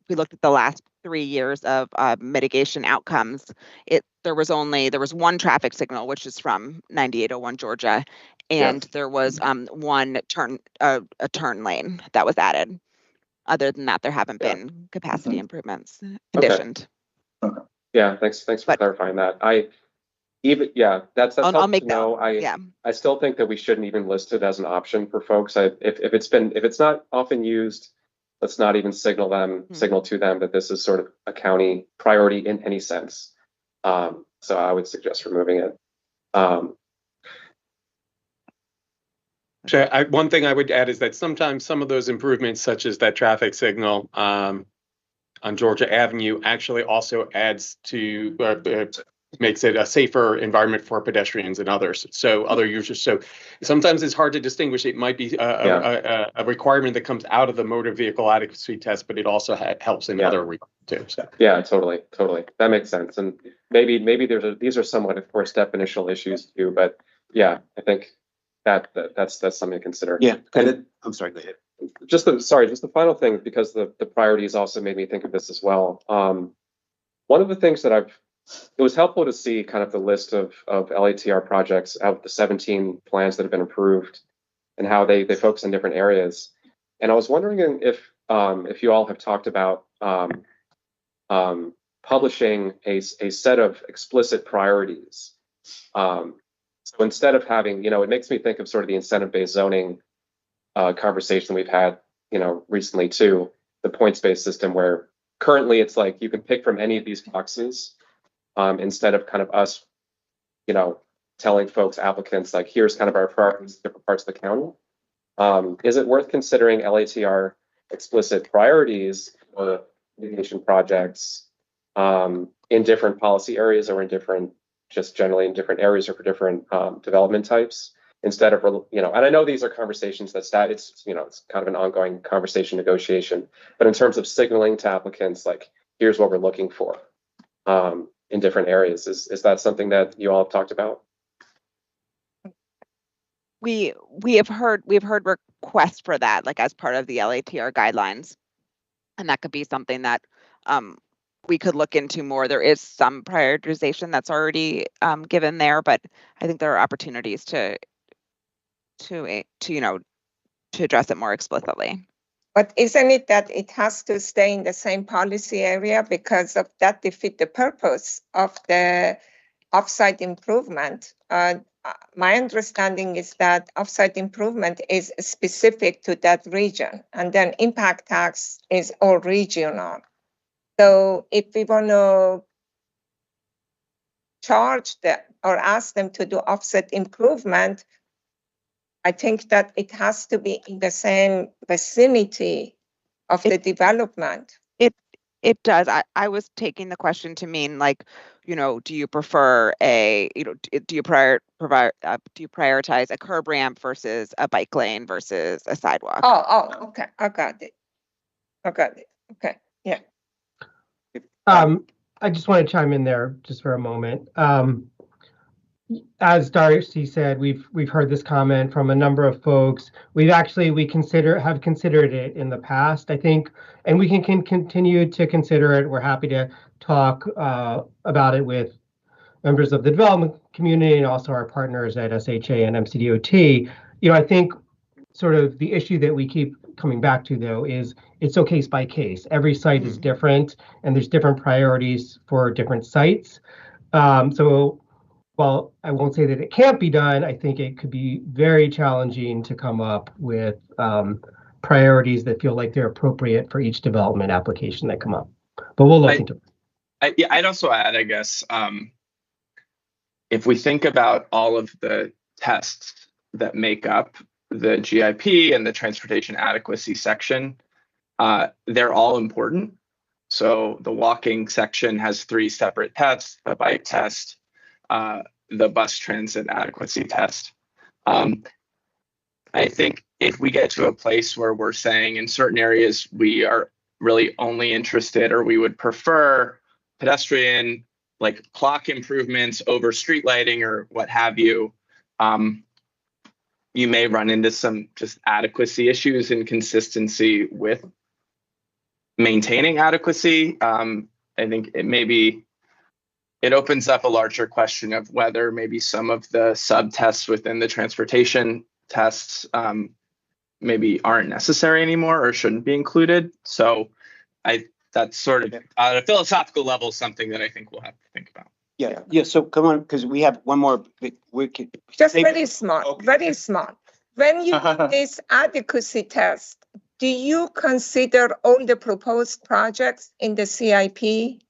we looked at the last 3 years of mitigation outcomes, there was one traffic signal, which is from 9801 Georgia, and there was one a turn lane that was added. Other than that, there haven't been capacity improvements conditioned. Okay. Yeah, thanks for clarifying that. That's I'll make to know. I still think that we shouldn't even list it as an option for folks. If it's not often used, let's not even signal to them that this is sort of a county priority in any sense. So I would suggest removing it. So one thing I would add is that sometimes some of those improvements, such as that traffic signal on Georgia Avenue, actually also adds to makes it a safer environment for pedestrians and others. So other users. So sometimes it's hard to distinguish. It might be a requirement that comes out of the motor vehicle adequacy test, but it also helps in other requirements too. So. Yeah, totally. That makes sense. And maybe these are somewhat, of course, definitional issues too. But yeah, I think that's something to consider. Yeah. I'm sorry. Go ahead. Just the final thing, because the priorities also made me think of this as well. One of the things that it was helpful to see kind of the list of LATR projects out of the 17 plans that have been approved. and how they focus on different areas. And I was wondering if you all have talked about publishing a set of explicit priorities. So instead of having, it makes me think of sort of the incentive-based zoning conversation we've had, recently too, the points-based system, where currently it's like you can pick from any of these boxes, instead of kind of us, telling folks, applicants, like, here's kind of our priorities in different parts of the county. Is it worth considering LATR explicit priorities for mitigation projects in different policy areas, or just generally in different areas, or for different development types, instead of, and I know these are conversations it's kind of an ongoing conversation, negotiation, but in terms of signaling to applicants, like, here's what we're looking for in different areas, is that something that you all have talked about? We have heard requests for that, like as part of the LATR guidelines, and that could be something that we could look into more. There is some prioritization that's already given there, but I think there are opportunities to address it more explicitly. But isn't it that it has to stay in the same policy area, because of that defeat the purpose of the offsite improvement? My understanding is that offsite improvement is specific to that region, and then impact tax is all regional. So if we want to charge them or ask them to do offset improvement, I think that it has to be in the same vicinity of the development. It does. I was taking the question to mean, like, do you prefer do you prioritize a curb ramp versus a bike lane versus a sidewalk? Oh, okay. I got it. Okay. Yeah. I just want to chime in there just for a moment. As Darcy said, we've heard this comment from a number of folks. We have considered it in the past, I think, and we can continue to consider it. We're happy to talk about it with members of the development community and also our partners at SHA and MCDOT. I think sort of the issue that we keep coming back to, though, is it's so case by case. Every site is different, and there's different priorities for different sites. So while I won't say that it can't be done, I think it could be very challenging to come up with priorities that feel like they're appropriate for each development application that come up. But we'll look into it. I'd also add, I guess, if we think about all of the tests that make up the GIP and the transportation adequacy section, they're all important. So the walking section has 3 separate tests: the bike test, the bus transit adequacy test. I think if we get to a place where we're saying in certain areas we are really only interested, or we would prefer pedestrian, like clock improvements over street lighting or what have you, you may run into some just adequacy issues and consistency with maintaining adequacy. I think it opens up a larger question of whether maybe some of the sub-tests within the transportation tests maybe aren't necessary anymore or shouldn't be included. So that's sort of at a philosophical level something that I think we'll have to think about. Yeah. So come on, because we have one more. Just very small, okay. Very small. When you do this adequacy test, do you consider all the proposed projects in the CIP?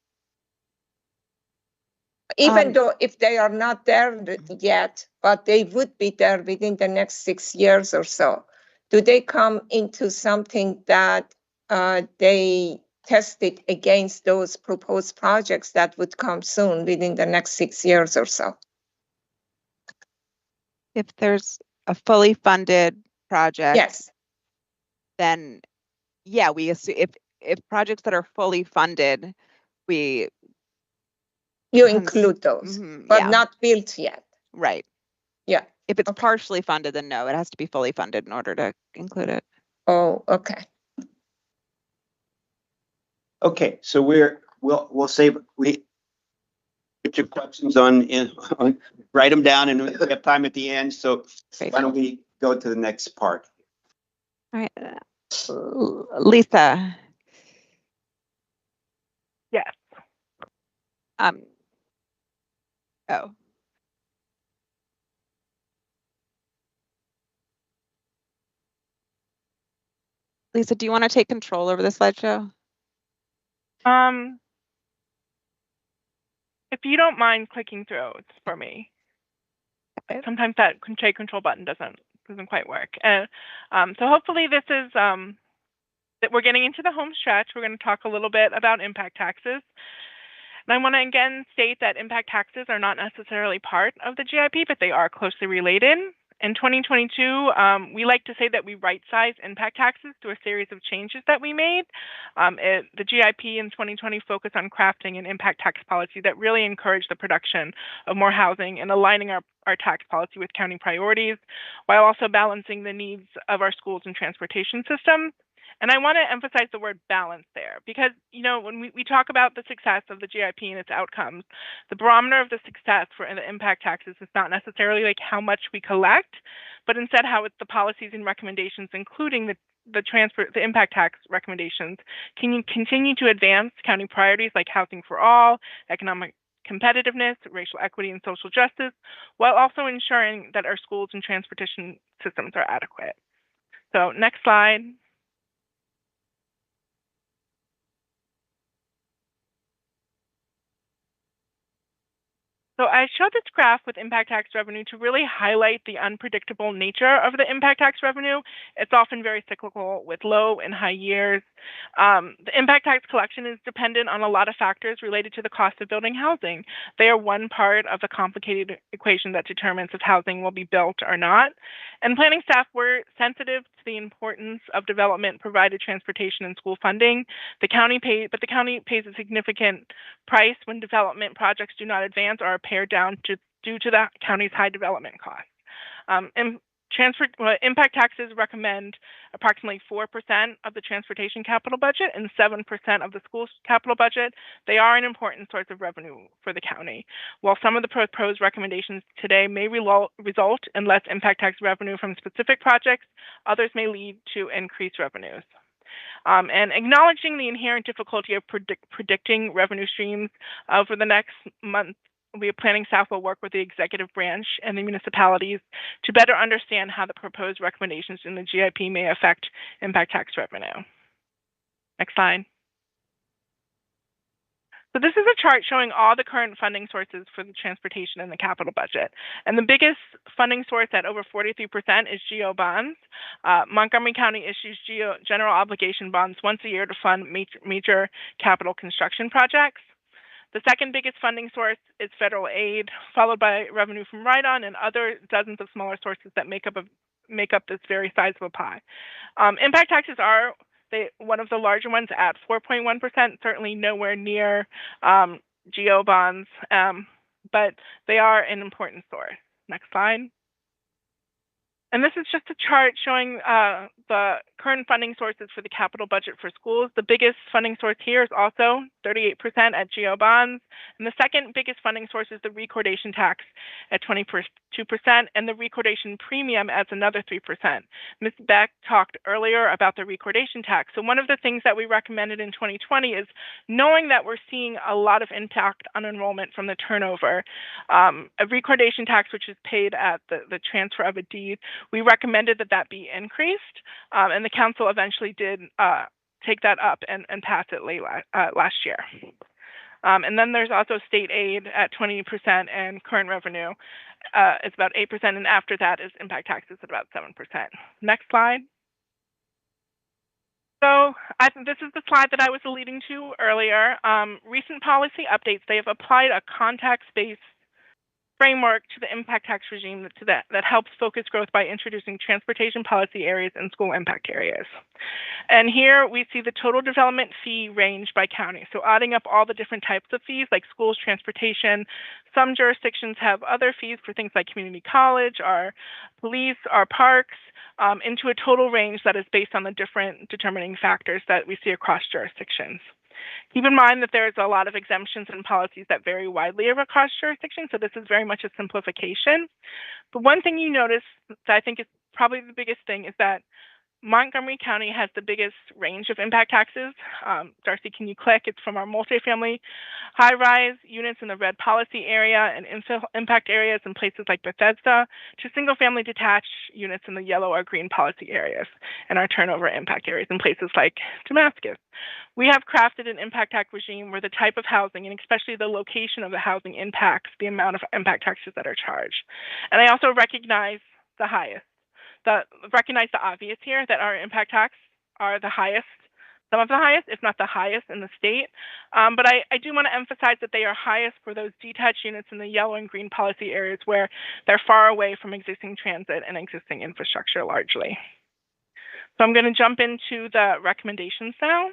Even though if they are not there yet, but they would be there within the next 6 years or so, do they come into something that they tested against those proposed projects that would come soon within the next 6 years or so? If there's a fully funded project, yes, then yeah, we assume if projects that are fully funded, you include those, but not built yet. Right. Yeah. If it's partially funded, then no, it has to be fully funded in order to include it. Oh, okay. Okay, so we'll save put your questions on write them down, and we have time at the end. So why don't we go to the next part. All right, Lisa. Yes. Oh. Lisa, do you want to take control over the slideshow? If you don't mind clicking through it for me. Sometimes that take control button doesn't quite work. And so hopefully this is that we're getting into the home stretch. We're going to talk a little bit about impact taxes. And I want to again state that impact taxes are not necessarily part of the GIP, but they are closely related. In 2022, we like to say that we right-sized impact taxes through a series of changes that we made. The GIP in 2020 focused on crafting an impact tax policy that really encouraged the production of more housing and aligning our tax policy with county priorities, while also balancing the needs of our schools and transportation system. And I want to emphasize the word balance there, because, when we talk about the success of the GIP and its outcomes, the barometer of the success for the impact taxes is not necessarily like how much we collect, but instead how it's the policies and recommendations, including the impact tax recommendations, can you continue to advance county priorities like housing for all, economic competitiveness, racial equity, and social justice, while also ensuring that our schools and transportation systems are adequate. So next slide. So I showed this graph with impact tax revenue to really highlight the unpredictable nature of the impact tax revenue. It's often very cyclical with low and high years. The impact tax collection is dependent on a lot of factors related to the cost of building housing. They are one part of the complicated equation that determines if housing will be built or not. And planning staff were sensitive to the importance of development provided transportation and school funding. The county pays a significant price when development projects do not advance or are pared down due to the county's high development costs. Impact taxes recommend approximately 4% of the transportation capital budget and 7% of the school's capital budget. They are an important source of revenue for the county. While some of the proposed recommendations today may result in less impact tax revenue from specific projects, others may lead to increased revenues. And acknowledging the inherent difficulty of predicting revenue streams over the next month, planning staff will work with the executive branch and the municipalities to better understand how the proposed recommendations in the GIP may affect impact tax revenue. Next slide. So this is a chart showing all the current funding sources for the transportation and the capital budget. And the biggest funding source at over 43% is GO bonds. Montgomery County issues general obligation bonds once a year to fund major capital construction projects. The second biggest funding source is federal aid, followed by revenue from write-on and other dozens of smaller sources that make up this very sizable pie. Impact taxes are one of the larger ones at 4.1%, certainly nowhere near GO bonds, but they are an important source. Next slide. And this is just a chart showing the current funding sources for the capital budget for schools. The biggest funding source here is also 38% at GO bonds. And the second biggest funding source is the recordation tax at 22%, and the recordation premium adds another 3%. Ms. Beck talked earlier about the recordation tax. So one of the things that we recommended in 2020 is, knowing that we're seeing a lot of impact on enrollment from the turnover, a recordation tax which is paid at the transfer of a deed, we recommended that be increased, and the council eventually did take that up and pass it late last year. And then there's also state aid at 20%, and current revenue is about 8%, and after that is impact taxes at about 7%. Next slide. So I think this is the slide that I was alluding to earlier. Recent policy updates, they have applied a context-based framework to the impact tax regime that helps focus growth by introducing transportation policy areas and school impact areas. And here we see the total development fee range by county. So adding up all the different types of fees like schools, transportation. Some jurisdictions have other fees for things like community college, our police, our parks, into a total range that is based on the different determining factors that we see across jurisdictions. Keep in mind that there's a lot of exemptions and policies that vary widely across jurisdictions, so this is very much a simplification. But one thing you notice that I think is probably the biggest thing is that Montgomery County has the biggest range of impact taxes. Darcy, can you click? It's from our multifamily high-rise units in the red policy area and infill impact areas in places like Bethesda to single-family detached units in the yellow or green policy areas and our turnover impact areas in places like Damascus. We have crafted an impact tax regime where the type of housing and especially the location of the housing impacts the amount of impact taxes that are charged. And I also recognize the obvious here, that our impact tax are the highest, some of the highest, if not the highest in the state. But I do want to emphasize that they are highest for those detached units in the yellow and green policy areas where they're far away from existing transit and existing infrastructure largely. So I'm going to jump into the recommendations now.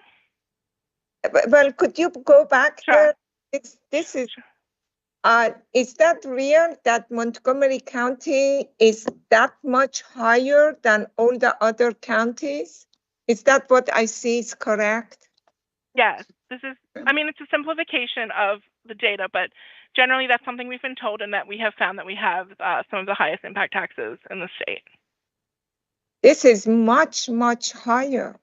Well, could you go back Sure. here? Is that real that Montgomery County is that much higher than all the other counties? Is that what I see is correct? Yes, it's a simplification of the data, but generally that's something we've been told and that we have found that we have some of the highest impact taxes in the state. This is much, much higher.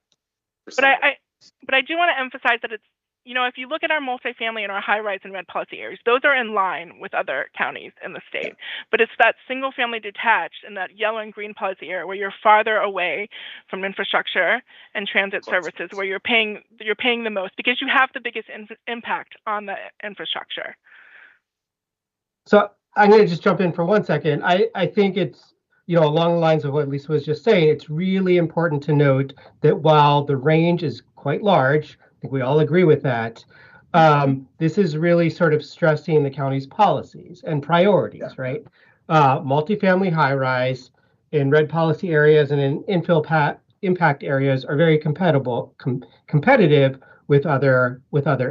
But I do want to emphasize that it's, if you look at our multifamily and our high-rise and red policy areas, those are in line with other counties in the state. But it's that single-family detached and that yellow and green policy area where you're farther away from infrastructure and transit services, where you're paying the most because you have the biggest impact on the infrastructure. So I'm going to just jump in for 1 second. I think it's, along the lines of what Lisa was just saying, it's really important to note that while the range is quite large, I think we all agree with that, this is really sort of stressing the county's policies and priorities, right? Multifamily high-rise in red policy areas and in infill impact areas are very competitive with other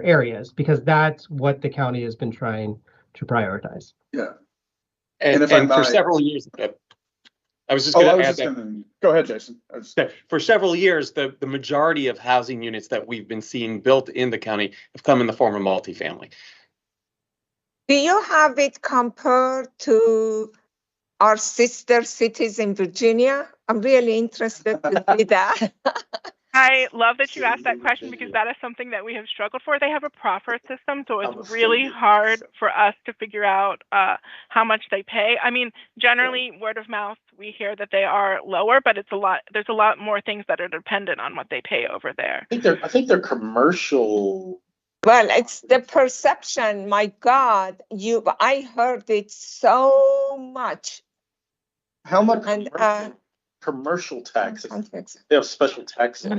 areas, because that's what the county has been trying to prioritize. Yeah. And for several years, I was just going to add that. Go ahead, Jason. For several years, the majority of housing units that we've been seeing built in the county have come in the form of multifamily. Do you have it compared to our sister cities in Virginia? I'm really interested to see that. I love that you asked that question because that is something that we have struggled for. They have a proffer system, so it's really hard for us to figure out how much they pay. I mean, generally, word of mouth, we hear that they are lower, but there's a lot more things that are dependent on what they pay over there. I think they're commercial. Well, it's the perception. My God, I heard it so much. How much? And commercial taxes. They have special taxes.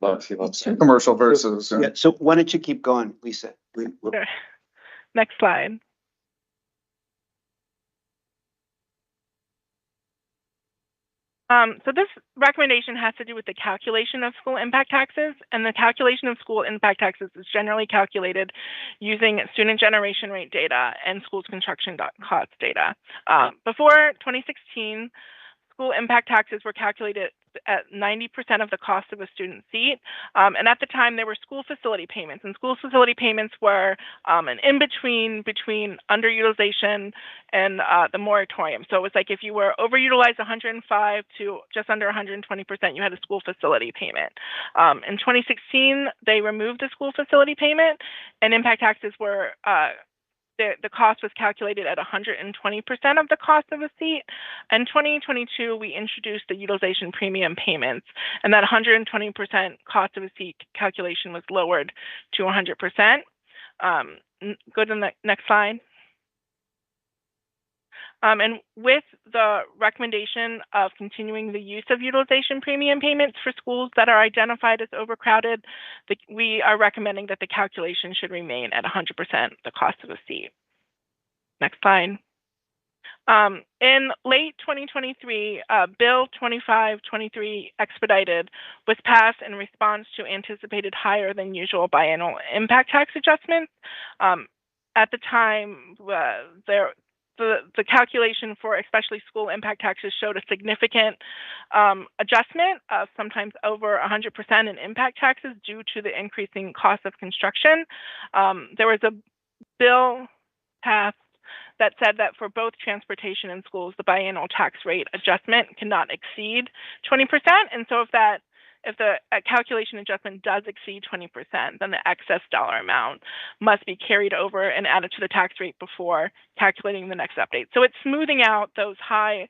Commercial versus. Yeah, so why don't you keep going, Lisa? Sure. Next slide. So this recommendation has to do with the calculation of school impact taxes, and the calculation of school impact taxes is generally calculated using student generation rate data and schools construction cost data. Before 2016, school impact taxes were calculated at 90% of the cost of a student seat. And at the time, there were school facility payments. And school facility payments were an in-between between underutilization and the moratorium. So it was like if you were overutilized 105 to just under 120%, you had a school facility payment. In 2016, they removed the school facility payment, and impact taxes were the cost was calculated at 120% of the cost of a seat. In 2022, we introduced the utilization premium payments, and that 120% cost of a seat calculation was lowered to 100%. Go to the next slide. And with the recommendation of continuing the use of utilization premium payments for schools that are identified as overcrowded, we are recommending that the calculation should remain at 100% the cost of a seat. Next slide. In late 2023, Bill 2523 expedited was passed in response to anticipated higher than usual biennial impact tax adjustments. At the time, the calculation for especially school impact taxes showed a significant adjustment of sometimes over 100% in impact taxes due to the increasing cost of construction. There was a bill passed that said that for both transportation and schools, the biannual tax rate adjustment cannot exceed 20%. And so if the calculation adjustment does exceed 20%, then the excess dollar amount must be carried over and added to the tax rate before calculating the next update. So it's smoothing out those high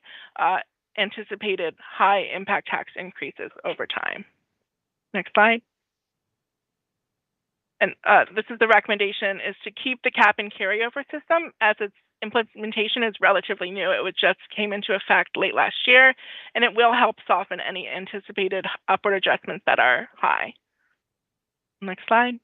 anticipated high impact tax increases over time. Next slide. And this is the recommendation, is to keep the cap and carryover system, as its implementation is relatively new. It just came into effect late last year, and it will help soften any anticipated upward adjustments that are high. Next slide.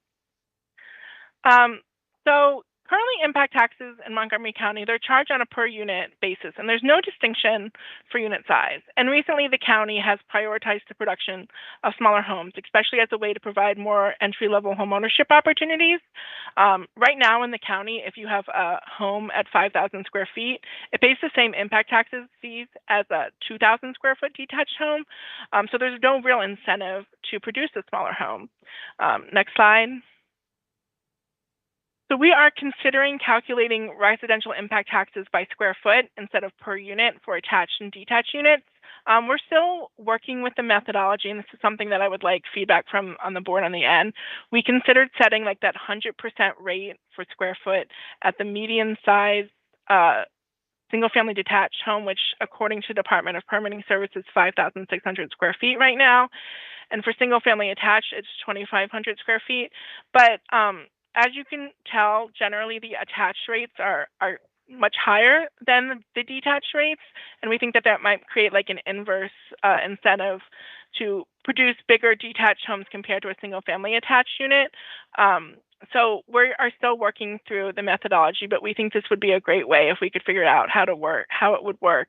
So currently, impact taxes in Montgomery County, they're charged on a per unit basis, and there's no distinction for unit size. And recently, the county has prioritized the production of smaller homes, especially as a way to provide more entry-level homeownership opportunities. Right now in the county, if you have a home at 5,000 square feet, it pays the same impact taxes fees as a 2,000 square foot detached home. So there's no real incentive to produce a smaller home. Next slide. So we are considering calculating residential impact taxes by square foot instead of per unit for attached and detached units. We're still working with the methodology, and this is something that I would like feedback from on the board on the end. We considered setting like that 100% rate for square foot at the median size single-family detached home, which according to Department of Permitting Services, 5,600 square feet right now. And for single-family attached, it's 2,500 square feet. But as you can tell, generally the attached rates are much higher than the detached rates, and we think that that might create like an inverse incentive to produce bigger detached homes compared to a single-family attached unit. So we are still working through the methodology, but we think this would be a great way if we could figure out how it would work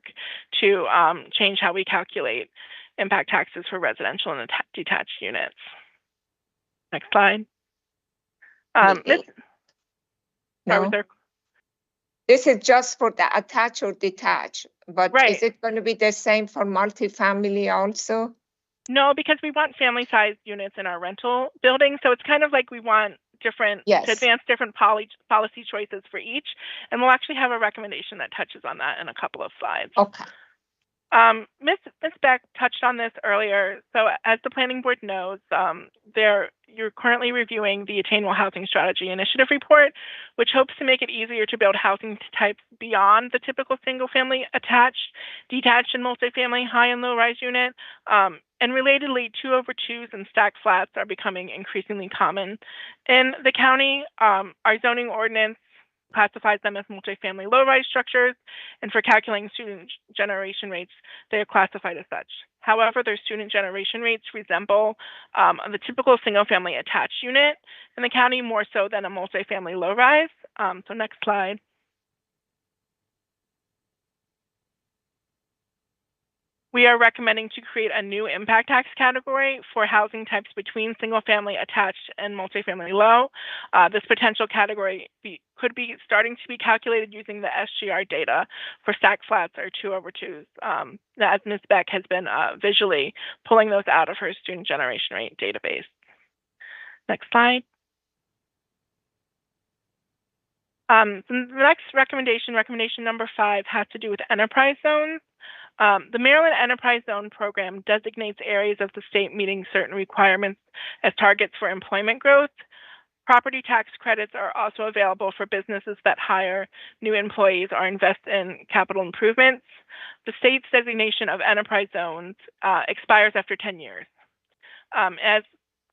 to change how we calculate impact taxes for residential and detached units. Next slide. This is just for the attached or detached, but right. Is it going to be the same for multifamily also? No, because we want family-sized units in our rental building, so it's kind of like we want different to advance different policy choices for each, and we'll actually have a recommendation that touches on that in a couple of slides. Okay. Ms. Beck touched on this earlier. So as the planning board knows, you're currently reviewing the Attainable Housing Strategy Initiative report, which hopes to make it easier to build housing types beyond the typical single-family attached, detached, and multifamily high and low-rise unit. And relatedly, 2/2s and stacked flats are becoming increasingly common in the county. Our zoning ordinance classifies them as multifamily low-rise structures, and for calculating student generation rates, they are classified as such. However, their student generation rates resemble the typical single-family attached unit in the county more so than a multifamily low-rise. So next slide. We are recommending to create a new impact tax category for housing types between single-family attached and multifamily low. This potential category could be starting to be calculated using the SGR data for stacked flats or 2/2s, as Ms. Beck has been visually pulling those out of her student generation rate database. Next slide. So the next recommendation number 5, has to do with enterprise zones. The Maryland Enterprise Zone Program designates areas of the state meeting certain requirements as targets for employment growth. Property tax credits are also available for businesses that hire new employees or invest in capital improvements. The state's designation of enterprise zones expires after 10 years. As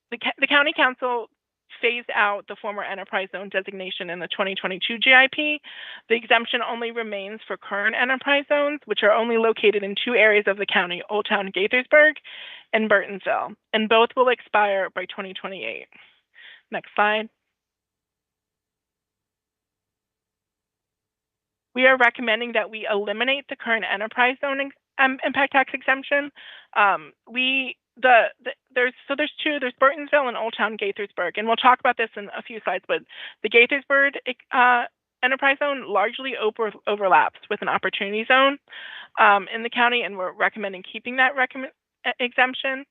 the County Council phased out the former enterprise zone designation in the 2022 GIP, the exemption only remains for current enterprise zones, which are only located in 2 areas of the county, Old Town Gaithersburg and Burtonsville, and both will expire by 2028. Next slide. We are recommending that we eliminate the current enterprise zone impact tax exemption. There's Burtonsville and Old Town Gaithersburg, and we'll talk about this in a few slides, but the Gaithersburg enterprise zone largely overlaps with an opportunity zone in the county, and we're recommending keeping that exemption.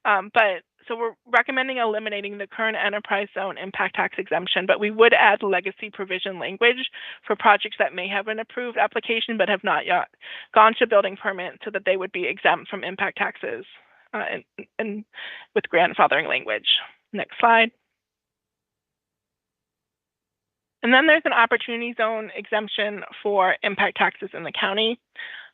But So we're recommending eliminating the current enterprise zone impact tax exemption, but we would add legacy provision language for projects that may have an approved application but have not yet gone to building permit, so that they would be exempt from impact taxes and with grandfathering language. Next slide. And then there's an opportunity zone exemption for impact taxes in the county.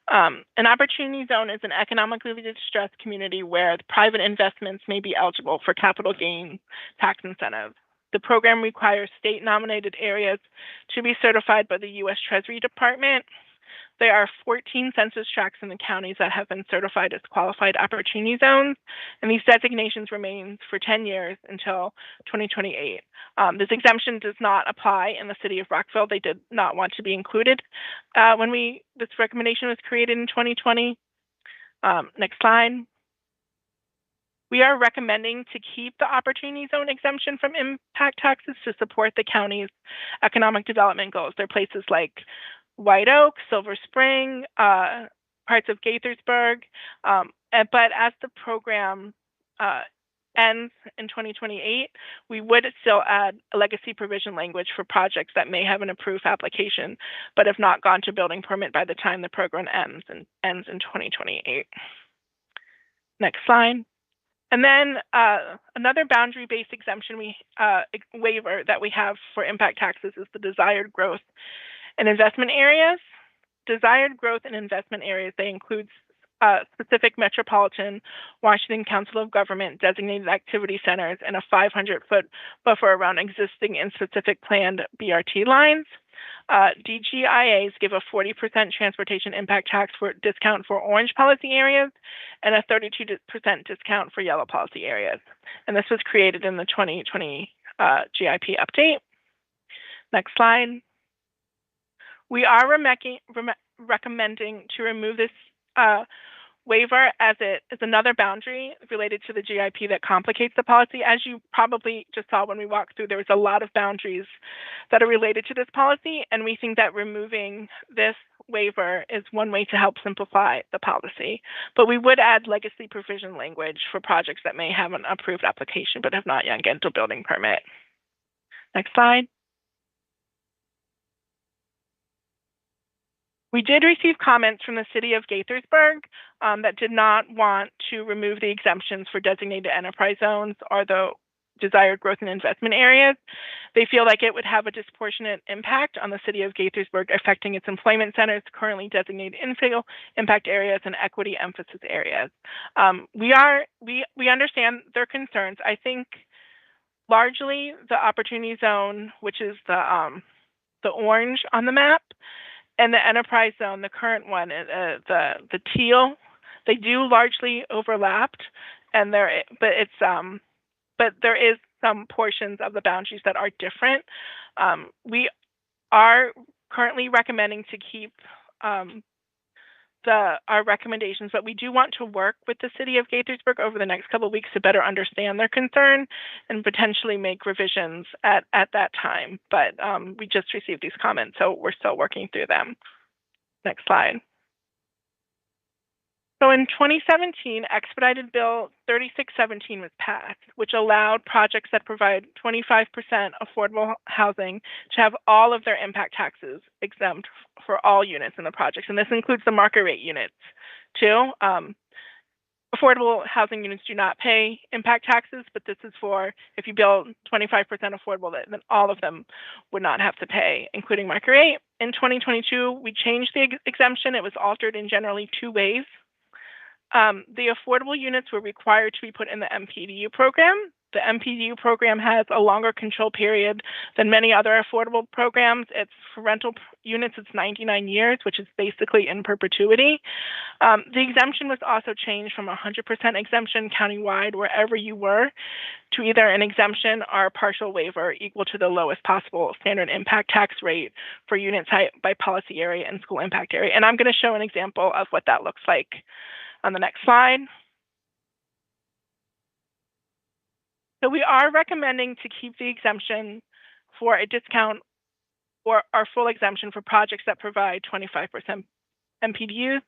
An opportunity zone is an economically distressed community where the private investments may be eligible for capital gain tax incentives. The program requires state-nominated areas to be certified by the U.S. Treasury Department. There are 14 census tracts in the counties that have been certified as qualified opportunity zones, and these designations remain for 10 years until 2028. This exemption does not apply in the city of Rockville. They did not want to be included when this recommendation was created in 2020. Next slide. We are recommending to keep the opportunity zone exemption from impact taxes to support the county's economic development goals. There are places like White Oak, Silver Spring, parts of Gaithersburg, but as the program ends in 2028, we would still add a legacy provision language for projects that may have an approved application but have not gone to building permit by the time the program ends in 2028. Next slide. And then another boundary-based exemption waiver that we have for impact taxes is the desired growth in investment areas. Desired growth in investment areas, they include specific metropolitan Washington Council of Government designated activity centers and a 500-foot buffer around existing and specific planned BRT lines. DGIAs give a 40% transportation impact tax discount for orange policy areas and a 32% discount for yellow policy areas. And this was created in the 2020 GIP update. Next slide. We are recommending to remove this waiver as it is another boundary related to the GIP that complicates the policy. As you probably just saw when we walked through, there was a lot of boundaries that are related to this policy, and we think that removing this waiver is one way to help simplify the policy. But we would add legacy provision language for projects that may have an approved application but have not yet gotten to building permit. Next slide. We did receive comments from the city of Gaithersburg that did not want to remove the exemptions for designated enterprise zones or the desired growth in investment areas. They feel like it would have a disproportionate impact on the city of Gaithersburg, affecting its employment centers, currently designated infill impact areas and equity emphasis areas. We understand their concerns. I think largely the opportunity zone, which is the orange on the map, and the enterprise zone, the current one, the teal, they do largely overlapped, and but there is some portions of the boundaries that are different. We are currently recommending to keep our recommendations, but we do want to work with the city of Gaithersburg over the next couple of weeks to better understand their concern and potentially make revisions at that time. But we just received these comments, so we're still working through them. Next slide. So in 2017, Expedited Bill 3617 was passed, which allowed projects that provide 25% affordable housing to have all of their impact taxes exempt for all units in the projects. And this includes the market rate units too. Affordable housing units do not pay impact taxes, but this is for if you build 25% affordable, then all of them would not have to pay, including market rate. In 2022, we changed the exemption. It was altered in generally two ways. The affordable units were required to be put in the MPDU program. The MPDU program has a longer control period than many other affordable programs. It's for rental units, it's 99 years, which is basically in perpetuity. The exemption was also changed from 100% exemption countywide, wherever you were, to either an exemption or a partial waiver equal to the lowest possible standard impact tax rate for units by policy area and school impact area. And I'm going to show an example of what that looks like on the next slide. So we are recommending to keep the exemption for a discount or our full exemption for projects that provide 25% MPDUs.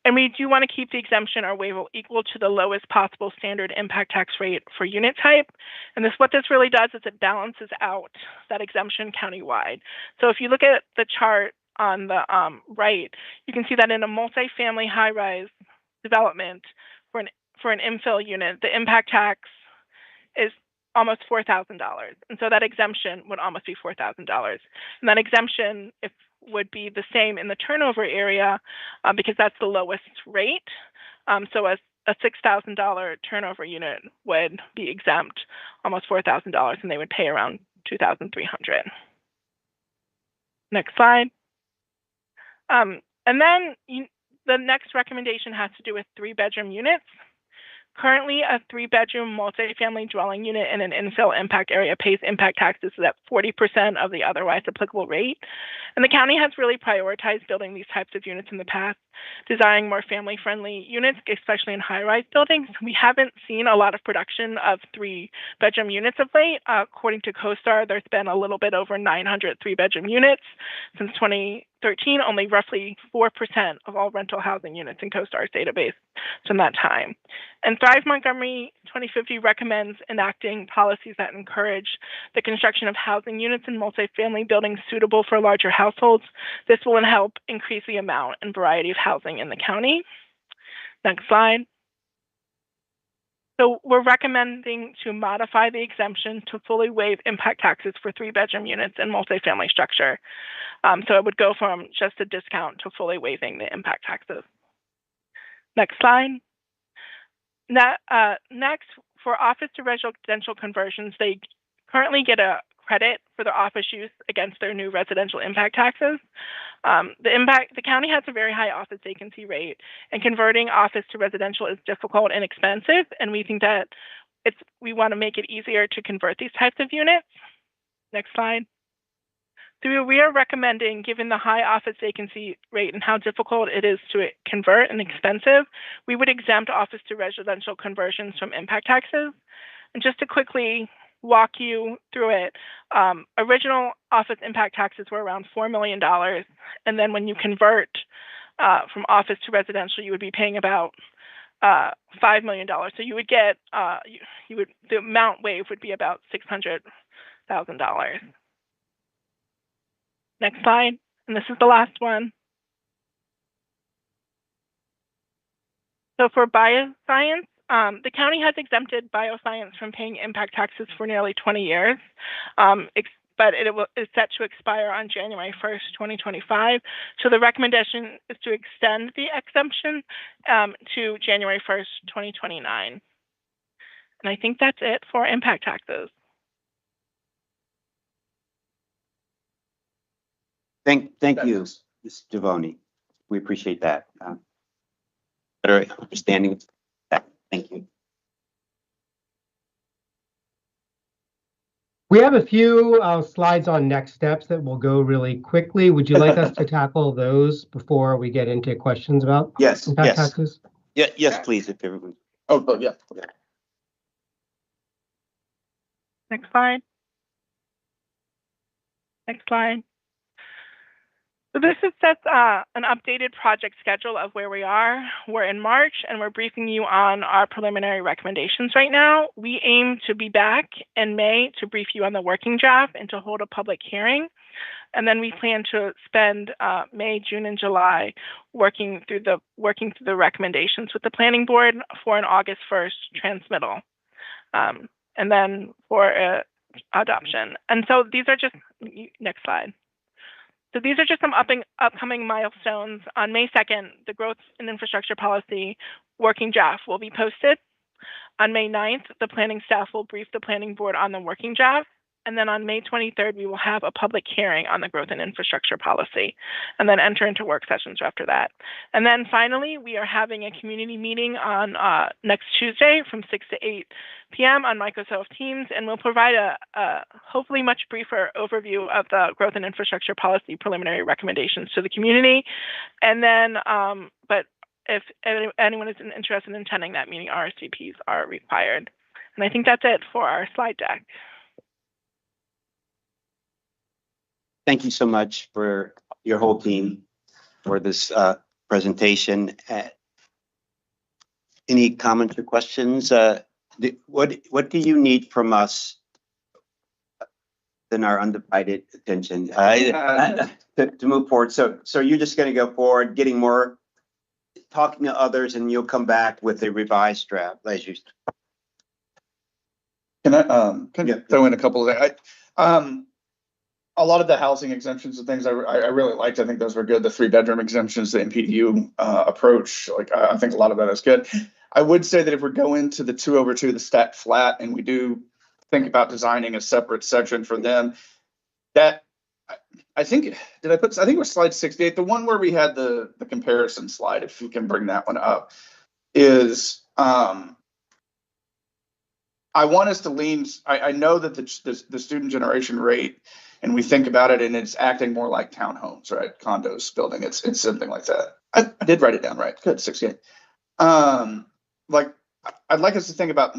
And we do want to keep the exemption or waiver equal to the lowest possible standard impact tax rate for unit type. And what this really does is it balances out that exemption countywide. So if you look at the chart on the right, you can see that in a multifamily high-rise development for an infill unit, the impact tax is almost $4,000. And so that exemption would almost be $4,000. And that exemption would be the same in the turnover area because that's the lowest rate. So a $6,000 turnover unit would be exempt almost $4,000, and they would pay around $2,300. Next slide. And then the next recommendation has to do with 3-bedroom units. Currently, a 3-bedroom multifamily dwelling unit in an infill impact area pays impact taxes at 40% of the otherwise applicable rate. And the county has really prioritized building these types of units in the past, designing more family-friendly units, especially in high-rise buildings. We haven't seen a lot of production of 3-bedroom units of late. According to CoStar, there's been a little bit over 900 3-bedroom units since 2013, only roughly 4% of all rental housing units in CoStar's database from that time. And Thrive Montgomery 2050 recommends enacting policies that encourage the construction of housing units in multifamily buildings suitable for larger households. This will help increase the amount and variety of housing in the county. Next slide. So we're recommending to modify the exemption to fully waive impact taxes for 3-bedroom units in multifamily structure. So it would go from just a discount to fully waiving the impact taxes. Next slide. Next, for office to residential conversions, they currently get a credit for their office use against their new residential impact taxes. The county has a very high office vacancy rate, and converting office to residential is difficult and expensive, and we think that we want to make it easier to convert these types of units. Next slide. So we are recommending, given the high office vacancy rate and how difficult it is to convert and expensive, we would exempt office to residential conversions from impact taxes. And just to quickly walk you through it, original office impact taxes were around $4 million. And then when you convert from office to residential, you would be paying about $5 million. So you would get, the amount waived would be about $600,000. Next slide, and this is the last one. So for bioscience, the county has exempted bioscience from paying impact taxes for nearly 20 years, but it is set to expire on January 1st, 2025. So the recommendation is to extend the exemption to January 1st, 2029. And I think that's it for impact taxes. Thank you, Ms. Devoni. We appreciate that. Better understanding of that. Thank you. We have a few slides on next steps that will go really quickly. Would you like us to tackle those before we get into questions about impact taxes? Yes, please, if everyone. Oh, yeah. Next slide. Next slide. So this is just an updated project schedule of where we are. We're in March, and we're briefing you on our preliminary recommendations right now. We aim to be back in May to brief you on the working draft and to hold a public hearing. And then we plan to spend May, June, and July working through the recommendations with the planning board for an August 1st transmittal, and then for adoption. And so these are just, next slide. So these are just some upcoming milestones. On May 2nd, the Growth and Infrastructure Policy working draft will be posted. On May 9th, the planning staff will brief the planning board on the working draft. And then on May 23rd, we will have a public hearing on the Growth and Infrastructure Policy, and then enter into work sessions after that. And then finally, we are having a community meeting on next Tuesday from 6 to 8 p.m. on Microsoft Teams, and we'll provide a hopefully much briefer overview of the Growth and Infrastructure Policy preliminary recommendations to the community. And then, but if anyone is interested in attending that meeting, RSVPs are required. And I think that's it for our slide deck. Thank you so much for your whole team for this presentation. Any comments or questions? What do you need from us in our undivided attention to move forward? So you're just going to go forward, getting more, talking to others, and you'll come back with a revised draft, as you. Can I throw in a couple of things? A lot of the housing exemptions and things I really liked. I think those were good. The 3-bedroom exemptions, the MPDU approach, like I think a lot of that is good. I would say that if we're going to the 2/2, the stacked flat, and we do think about designing a separate section for them, that I think, I think it was slide 68, the one where we had the comparison slide, if you can bring that one up, is I want us to lean, I know that the student generation rate, and we think about it and it's acting more like townhomes, right? Condos building, it's something like that. I did write it down right. Good, 68. Like, I'd like us to think about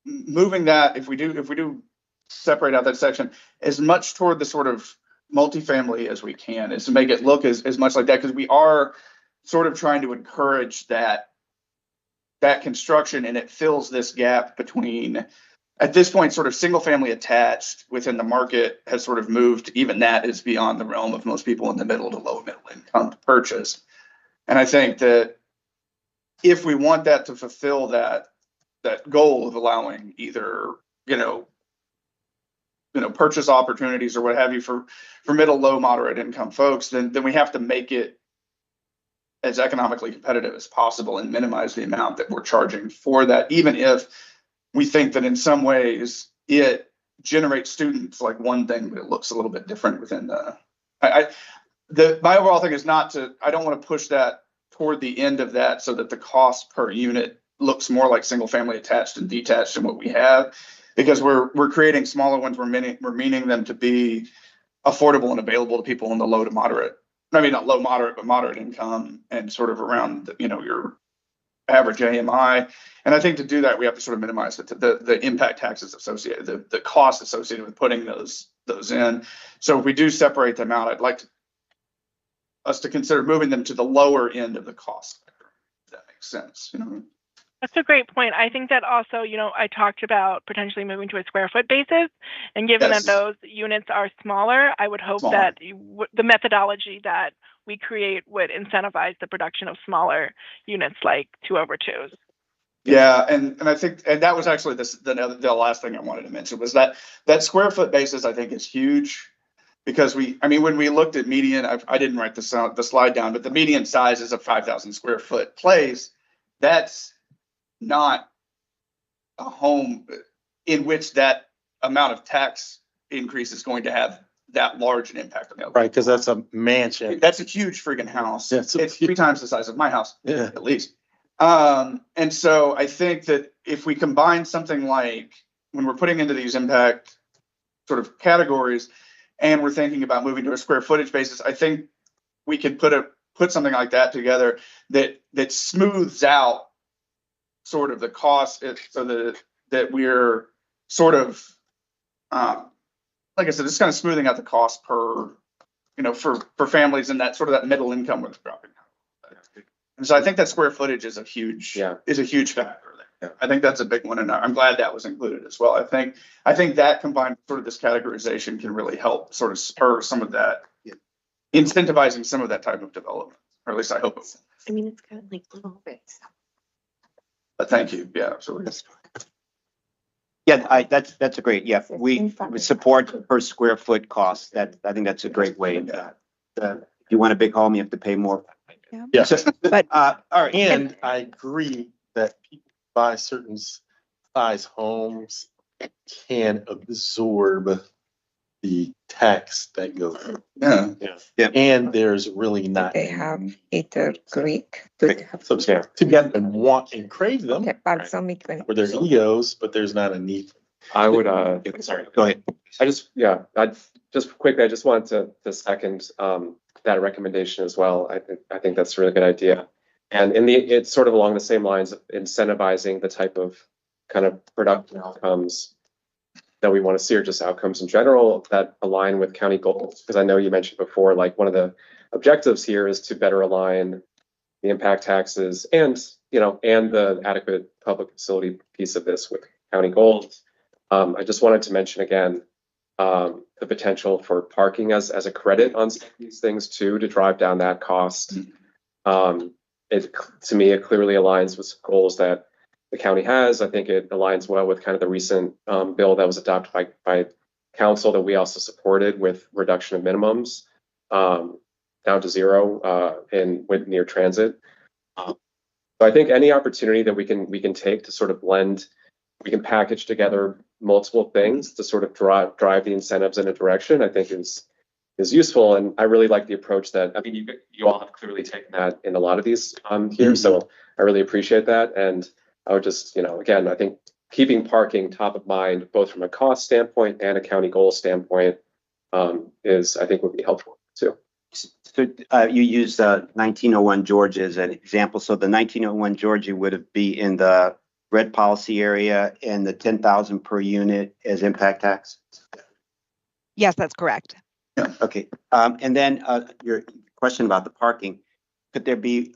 moving that, if we do separate out that section, as much toward the sort of multifamily as we can, is to make it look as much like that, because we are sort of trying to encourage that construction, and it fills this gap between, at this point, sort of single family attached within the market has sort of moved, even that is beyond the realm of most people in the middle to low middle income to purchase. And I think that if we want that to fulfill that goal of allowing either, purchase opportunities or what have you for middle, low, moderate income folks, then we have to make it as economically competitive as possible and minimize the amount that we're charging for that, even if we think that in some ways it generates students like one thing, but it looks a little bit different within my overall thing is I don't want to push that toward the end of that so that the cost per unit looks more like single family attached and detached than what we have, because we're creating smaller ones. We're meaning them to be affordable and available to people in the low to moderate, not low moderate, but moderate income, and sort of around your average AMI. And I think to do that, we have to sort of minimize the impact taxes associated, the costs associated with putting those in. So if we do separate them out, I'd like us to consider moving them to the lower end of the cost spectrum, if that makes sense. That's a great point. I think that also, I talked about potentially moving to a square foot basis, and given that those units are smaller, I would hope that the methodology that we create would incentivize the production of smaller units like 2/2s. Yeah, and I think, and that was actually the last thing I wanted to mention was that square foot basis I think is huge, because when we looked at median, I didn't write the slide down, but the median size is a 5,000 square foot place. That's not a home in which that amount of tax increase is going to have that large an impact on the other. Right, because that's a mansion. That's a huge friggin' house. Yeah, it's 3 times the size of my house, at least. And so I think that if we combine something like, when we're putting into these impact sort of categories, and we're thinking about moving to a square footage basis, I think we could put something like that together that smooths out sort of the cost, so that we're sort of, like I said, it's kind of smoothing out the cost per, for families in that sort of that middle income where they're dropping. And so I think that square footage is a huge factor there. Yeah. I think that's a big one, and I'm glad that was included as well. I think that combined with sort of this categorization can really help sort of spur some of that, incentivizing some of that type of development, or at least I hope it will. It's kind of like little bits. But thank you. Yeah, absolutely. Yeah, that's a great. Yeah, we support per square foot cost. I think that's a great way. If you want a big home, you have to pay more. Yeah. But all right. And I agree that people buy certain size homes can absorb the tax that goes through. Yeah. And there's really not. They have either Greek, So together and want and crave them for their egos, but there's not a need. I would, sorry, go ahead. I just wanted to second that recommendation as well. I think that's a really good idea. And it's sort of along the same lines of incentivizing the type of kind of production outcomes that we want to see, or just outcomes in general that align with county goals. Because I know you mentioned before, like one of the objectives here is to better align the impact taxes and, and the adequate public facility piece of this with county goals. I just wanted to mention again, the potential for parking as a credit on some of these things too, to drive down that cost. To me, it clearly aligns with goals that the county has. I think it aligns well with kind of the recent bill that was adopted by council that we also supported with reduction of minimums down to zero with near transit. So I think any opportunity that we can take to sort of blend, we can package together multiple things to sort of drive the incentives in a direction, I think is useful. And I really like the approach that, I mean, you all have clearly taken that in a lot of these here. So I really appreciate that. And I would just, again, I think keeping parking top of mind, both from a cost standpoint and a county goal standpoint, is, I think, would be helpful too. So you used 1901 George as an example. So the 1901 Georgia would be in the red policy area and the 10,000 per unit as impact tax? Yes, that's correct. Okay. And then your question about the parking, could there be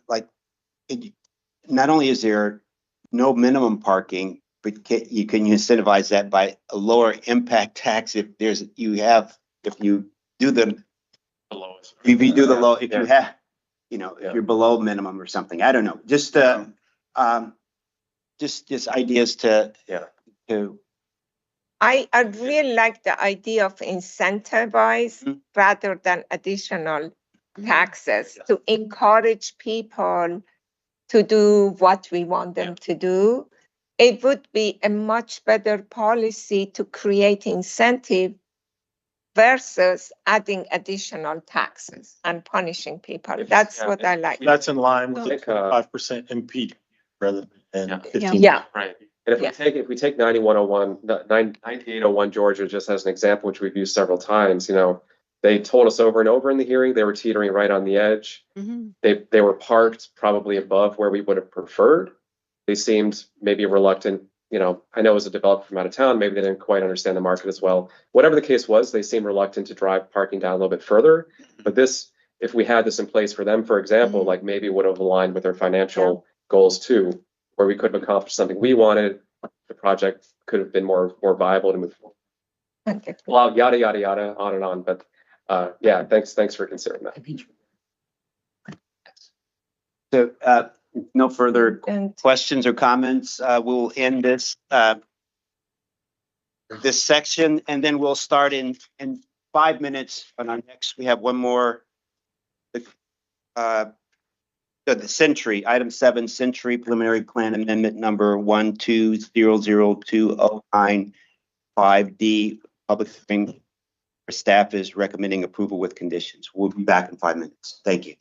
not only is there no minimum parking, but you can incentivize that by a lower impact tax if you do the low, if you have, if you're below minimum or something. I don't know. Just ideas to. I really like the idea of incentivize rather than additional taxes to encourage people to do what we want them to do. It would be a much better policy to create incentive versus adding additional taxes and punishing people. That's what I like. That's in line with the 5% MP rather than 15. Yeah. Right. And if we take 9801 Georgia just as an example, which we've used several times, they told us over and over in the hearing they were teetering right on the edge. They were parked probably above where we would have preferred. They seemed maybe reluctant. I know it was a developer from out of town. Maybe they didn't quite understand the market as well. Whatever the case was, they seemed reluctant to drive parking down a little bit further. But if we had this in place for them, for example, like maybe it would have aligned with their financial goals too, where we could have accomplished something we wanted. The project could have been more viable to move forward. Okay. Well, yada yada yada, on and on. But thanks for considering that. So no further questions or comments. We'll end this section, and then we'll start in 5 minutes on our next. We have one more. The Century, item 7, Century Preliminary Plan Amendment number 1200209-5D. Public hearing. Staff is recommending approval with conditions. We'll be back in 5 minutes. Thank you.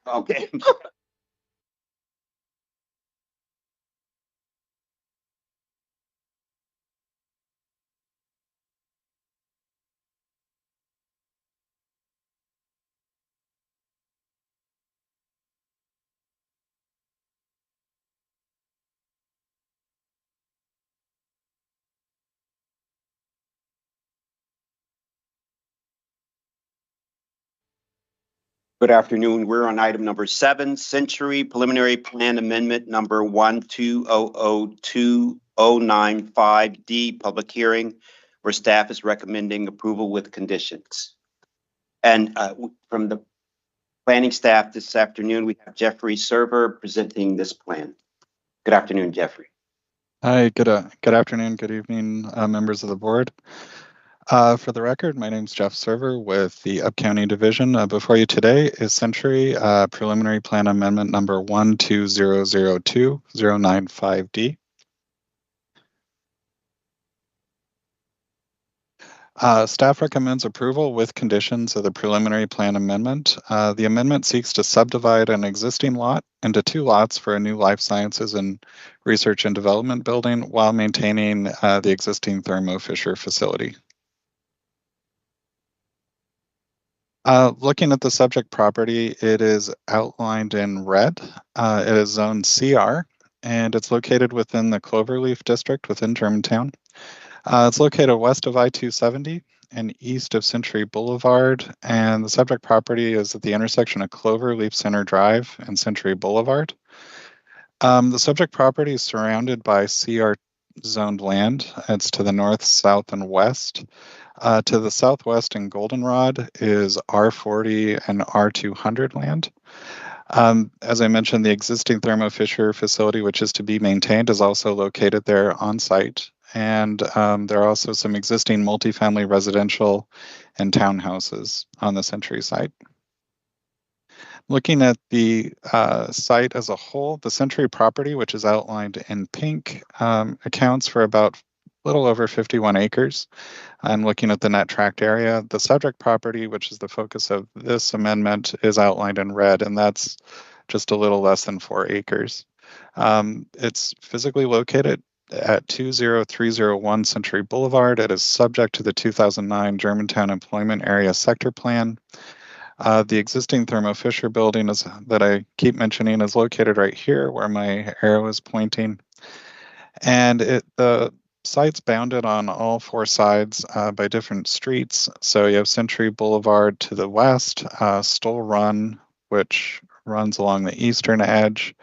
Okay. Good afternoon. We're on item number 7, Century Preliminary Plan Amendment number 1200209 public hearing, where staff is recommending approval with conditions. And from the planning staff this afternoon, we have Jeffrey Server presenting this plan. Good afternoon, Jeffrey. Hi, good afternoon, good evening, members of the board. For the record, my name is Jeff Server with the Up County Division. Before you today is Century Preliminary Plan Amendment number 1200209D. Staff recommends approval with conditions of the preliminary plan amendment. The amendment seeks to subdivide an existing lot into 2 lots for a new life sciences and research and development building while maintaining the existing Thermo Fisher facility. Looking at the subject property, it is outlined in red. It is zone CR, and it's located within the Cloverleaf district within Germantown. It's located west of I-270 and east of Century Boulevard, and the subject property is at the intersection of Cloverleaf Center Drive and Century Boulevard. The subject property is surrounded by CR zoned land. It's to the north, south, and west. To the southwest in Goldenrod is R40 and R200 land. As I mentioned, the existing Thermo Fisher facility, which is to be maintained, is also located there on site. And there are also some existing multifamily residential and townhouses on the Century site. Looking at the site as a whole, the Century property, which is outlined in pink, accounts for about a little over 51 acres. I'm looking at the net tract area. The subject property, which is the focus of this amendment, is outlined in red, and that's just a little less than 4 acres. It's physically located at 20301 Century Boulevard. It is subject to the 2009 Germantown Employment Area Sector Plan. The existing Thermo Fisher building that I keep mentioning is located right here where my arrow is pointing. And the site's bounded on all 4 sides by different streets. So you have Century Boulevard to the west, Stoll Run, which runs along the eastern edge,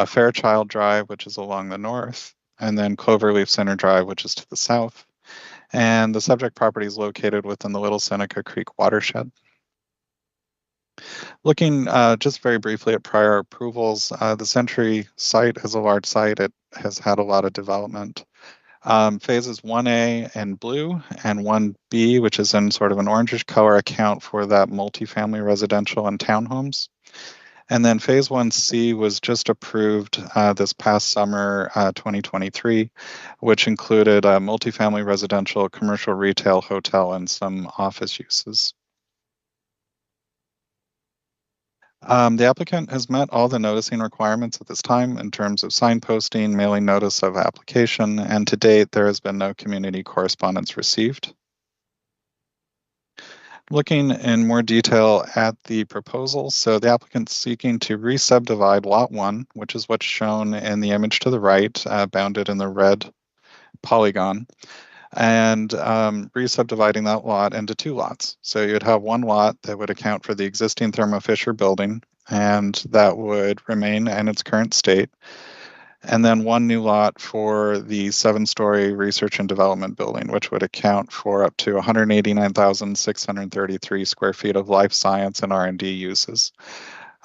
Fairchild Drive, which is along the north, and then Cloverleaf Center Drive, which is to the south. And the subject property is located within the Little Seneca Creek watershed. Looking just very briefly at prior approvals, the Century site is a large site. It has had a lot of development. Phases 1A in blue and 1B, which is in sort of an orangish color, account for that multifamily residential and townhomes. And then phase 1C was just approved this past summer, 2023, which included multifamily residential, commercial retail, hotel, and some office uses. The applicant has met all the noticing requirements at this time in terms of signposting, mailing notice of application, and to date, there has been no community correspondence received. Looking in more detail at the proposal, so the applicant's seeking to re-subdivide Lot 1, which is what's shown in the image to the right, bounded in the red polygon, and re-subdividing that lot into 2 lots. So you'd have 1 lot that would account for the existing Thermo Fisher building, and that would remain in its current state. And then 1 new lot for the 7-story research and development building, which would account for up to 189,633 square feet of life science and R&D uses.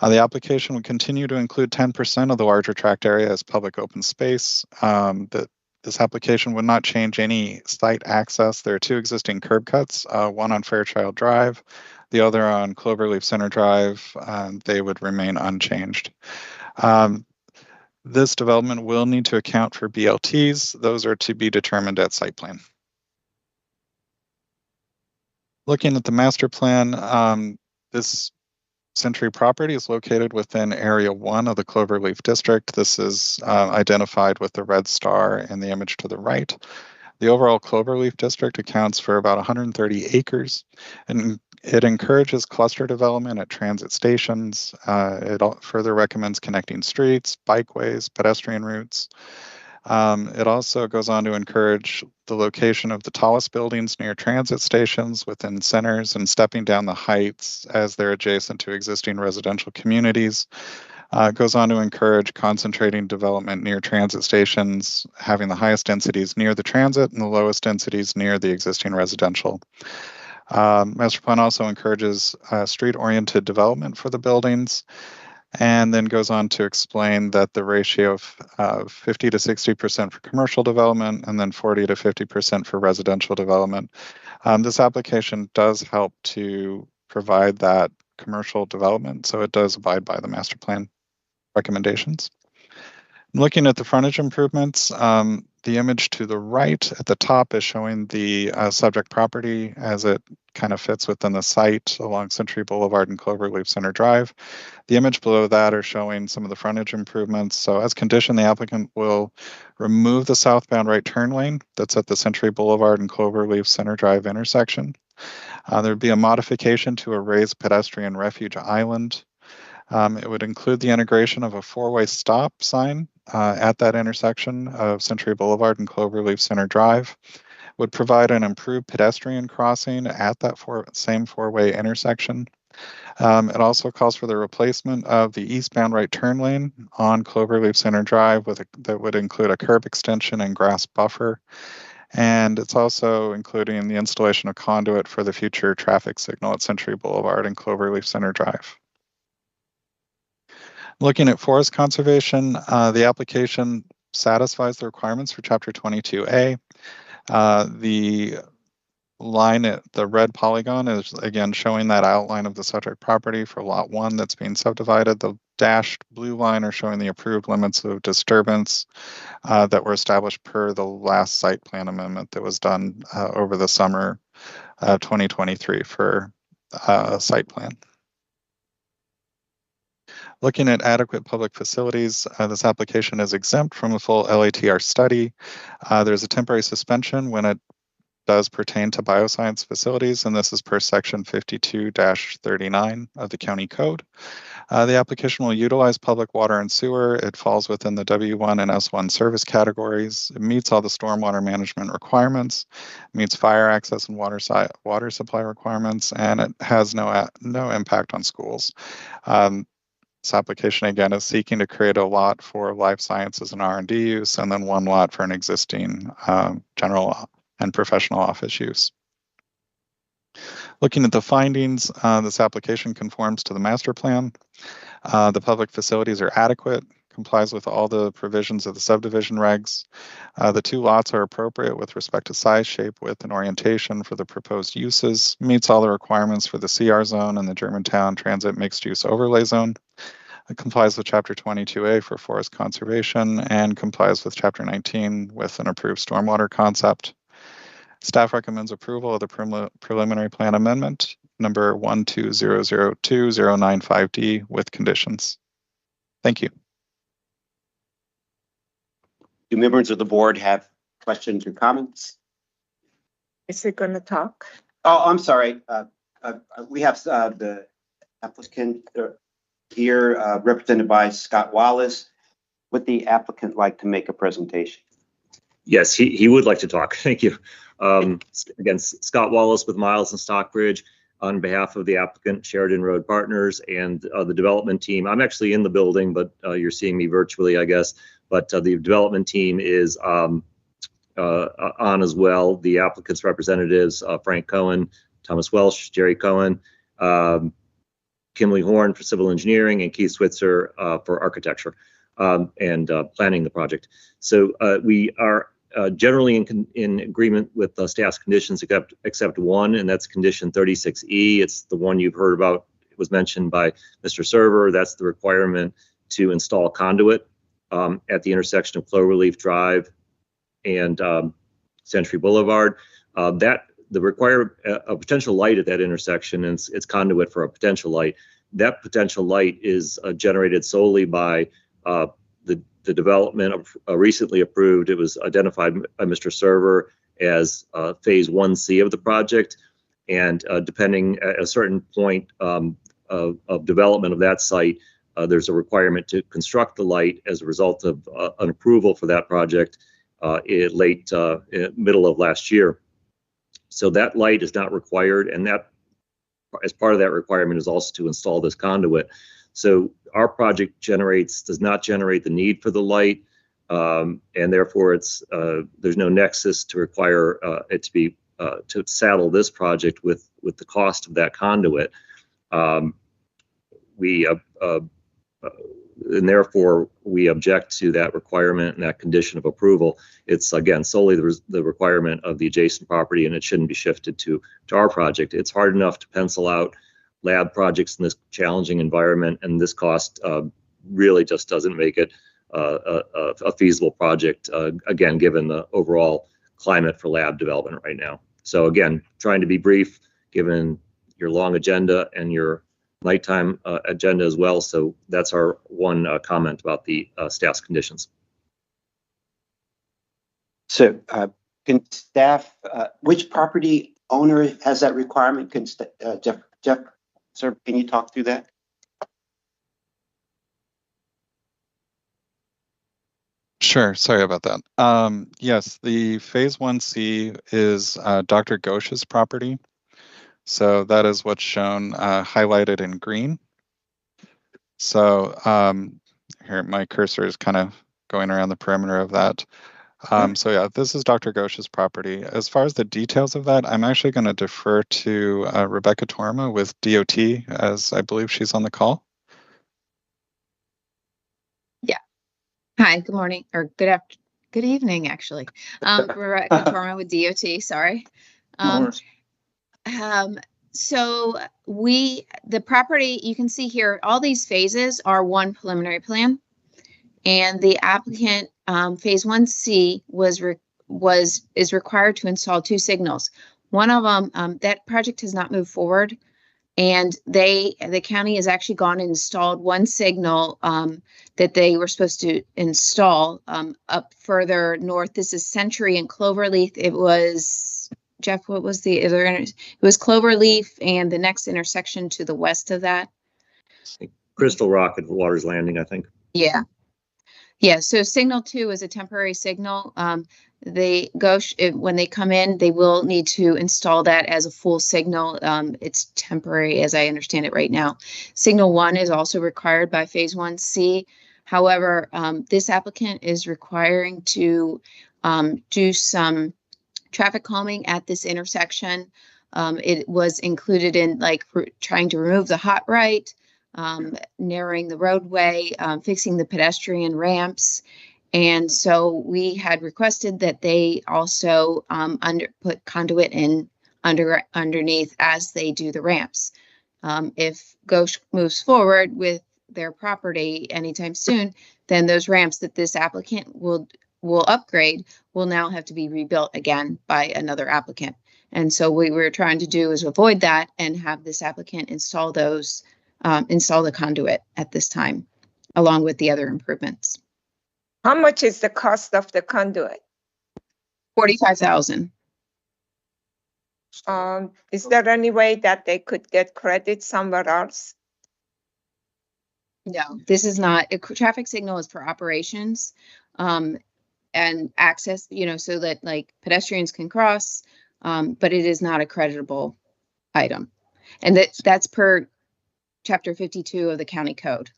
The application would continue to include 10% of the larger tract area as public open space. This application would not change any site access. There are 2 existing curb cuts, one on Fairchild Drive, the other on Cloverleaf Center Drive. They would remain unchanged. This development will need to account for BLTs. Those are to be determined at site plan. Looking at the master plan, this Century property is located within Area 1 of the Cloverleaf District. This is identified with the red star in the image to the right. The overall Cloverleaf District accounts for about 130 acres, and it encourages cluster development at transit stations. It further recommends connecting streets, bikeways, pedestrian routes. It also goes on to encourage the location of the tallest buildings near transit stations within centers and stepping down the heights as they're adjacent to existing residential communities. It goes on to encourage concentrating development near transit stations, having the highest densities near the transit and the lowest densities near the existing residential. Master plan also encourages street-oriented development for the buildings, and then goes on to explain that the ratio of 50 to 60% for commercial development and then 40 to 50% for residential development. This application does help to provide that commercial development, so it does abide by the master plan recommendations. Looking at the frontage improvements, the image to the right at the top is showing the subject property as it kind of fits within the site along Century Boulevard and Cloverleaf Center Drive. The image below that are showing some of the frontage improvements. So as condition, the applicant will remove the southbound right turn lane that's at the Century Boulevard and Cloverleaf Center Drive intersection. There would be a modification to a raised pedestrian refuge island. It would include the integration of a four-way stop sign at that intersection of Century Boulevard and Cloverleaf Center Drive. Would provide an improved pedestrian crossing at that same four-way intersection. It also calls for the replacement of the eastbound right turn lane on Cloverleaf Center Drive that would include a curb extension and grass buffer. And it's also including the installation of conduit for the future traffic signal at Century Boulevard and Cloverleaf Center Drive. Looking at forest conservation, the application satisfies the requirements for Chapter 22A. The line at the red polygon is again showing that outline of the subject property for Lot 1 that's being subdivided. The dashed blue line are showing the approved limits of disturbance that were established per the last site plan amendment that was done over the summer of 2023 for site plan. Looking at adequate public facilities, this application is exempt from a full LATR study. There's a temporary suspension when it does pertain to bioscience facilities, and this is per section 52-39 of the county code. The application will utilize public water and sewer. It falls within the W1 and S1 service categories. It meets all the stormwater management requirements, meets fire access and water supply requirements, and it has no impact on schools. This application, again, is seeking to create a lot for life sciences and R&D use, and then one lot for an existing general and professional office use. Looking at the findings, this application conforms to the master plan. The public facilities are adequate, complies with all the provisions of the subdivision regs. The two lots are appropriate with respect to size, shape, width, and orientation for the proposed uses, meets all the requirements for the CR zone and the Germantown Transit Mixed Use Overlay Zone. It complies with Chapter 22A for forest conservation and complies with Chapter 19 with an approved stormwater concept. Staff recommends approval of the preliminary plan amendment number 12002-095D with conditions. Thank you. Do members of the board have questions or comments? Is it going to talk? Oh, I'm sorry. We have the applicant here represented by Scott Wallace. Would the applicant like to make a presentation? Yes, he would like to talk. Thank you. Again, Scott Wallace with Miles and Stockbridge on behalf of the applicant, Sheridan Road Partners, and the development team. I'm actually in the building, but you're seeing me virtually, I guess. But the development team is on as well. The applicant's representatives, Frank Cohen, Thomas Welsh, Jerry Cohen, Kimberly Horn for civil engineering, and Keith Switzer for architecture and planning the project. So we are generally in agreement with staff's conditions except one, and that's condition 36E. It's the one you've heard about. It was mentioned by Mr. Server. That's the requirement to install conduit at the intersection of Cloverleaf Drive and Century Boulevard. The require a potential light at that intersection, and it's conduit for a potential light. that potential light is generated solely by the development of recently approved. It was identified by Mr. Server as phase 1C of the project, and depending at a certain point of development of that site, there's a requirement to construct the light as a result of an approval for that project middle of last year. So that light is not required, and that as part of that requirement is also to install this conduit. So our project does not generate the need for the light, and therefore there's no nexus to require it to be to saddle this project with the cost of that conduit. And therefore we object to that requirement and that condition of approval. It's again solely the requirement of the adjacent property, and it shouldn't be shifted to our project. It's hard enough to pencil out lab projects in this challenging environment, and this cost really just doesn't make it a feasible project, again, given the overall climate for lab development right now. So again, trying to be brief, given your long agenda and your nighttime agenda as well. So that's our one comment about the staff's conditions. So can staff, which property owner has that requirement? Can Jeff, sir, can you talk through that? Sure. Sorry about that. Yes, the phase 1C is Dr. Ghosh's property. So that is what's shown highlighted in green. So here, my cursor is kind of going around the perimeter of that. So yeah, this is Dr. Ghosh's property. As far as the details of that, I'm actually going to defer to Rebecca Torma with DOT, as I believe she's on the call. Yeah. Hi, good morning, or good evening, actually. Rebecca Torma with DOT, sorry. So the property, you can see here, all these phases are one preliminary plan, and the applicant, phase 1C is required to install 2 signals. One of them, that project has not moved forward, and the county has actually gone and installed 1 signal that they were supposed to install up further north. This is Century and Cloverleaf. It was, Jeff, what was the other? It was Cloverleaf and the next intersection to the west of that. Crystal Rock at Waters Landing, I think. Yeah. Yeah, so signal 2 is a temporary signal. When they come in, they will need to install that as a full signal. It's temporary, as I understand it right now. Signal 1 is also required by phase 1C. However, this applicant is requiring to do some traffic calming at this intersection. It was included in trying to remove the hot right, narrowing the roadway, fixing the pedestrian ramps. And so we had requested that they also put conduit in underneath as they do the ramps. If Ghosh moves forward with their property anytime soon, then those ramps that this applicant will upgrade will now have to be rebuilt again by another applicant. And so what we're trying to do is avoid that and have this applicant install the conduit at this time, along with the other improvements. How much is the cost of the conduit? $45,000. Is there any way that they could get credit somewhere else? No, this is not a traffic signal. Is for operations and access, so that pedestrians can cross, but it is not a creditable item. And that's per Chapter 52 of the county code.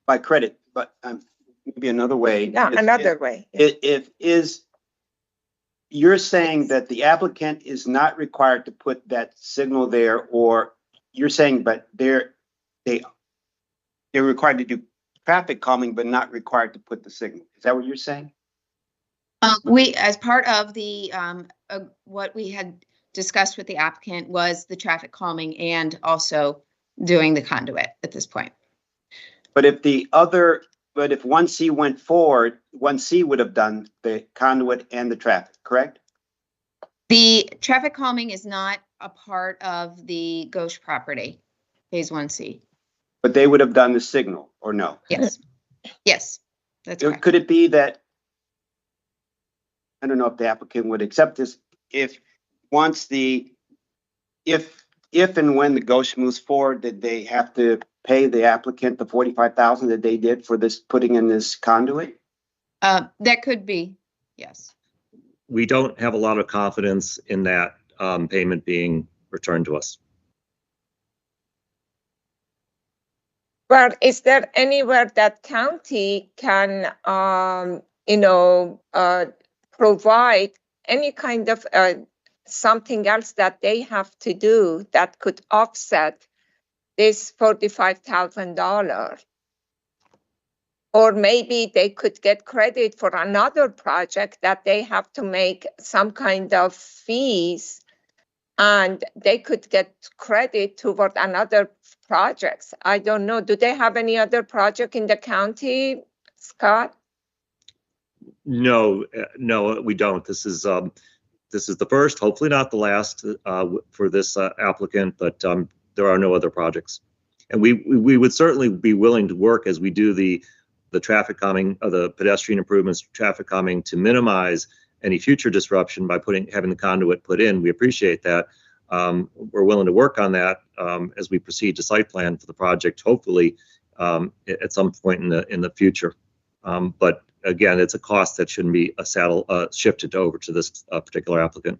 By credit, but maybe another way. Yeah, another way. If you're saying that the applicant is not required to put that signal there, or you're saying, but they're required to do traffic calming, but not required to put the signal. Is that what you're saying? We, as part of the what we had discussed with the applicant, was the traffic calming and also doing the conduit at this point. But if 1C went forward, 1C would have done the conduit and the traffic, correct? The traffic calming is not a part of the Gauche property, phase 1C. But they would have done the signal, or no? Yes. Yes, that's correct. Could it be that, I don't know if the applicant would accept this, if and when the Gauche moves forward, did they have to pay the applicant the 45,000 that they did for this, putting in this conduit? That could be, yes. We don't have a lot of confidence in that payment being returned to us. But is there anywhere that county can, provide any kind of something else that they have to do that could offset this $45,000? Or maybe they could get credit for another project that they have to make some kind of fees, and they could get credit toward another projects. I don't know. Do they have any other project in the county, Scott? No, we don't. This is the first, hopefully not the last for this applicant, but there are no other projects. And we would certainly be willing to work as we do the traffic calming, the pedestrian improvements, traffic calming, to minimize any future disruption by having the conduit put in. We appreciate that. We're willing to work on that as we proceed to site plan for the project, hopefully at some point in the future. But again, it's a cost that shouldn't be shifted over to this particular applicant.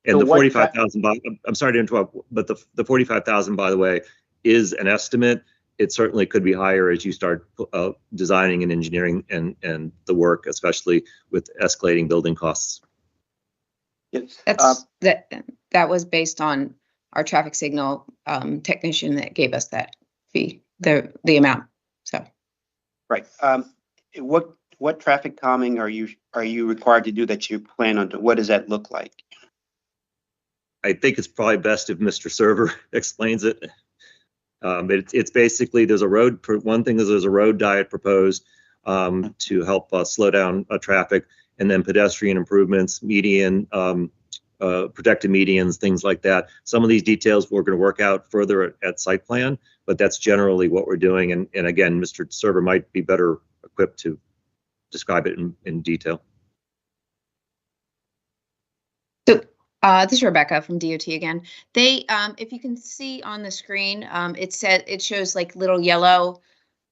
And so the 45,000, I'm sorry to interrupt, but the 45,000, by the way, is an estimate. It certainly could be higher as you start designing and engineering and the work, especially with escalating building costs. Yes. That was based on our traffic signal technician that gave us that fee, the amount. So, right. What traffic calming are you required to do that you plan on doing? What does that look like? I think it's probably best if Mr. Server explains it. It's basically there's a road diet proposed to help slow down traffic, and then pedestrian improvements, median, protected medians, things like that. Some of these details we're going to work out further at site plan, but that's generally what we're doing. And again, Mr. Server might be better equipped to describe it in detail. So this is Rebecca from DOT again. They, if you can see on the screen, it shows like little yellow,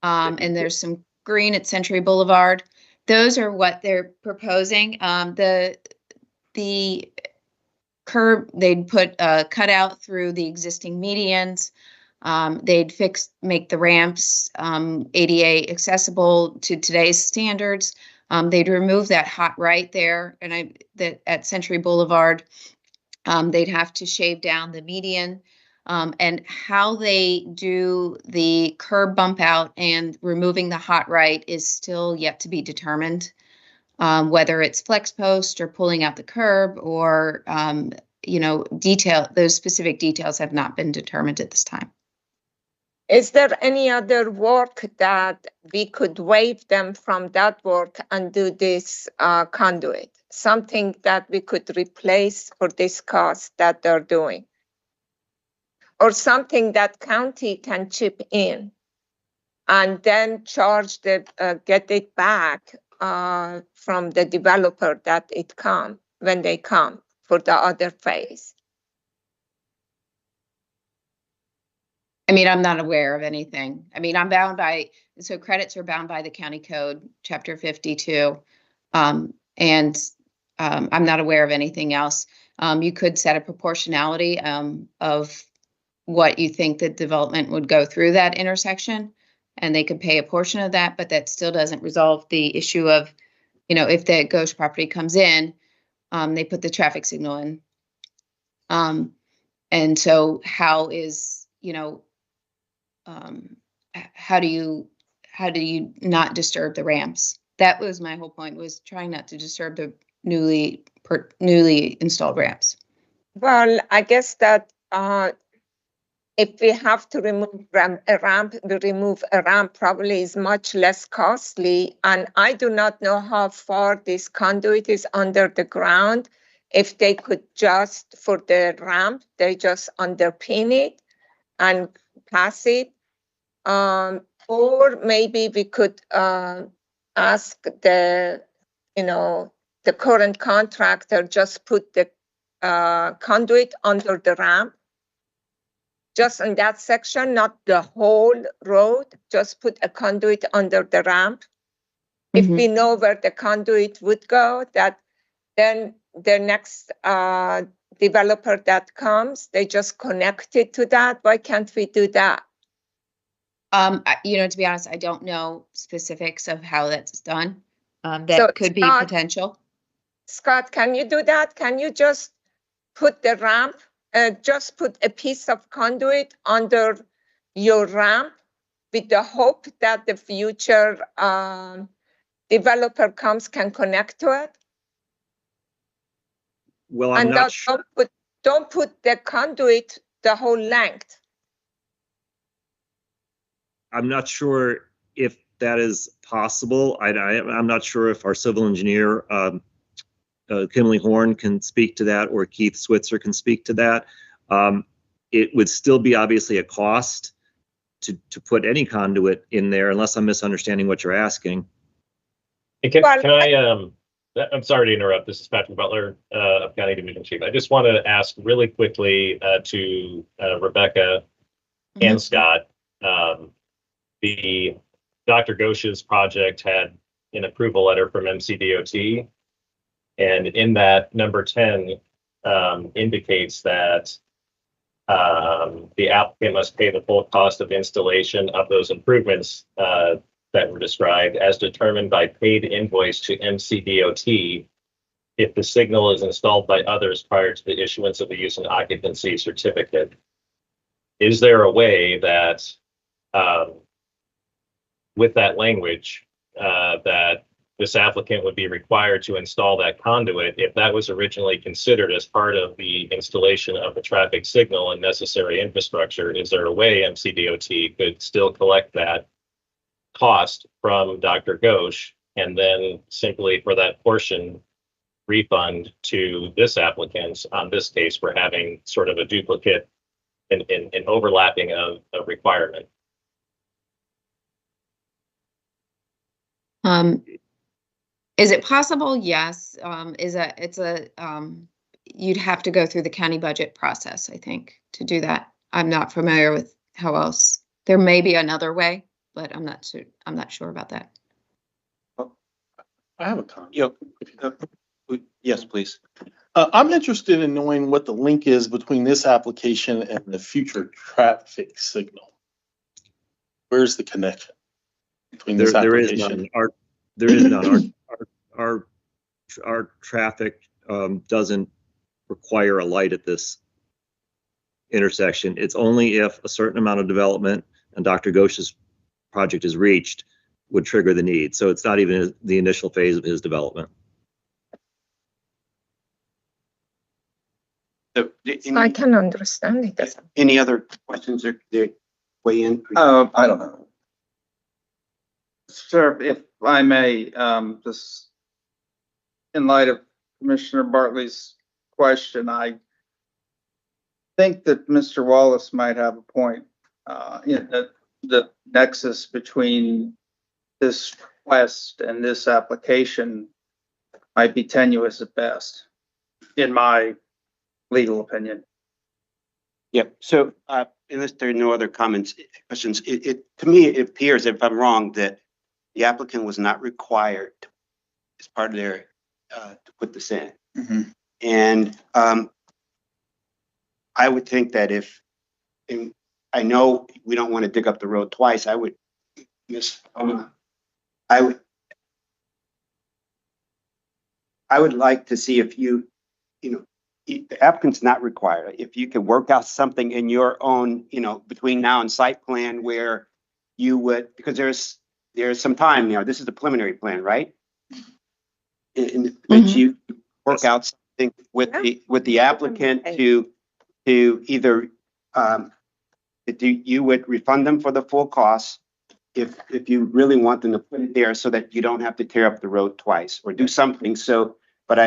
and there's some green at Century Boulevard. Those are what they're proposing. The curb, they'd put a cutout through the existing medians. They'd make the ramps ADA accessible to today's standards. They'd remove that hot right there, and at Century Boulevard. They'd have to shave down the median, and how they do the curb bump out and removing the hot right is still yet to be determined. Whether it's flex post or pulling out the curb or, those specific details have not been determined at this time. Is there any other work that we could waive them from that work and do this conduit? Something that we could replace for this cost that they're doing? Or something that county can chip in and then charge get it back from the developer that when they come for the other phase? I mean, I'm not aware of anything. I mean, I'm bound by, so credits are bound by the county code, chapter 52. I'm not aware of anything else. You could set a proportionality of what you think the development would go through that intersection, and they could pay a portion of that, but that still doesn't resolve the issue of, if the Gauche property comes in, they put the traffic signal in. And so how is, how do you not disturb the ramps? That was my whole point, was trying not to disturb the newly installed ramps. Well, I guess that if we have to remove a ramp, probably is much less costly. And I do not know how far this conduit is under the ground. if they could just, for the ramp, they just underpin it and pass it. Or maybe we could ask the, the current contractor just put the conduit under the ramp, just in that section, not the whole road, just put a conduit under the ramp. If we know where the conduit would go, that then the next developer that comes, they just connect it to that. Why can't we do that? To be honest, I don't know specifics of how that's done. That could be potential. Scott, can you do that? Can you just put the ramp, just put a piece of conduit under your ramp with the hope that the future developer can connect to it? Well, I'm not sure. Don't put the conduit the whole length. I'm not sure if that is possible. I'm not sure if our civil engineer, Kimberly Horn, can speak to that, or Keith Switzer can speak to that. It would still be obviously a cost to put any conduit in there, unless I'm misunderstanding what you're asking. Can I, I'm sorry to interrupt. This is Patrick Butler of County Division Chief. I just want to ask really quickly to Rebecca and Scott. The Dr. Ghosh's project had an approval letter from MCDOT, and in that, number 10 indicates that the applicant must pay the full cost of installation of those improvements that were described as determined by paid invoice to MCDOT if the signal is installed by others prior to the issuance of the use and occupancy certificate. Is there a way that with that language that this applicant would be required to install that conduit if that was originally considered as part of the installation of the traffic signal and necessary infrastructure? Is there a way MCDOT could still collect that cost from Dr. Ghosh and then simply for that portion refund to this applicant on this case for having sort of a duplicate and overlapping of requirement? Is it possible? Yes. You'd have to go through the county budget process, I think, to do that. I'm not familiar with how else. There may be another way, but I'm not sure about that. I have a comment. Yes, please. I'm interested in knowing what the link is between this application and the future traffic signal. Where's the connection between this application? There is none. Our traffic doesn't require a light at this intersection. It's only if a certain amount of development and Dr. Ghosh's project is reached would trigger the need. So it's not even the initial phase of his development. So, I can understand it. Any other questions or weigh in? I don't know. Sir, if I may, just in light of Commissioner Bartley's question, I think that Mr. Wallace might have a point. The nexus between this request and this application might be tenuous at best, in my legal opinion. Yep. So, unless there are no other questions, to me, it appears, if I'm wrong, that the applicant was not required as part of their to put this in. Mm-hmm. And I would think that I know we don't want to dig up the road twice. I would like to see if the applicant's not required. If you could work out something in your own, between now and site plan where you would, because there's some time now. This is the preliminary plan, right? And you work out something with the applicant to either you would refund them for the full cost if you really want them to put it there so that you don't have to tear up the road twice or do something. So, but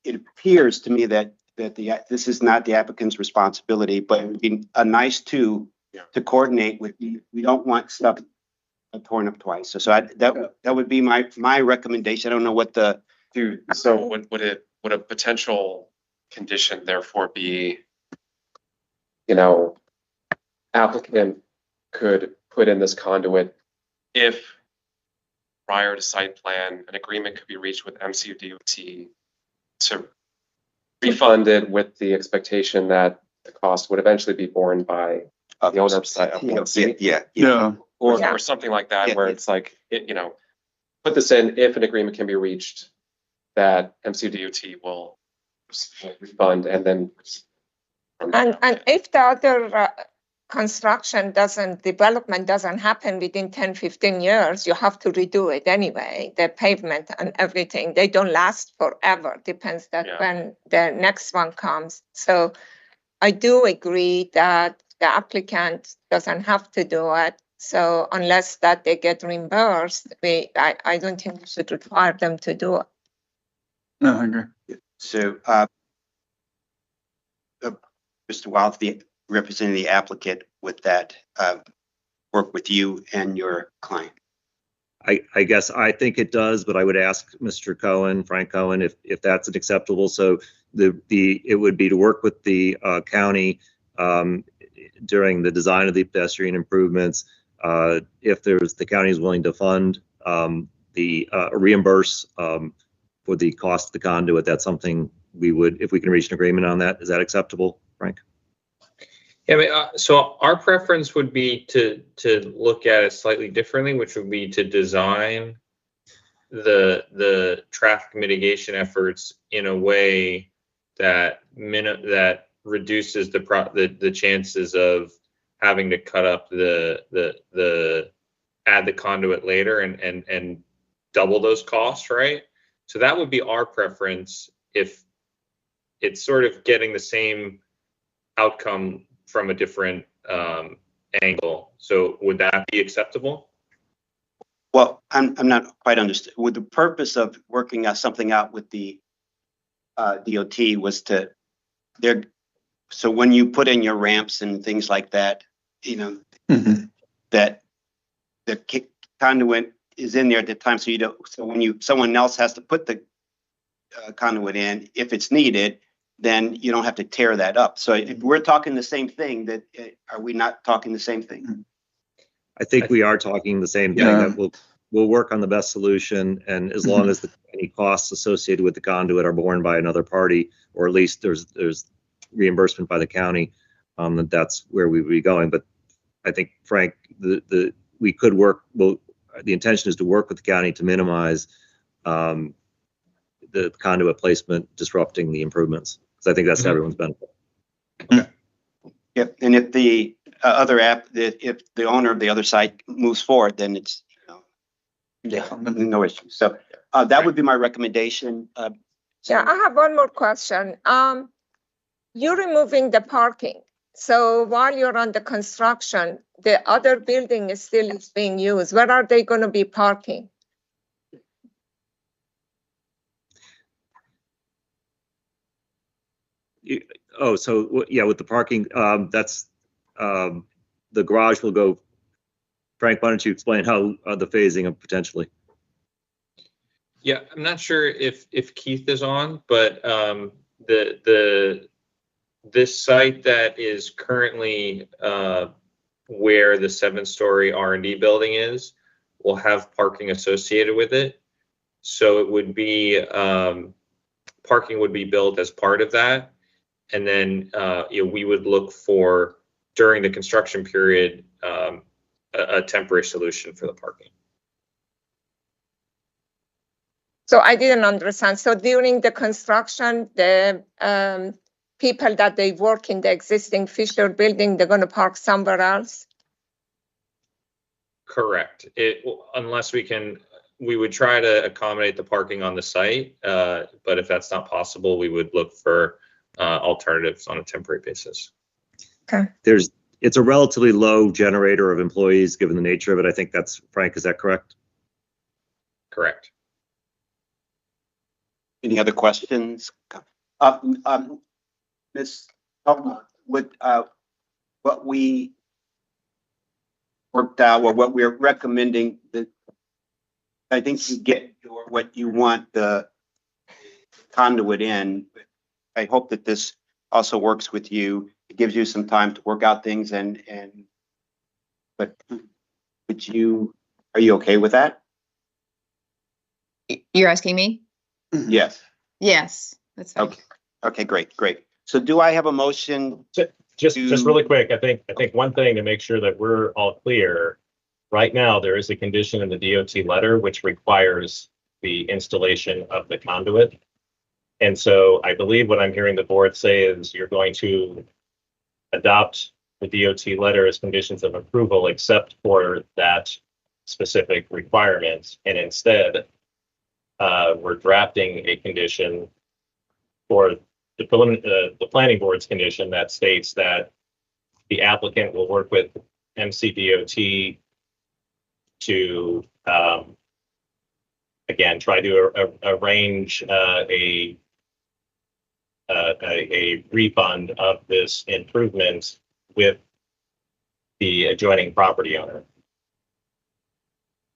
it appears to me that this is not the applicant's responsibility, but it would be a nice to coordinate with we don't want stuff torn up twice. So that would be my recommendation. I don't know what the So would a potential condition therefore be, applicant could put in this conduit if prior to site plan, an agreement could be reached with MCDOT to refund it with the expectation that the cost would eventually be borne by the owner of site. Or something like that, where it's like, put this in if an agreement can be reached that MCDOT will refund and then. And if the other development doesn't happen within 10, 15 years, you have to redo it anyway, the pavement and everything. They don't last forever, depends when the next one comes. So I do agree that the applicant doesn't have to do it. So unless that they get reimbursed, I don't think we should require them to do it. No, I agree. So, Mr. Wild, representing the applicant with that, work with you and your client. I guess I think it does, but I would ask Mr. Cohen, Frank Cohen, if that's acceptable. So it would be to work with the county during the design of the pedestrian improvements. If the county is willing to fund reimburse for the cost of the conduit, that's something we would, if we can reach an agreement on that. Is that acceptable, Frank? Yeah, I mean, so our preference would be to look at it slightly differently, which would be to design the traffic mitigation efforts in a way that reduces the chances of having to cut up add the conduit later and double those costs, right? So that would be our preference if it's sort of getting the same outcome from a different angle. So would that be acceptable? Well, I'm not quite understood. With the purpose of working something out with the DOT was so when you put in your ramps and things like that, that the conduit is in there at the time, so when someone else has to put the conduit in, if it's needed, then you don't have to tear that up. So if we're talking the same thing, are we not talking the same thing? I think we are talking the same thing. That we'll work on the best solution, and as long as any costs associated with the conduit are borne by another party, or at least there's reimbursement by the county, that's where we would be going. But I think, Frank, we could work. Well, the intention is to work with the county to minimize the conduit placement disrupting the improvements, because I think that's to everyone's benefit. Okay. Yep. And if the if the owner of the other site moves forward, then it's no issue. So that would be my recommendation. I have one more question. You're removing the parking. So while you're on the construction, the other building is still being used. Where are they going to be parking? With the parking, that's the garage will go. Frank, why don't you explain how the phasing of potentially? Yeah, I'm not sure if Keith is on, but this site that is currently where the 7-story R&D building is will have parking associated with it. So it would be parking would be built as part of that, and then we would look for, during the construction period, a temporary solution for the parking. So I didn't understand. So during the construction, the people that they work in the existing Fisher building, they're going to park somewhere else? Correct. Unless we would try to accommodate the parking on the site, but if that's not possible, we would look for alternatives on a temporary basis. Okay. It's a relatively low generator of employees given the nature of it. I think that's, Frank, is that correct? Correct. Any other questions? Ms. Helmut, with what we worked out, or what we're recommending, that I think you get what you want the conduit in. I hope that this also works with you. It gives you some time to work out things, but are you okay with that? You're asking me? Yes. Yes, that's fine. Okay. Okay, great. So do I have a motion? Just really quick, I think one thing to make sure that we're all clear, right now, there is a condition in the DOT letter which requires the installation of the conduit. And so I believe what I'm hearing the board say is you're going to adopt the DOT letter as conditions of approval, except for that specific requirement. And instead, we're drafting a condition for the planning board's condition that states that the applicant will work with MCDOT to, again, try to arrange a refund of this improvement with the adjoining property owner.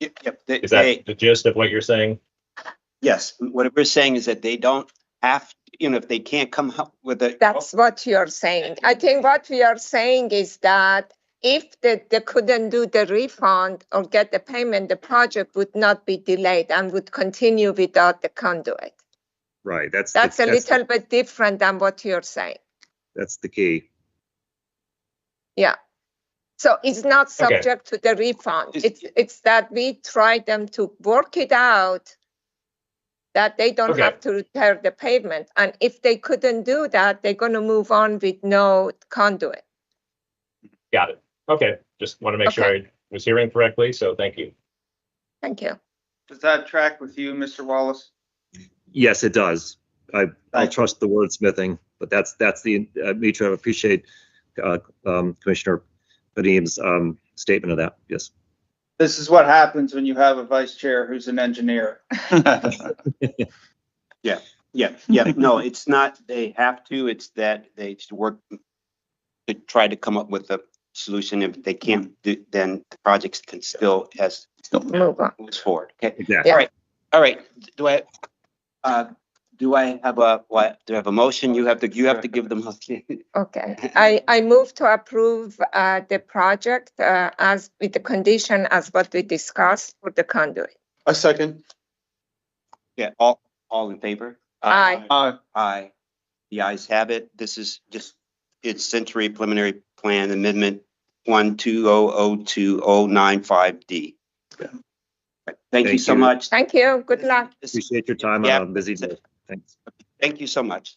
Yep. Is that the gist of what you're saying? Yes. What we're saying is that they don't have, if they can't come up with a. That's what you're saying. I think what we are saying is that if they couldn't do the refund or get the payment, the project would not be delayed and would continue without the conduit. Right. That's a little bit different than what you're saying. That's the key. Yeah. So it's not subject to the refund. It's that we try them to work it out that they don't have to repair the pavement. And if they couldn't do that, they're going to move on with no conduit. Got it. Okay. Just want to make sure I was hearing correctly. So thank you. Thank you. Does that track with you, Mr. Wallace? Yes, it does. I'll trust the wordsmithing, but that's the Mitra. I appreciate Commissioner Padim's statement of that. Yes. This is what happens when you have a vice chair who's an engineer. Yeah. No, it's not they have to, it's that they should work to try to come up with a solution. If they can't do, then the projects can still move forward. Okay. Exactly. All right. Do I have a motion? You have to give them. Okay. I move to approve the project as with the condition as what we discussed for the conduit. A second. Yeah. All in favor? Aye. Aye. The ayes have it. This is it's Century Preliminary Plan Amendment 1200295D. Yeah. Thank you so much. Thank you. Good luck. Appreciate your time on a busy day. Thanks. Thank you so much.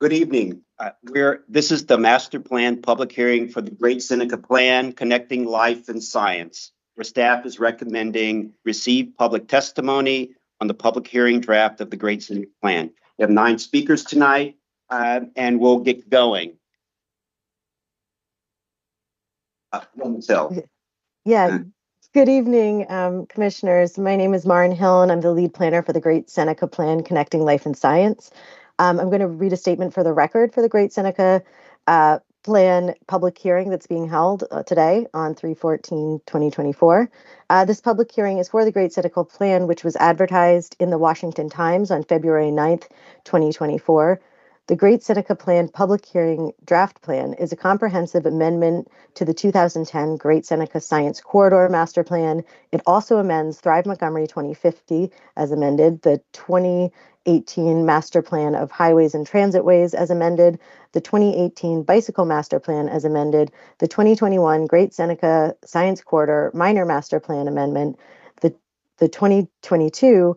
Good evening. This is the master plan public hearing for the Great Seneca Plan, Connecting Life and Science, where staff is recommending receive public testimony on the public hearing draft of the Great Seneca Plan. We have 9 speakers tonight, and we'll get going. Yeah. Good evening, commissioners. My name is Maren Hill, and I'm the lead planner for the Great Seneca Plan, Connecting Life and Science. I'm going to read a statement for the record for the Great Seneca Plan public hearing that's being held today on 3/14/2024. This public hearing is for the Great Seneca Plan, which was advertised in the Washington Times on February 9th, 2024. The Great Seneca Plan public hearing draft plan is a comprehensive amendment to the 2010 Great Seneca Science Corridor Master Plan. It also amends Thrive Montgomery 2050 as amended, the 2018 Master Plan of Highways and Transitways as amended, the 2018 Bicycle Master Plan as amended, the 2021 Great Seneca Science Corridor Minor Master Plan Amendment, the 2022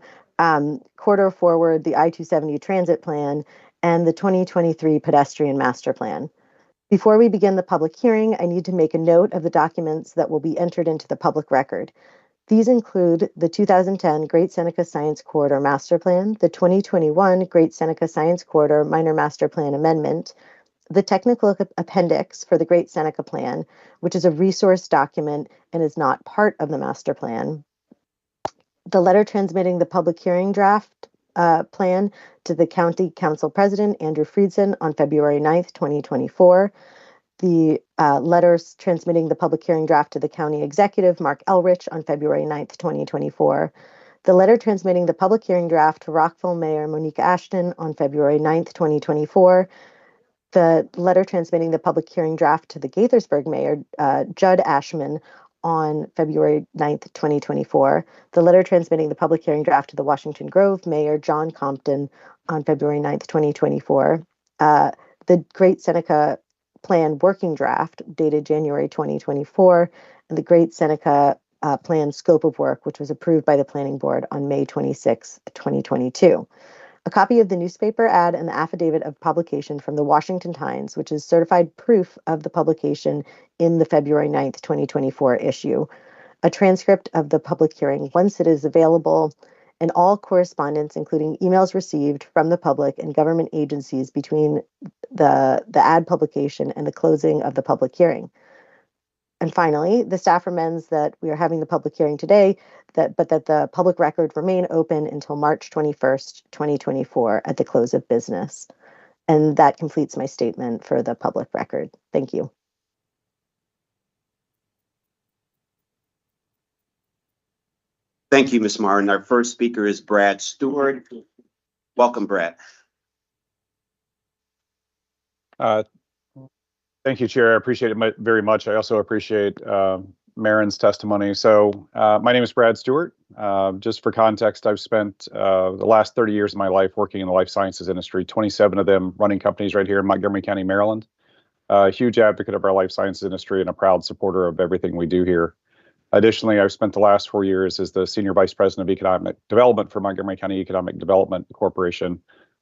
Corridor Forward, the I-270 Transit Plan, and the 2023 Pedestrian Master Plan. Before we begin the public hearing, I need to make a note of the documents that will be entered into the public record. These include the 2010 Great Seneca Science Corridor Master Plan, the 2021 Great Seneca Science Corridor Minor Master Plan Amendment, the technical appendix for the Great Seneca Plan, which is a resource document and is not part of the master plan, the letter transmitting the public hearing draft plan to the County Council President, Andrew Friedson, on February 9th, 2024. The letters transmitting the public hearing draft to the County Executive, Mark Elrich, on February 9th, 2024. The letter transmitting the public hearing draft to Rockville Mayor Monique Ashton on February 9th, 2024. The letter transmitting the public hearing draft to the Gaithersburg Mayor, Judd Ashman, on February 9th, 2024. The letter transmitting the public hearing draft to the Washington Grove Mayor, John Compton, on February 9th, 2024. The Great Seneca Plan Working Draft, dated January 2024, and the Great Seneca Plan Scope of Work, which was approved by the Planning Board on May 26, 2022. A copy of the newspaper ad and the affidavit of publication from the Washington Times, which is certified proof of the publication in the February 9th, 2024 issue. A transcript of the public hearing once it is available, and all correspondence, including emails received from the public and government agencies between the ad publication and the closing of the public hearing. And finally, the staff recommends that we are having the public hearing today, but that the public record remain open until March 21st, 2024 at the close of business. And that completes my statement for the public record. Thank you. Thank you, Ms. Martin. Our first speaker is Brad Stewart. Welcome, Brad. Thank you, Chair. I appreciate it very much. I also appreciate Marin's testimony. So my name is Brad Stewart. Just for context, I've spent the last 30 years of my life working in the life sciences industry, 27 of them running companies right here in Montgomery County, Maryland. A huge advocate of our life sciences industry and a proud supporter of everything we do here. Additionally, I've spent the last 4 years as the Senior Vice President of Economic Development for Montgomery County Economic Development Corporation.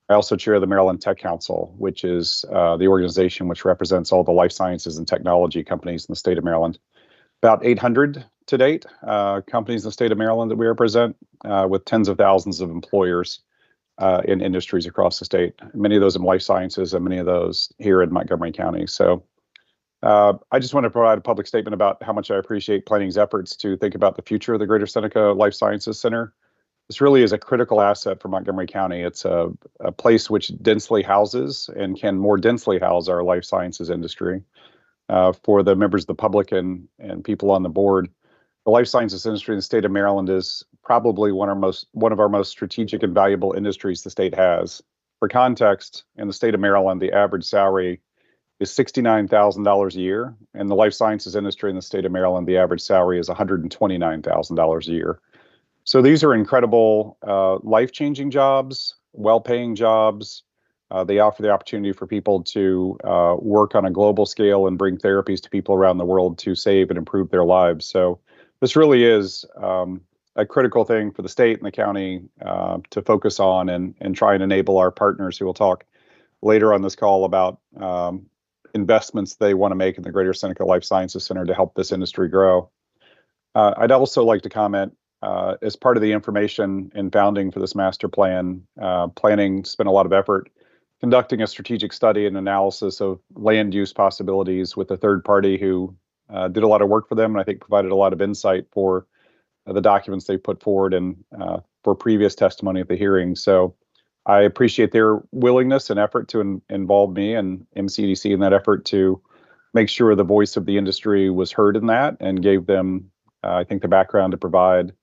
I also chair the Maryland Tech Council, which is the organization which represents all the life sciences and technology companies in the state of Maryland. About 800 to date companies in the state of Maryland that we represent, with tens of thousands of employers in industries across the state. Many of those in life sciences and many of those here in Montgomery County. So I just want to provide a public statement about how much I appreciate planning's efforts to think about the future of the Greater Seneca Life Sciences Center. This really is a critical asset for Montgomery County. It's a place which densely houses and can more densely house our life sciences industry. For the members of the public and people on the board, the life sciences industry in the state of Maryland is probably one of our most strategic and valuable industries the state has. For context, in the state of Maryland, the average salary is $69,000 a year. In the life sciences industry in the state of Maryland, the average salary is $129,000 a year. So these are incredible life-changing jobs, well-paying jobs. They offer the opportunity for people to work on a global scale and bring therapies to people around the world to save and improve their lives. So this really is a critical thing for the state and the county to focus on and try and enable our partners who we'll talk later on this call about investments they want to make in the Greater Seneca Life Sciences Center to help this industry grow. I'd also like to comment, as part of the information and founding for this master plan, planning spent a lot of effort conducting a strategic study and analysis of land use possibilities with a third party who did a lot of work for them, and I think provided a lot of insight for the documents they put forward and for previous testimony at the hearing. So I appreciate their willingness and effort to involve me and MCDC in that effort to make sure the voice of the industry was heard in that, and gave them, I think, the background to provide,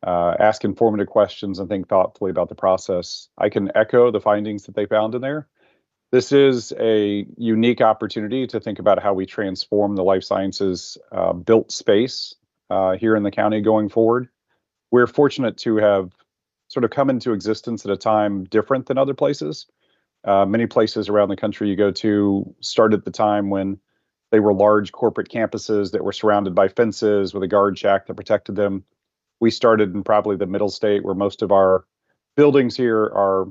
ask informative questions and think thoughtfully about the process. I can echo the findings that they found in there. This is a unique opportunity to think about how we transform the life sciences built space here in the county going forward. We're fortunate to have sort of come into existence at a time different than other places. Many places around the country you go to started at the time when they were large corporate campuses that were surrounded by fences with a guard shack that protected them. We started in probably the middle state, where most of our buildings here are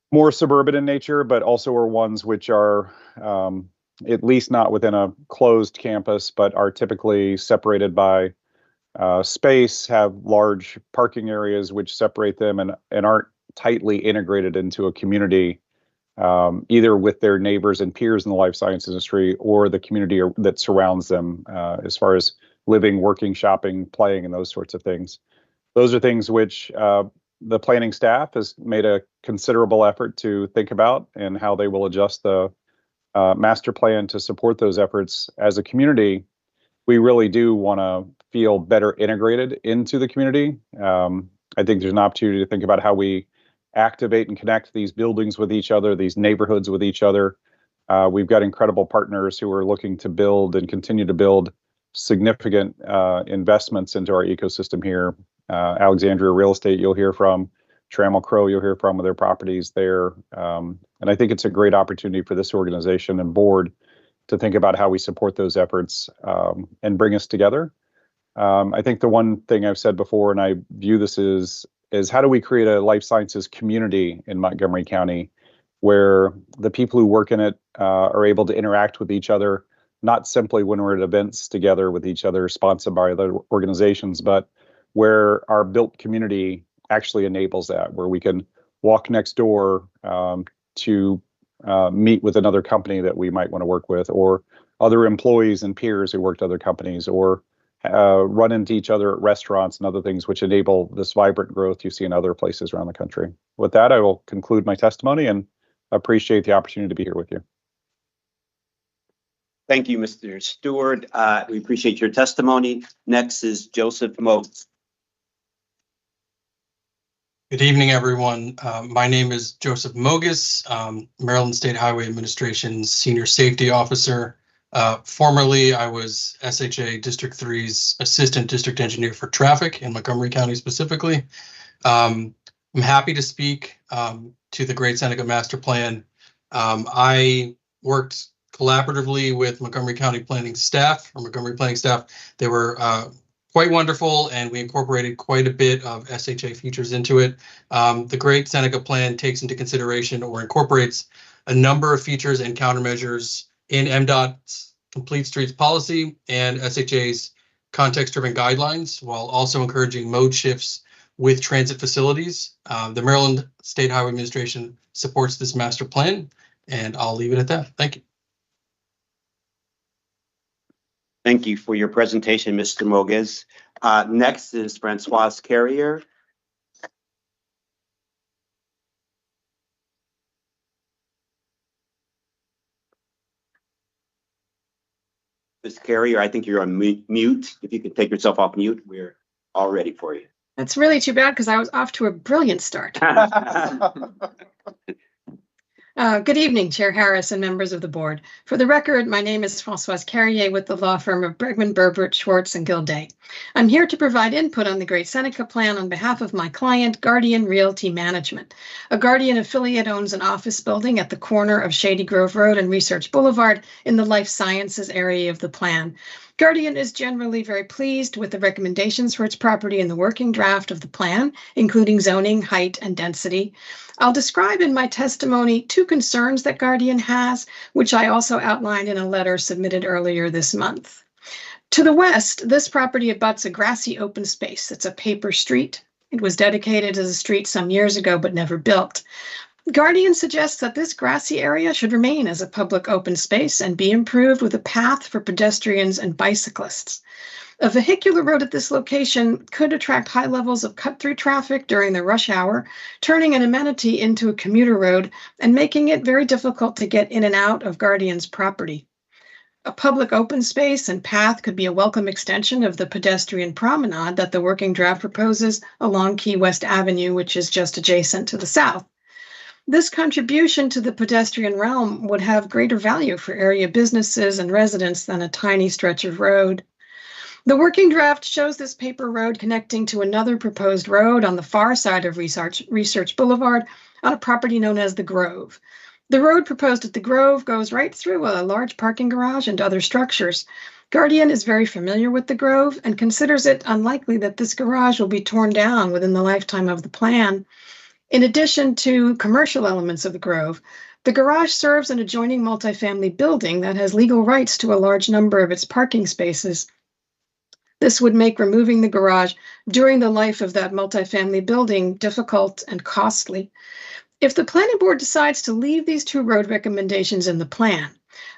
more suburban in nature, but also are ones which are at least not within a closed campus, but are typically separated by space, have large parking areas which separate them, and aren't tightly integrated into a community, either with their neighbors and peers in the life science industry or the community that surrounds them, as far as living, working, shopping, playing, and those sorts of things. Those are things which the planning staff has made a considerable effort to think about, and how they will adjust the master plan to support those efforts. As a community, we really do want to feel better integrated into the community. I think there's an opportunity to think about how we activate and connect these buildings with each other, these neighborhoods with each other. We've got incredible partners who are looking to build and continue to build significant investments into our ecosystem here. Alexandria Real Estate you'll hear from, Trammell Crow you'll hear from with their properties there. And I think it's a great opportunity for this organization and board to think about how we support those efforts and bring us together. I think the one thing I've said before, and I view this is how do we create a life sciences community in Montgomery County where the people who work in it are able to interact with each other, not simply when we're at events together with each other sponsored by other organizations, but where our built community actually enables that, where we can walk next door to meet with another company that we might want to work with, or other employees and peers who work at other companies, or run into each other at restaurants and other things which enable this vibrant growth you see in other places around the country. With that, I will conclude my testimony and appreciate the opportunity to be here with you. Thank you, Mr. Stewart. We appreciate your testimony. Next is Joseph Motes. Good evening, everyone. My name is Joseph Mogus, Maryland State Highway Administration's Senior Safety Officer. Formerly, I was SHA District 3's Assistant District Engineer for Traffic in Montgomery County specifically. I'm happy to speak to the Great Seneca Master Plan. I worked collaboratively with Montgomery County Planning staff, or Montgomery Planning staff. They were quite wonderful, and we incorporated quite a bit of SHA features into it. The Great Seneca Plan takes into consideration or incorporates a number of features and countermeasures in MDOT's Complete Streets policy and SHA's context-driven guidelines, while also encouraging mode shifts with transit facilities. The Maryland State Highway Administration supports this master plan, and I'll leave it at that. Thank you. Thank you for your presentation, Mr. Moguez. Next is Francoise Carrier. Ms. Carrier, I think you're on mute. If you could take yourself off mute, we're all ready for you. That's really too bad because I was off to a brilliant start. Good evening, Chair Harris and members of the board. For the record, my name is Francoise Carrier with the law firm of Bregman, Burbert, Schwartz, and Gilday. I'm here to provide input on the Great Seneca Plan on behalf of my client, Guardian Realty Management. A Guardian affiliate owns an office building at the corner of Shady Grove Road and Research Boulevard in the life sciences area of the plan. Guardian is generally very pleased with the recommendations for its property in the working draft of the plan, including zoning, height, and density. I'll describe in my testimony 2 concerns that Guardian has, which I also outlined in a letter submitted earlier this month. To the west, this property abuts a grassy open space. It's a paper street. It was dedicated as a street some years ago, but never built. Guardian suggests that this grassy area should remain as a public open space and be improved with a path for pedestrians and bicyclists. A vehicular road at this location could attract high levels of cut-through traffic during the rush hour, turning an amenity into a commuter road and making it very difficult to get in and out of Guardian's property. A public open space and path could be a welcome extension of the pedestrian promenade that the working draft proposes along Key West Avenue, which is just adjacent to the south. This contribution to the pedestrian realm would have greater value for area businesses and residents than a tiny stretch of road. The working draft shows this paper road connecting to another proposed road on the far side of Research Boulevard on a property known as the Grove. The road proposed at the Grove goes right through a large parking garage and other structures. Guardian is very familiar with the Grove and considers it unlikely that this garage will be torn down within the lifetime of the plan. In addition to commercial elements of the Grove, the garage serves an adjoining multifamily building that has legal rights to a large number of its parking spaces. This would make removing the garage during the life of that multifamily building difficult and costly. If the planning board decides to leave these 2 road recommendations in the plan,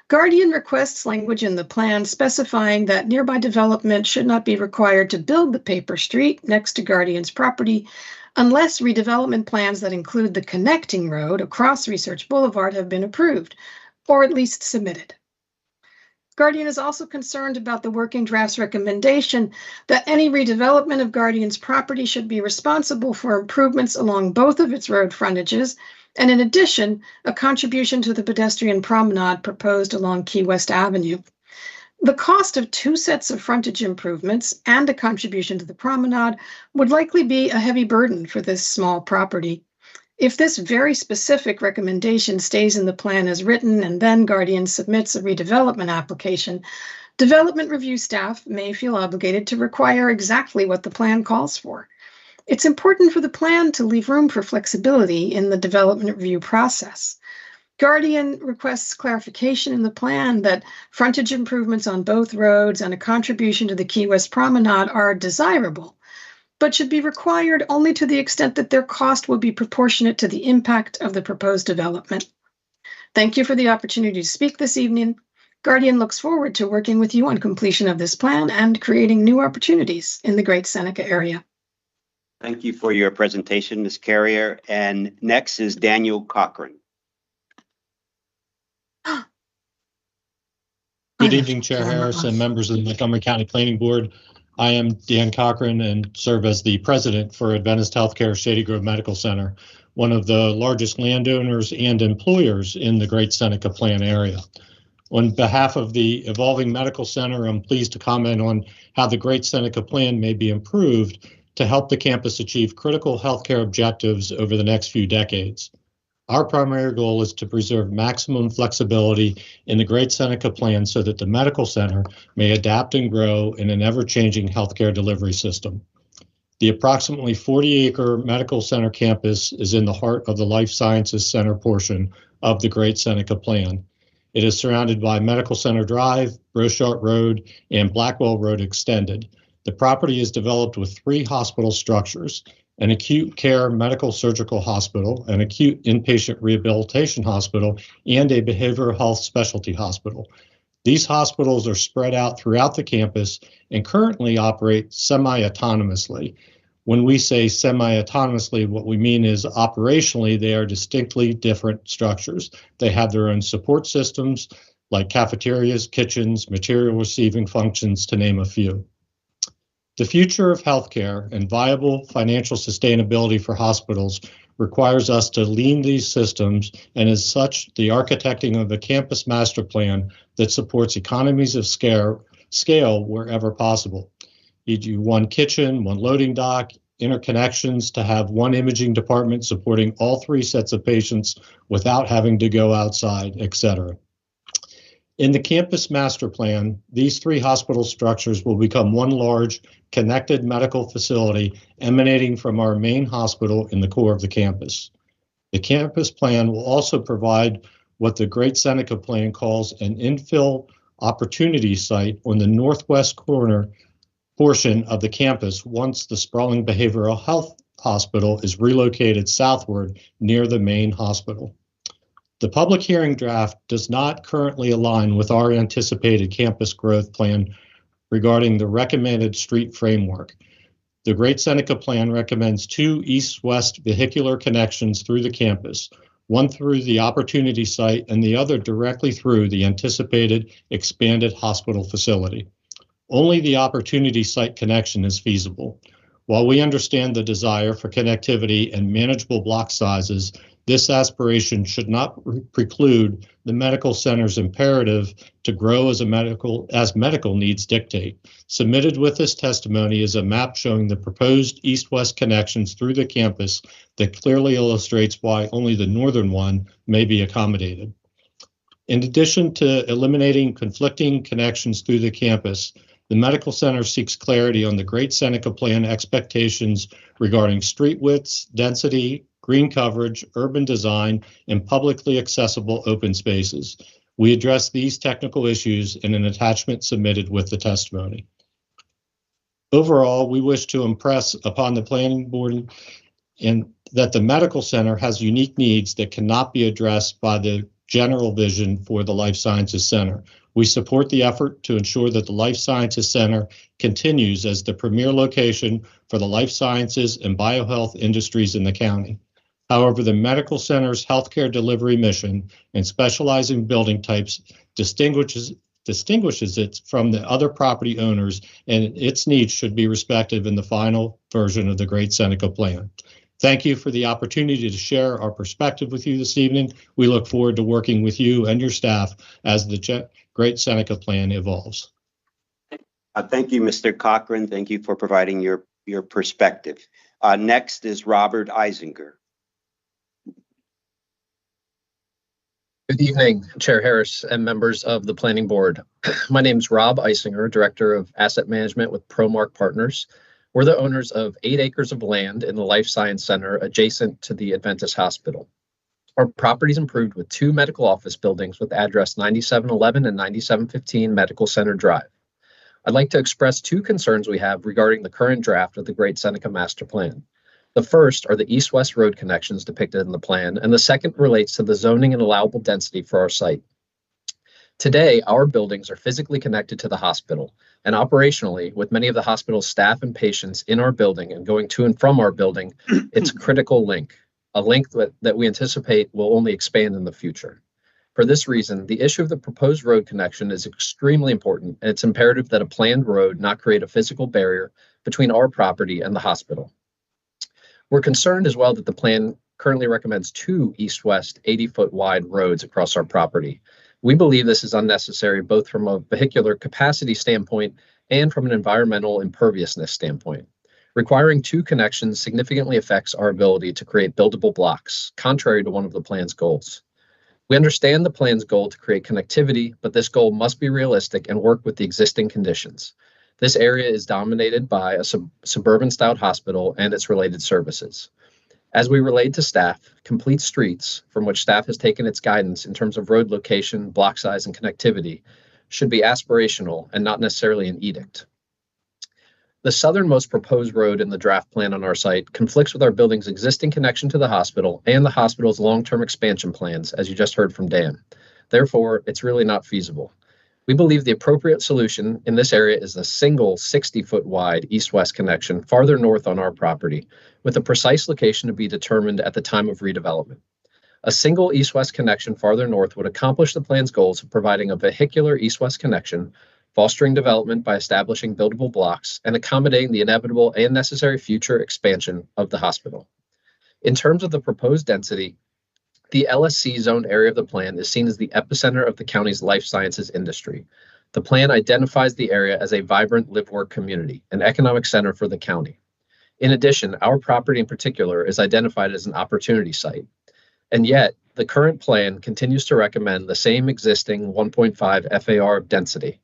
Guardian requests language in the plan specifying that nearby development should not be required to build the paper street next to Guardian's property unless redevelopment plans that include the connecting road across Research Boulevard have been approved, or at least submitted. Guardian is also concerned about the working draft's recommendation that any redevelopment of Guardian's property should be responsible for improvements along both of its road frontages, and in addition, a contribution to the pedestrian promenade proposed along Key West Avenue. The cost of 2 sets of frontage improvements and a contribution to the promenade would likely be a heavy burden for this small property. If this very specific recommendation stays in the plan as written and then Guardian submits a redevelopment application, development review staff may feel obligated to require exactly what the plan calls for. It's important for the plan to leave room for flexibility in the development review process. Guardian requests clarification in the plan that frontage improvements on both roads and a contribution to the Key West Promenade are desirable, but should be required only to the extent that their cost will be proportionate to the impact of the proposed development. Thank you for the opportunity to speak this evening. Guardian looks forward to working with you on completion of this plan and creating new opportunities in the Great Seneca area. Thank you for your presentation, Ms. Carrier. And next is Daniel Cochran. Good evening, Chair Harris and members of the Montgomery County Planning Board. I am Dan Cochran and serve as the president for Adventist Healthcare Shady Grove Medical Center, one of the largest landowners and employers in the Great Seneca Plan area. On behalf of the Evolving Medical Center, I'm pleased to comment on how the Great Seneca Plan may be improved to help the campus achieve critical healthcare objectives over the next few decades. Our primary goal is to preserve maximum flexibility in the Great Seneca Plan so that the medical center may adapt and grow in an ever-changing healthcare delivery system. The approximately 40-acre medical center campus is in the heart of the Life Sciences Center portion of the Great Seneca Plan. It is surrounded by Medical Center Drive, Brochart Road, and Blackwell Road Extended. The property is developed with 3 hospital structures: an acute care medical surgical hospital, an acute inpatient rehabilitation hospital, and a behavioral health specialty hospital. These hospitals are spread out throughout the campus and currently operate semi-autonomously. When we say semi-autonomously, what we mean is operationally they are distinctly different structures. They have their own support systems like cafeterias, kitchens, material receiving functions, to name a few. The future of healthcare and viable financial sustainability for hospitals requires us to lean these systems, and as such, the architecting of a campus master plan that supports economies of scale wherever possible. E.g., one kitchen, one loading dock, interconnections to have one imaging department supporting all 3 sets of patients without having to go outside, etc. In the campus master plan, these 3 hospital structures will become one large connected medical facility emanating from our main hospital in the core of the campus. The campus plan will also provide what the Great Seneca Plan calls an infill opportunity site on the northwest corner portion of the campus once the sprawling behavioral health hospital is relocated southward near the main hospital. The public hearing draft does not currently align with our anticipated campus growth plan regarding the recommended street framework. The Great Seneca Plan recommends 2 east-west vehicular connections through the campus, one through the opportunity site and the other directly through the anticipated expanded hospital facility. Only the opportunity site connection is feasible. While we understand the desire for connectivity and manageable block sizes, this aspiration should not preclude the medical center's imperative to grow as medical needs dictate. Submitted with this testimony is a map showing the proposed east-west connections through the campus that clearly illustrates why only the northern one may be accommodated. In addition to eliminating conflicting connections through the campus, the medical center seeks clarity on the Great Seneca Plan expectations regarding street widths, density, green coverage, urban design, and publicly accessible open spaces. We address these technical issues in an attachment submitted with the testimony. Overall, we wish to impress upon the planning board that the medical center has unique needs that cannot be addressed by the general vision for the Life Sciences Center. We support the effort to ensure that the Life Sciences Center continues as the premier location for the life sciences and biohealth industries in the county. However, the medical center's healthcare delivery mission and specializing building types distinguishes it from the other property owners, and its needs should be respected in the final version of the Great Seneca Plan. Thank you for the opportunity to share our perspective with you this evening. We look forward to working with you and your staff as the Great Seneca Plan evolves. Thank you, Mr. Cochran. Thank you for providing your perspective. Next is Robert Eisinger. Good evening, Chair Harris and members of the Planning Board. My name is Rob Eisinger, Director of Asset Management with ProMark Partners. We're the owners of 8 acres of land in the Life Science Center adjacent to the Adventist Hospital. Our property is improved with 2 medical office buildings with address 9711 and 9715 Medical Center Drive. I'd like to express 2 concerns we have regarding the current draft of the Great Seneca Master Plan. The first are the east-west road connections depicted in the plan, and the second relates to the zoning and allowable density for our site. Today, our buildings are physically connected to the hospital, and operationally, with many of the hospital's staff and patients in our building and going to and from our building, it's a critical link, a link that we anticipate will only expand in the future. For this reason, the issue of the proposed road connection is extremely important, and it's imperative that a planned road not create a physical barrier between our property and the hospital. We're concerned as well that the plan currently recommends 2 east-west 80-foot wide roads across our property. We believe this is unnecessary both from a vehicular capacity standpoint and from an environmental imperviousness standpoint. Requiring 2 connections significantly affects our ability to create buildable blocks, contrary to one of the plan's goals. We understand the plan's goal to create connectivity, but this goal must be realistic and work with the existing conditions. This area is dominated by a suburban-style hospital and its related services. As we relayed to staff, complete streets, from which staff has taken its guidance in terms of road location, block size, and connectivity, should be aspirational and not necessarily an edict. The southernmost proposed road in the draft plan on our site conflicts with our building's existing connection to the hospital and the hospital's long-term expansion plans, as you just heard from Dan. Therefore, it's really not feasible. We believe the appropriate solution in this area is a single 60-foot wide east-west connection farther north on our property, with a precise location to be determined at the time of redevelopment. A single east-west connection farther north would accomplish the plan's goals of providing a vehicular east-west connection, fostering development by establishing buildable blocks, and accommodating the inevitable and necessary future expansion of the hospital. In terms of the proposed density, the LSC zone area of the plan is seen as the epicenter of the county's life sciences industry. The plan identifies the area as a vibrant live-work community, an economic center for the county. In addition, our property in particular is identified as an opportunity site. And yet, the current plan continues to recommend the same existing 1.5 FAR of density.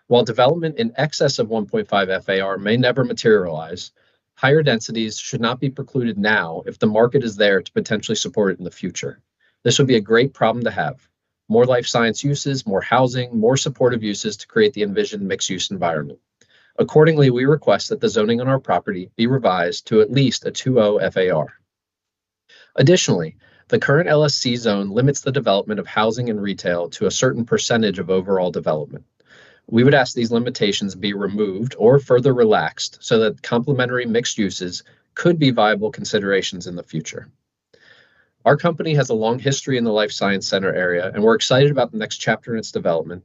While development in excess of 1.5 FAR may never materialize, higher densities should not be precluded now if the market is there to potentially support it in the future. This would be a great problem to have. More life science uses, more housing, more supportive uses to create the envisioned mixed-use environment. Accordingly, we request that the zoning on our property be revised to at least a 2.0 FAR. Additionally, the current LSC zone limits the development of housing and retail to a certain percentage of overall development. We would ask these limitations be removed or further relaxed so that complementary mixed uses could be viable considerations in the future. Our company has a long history in the Life Science Center area, and we're excited about the next chapter in its development.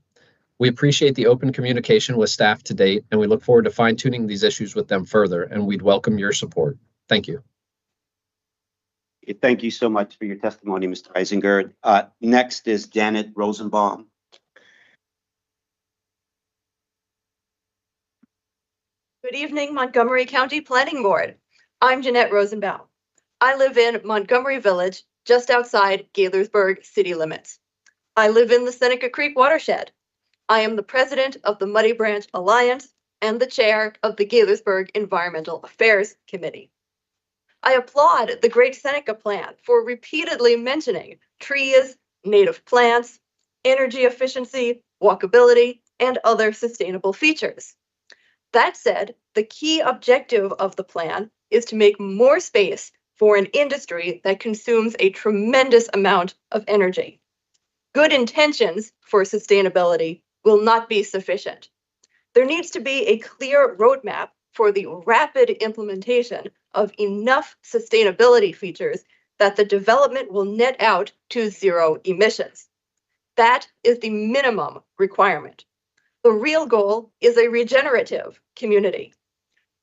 We appreciate the open communication with staff to date, and we look forward to fine-tuning these issues with them further, and we'd welcome your support. Thank you. Thank you so much for your testimony, Mr. Eisinger. Next is Janet Rosenbaum. Good evening, Montgomery County Planning Board. I'm Jeanette Rosenbaum. I live in Montgomery Village, just outside Gaithersburg city limits. I live in the Seneca Creek watershed. I am the president of the Muddy Branch Alliance and the chair of the Gaithersburg Environmental Affairs Committee. I applaud the Great Seneca Plan for repeatedly mentioning trees, native plants, energy efficiency, walkability, and other sustainable features. That said, the key objective of the plan is to make more space for an industry that consumes a tremendous amount of energy. Good intentions for sustainability will not be sufficient. There needs to be a clear roadmap for the rapid implementation of enough sustainability features that the development will net out to zero emissions. That is the minimum requirement. The real goal is a regenerative community.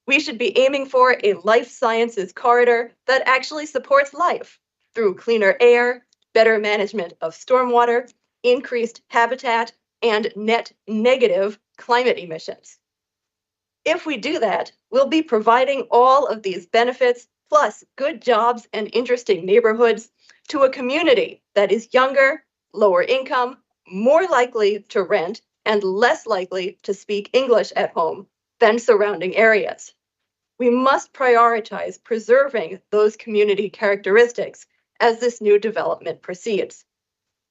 We should be aiming for a life sciences corridor that actually supports life through cleaner air, better management of stormwater, increased habitat, and net negative climate emissions. If we do that, we'll be providing all of these benefits, plus good jobs and interesting neighborhoods, to a community that is younger, lower income, more likely to rent, and less likely to speak English at home than surrounding areas. We must prioritize preserving those community characteristics as this new development proceeds.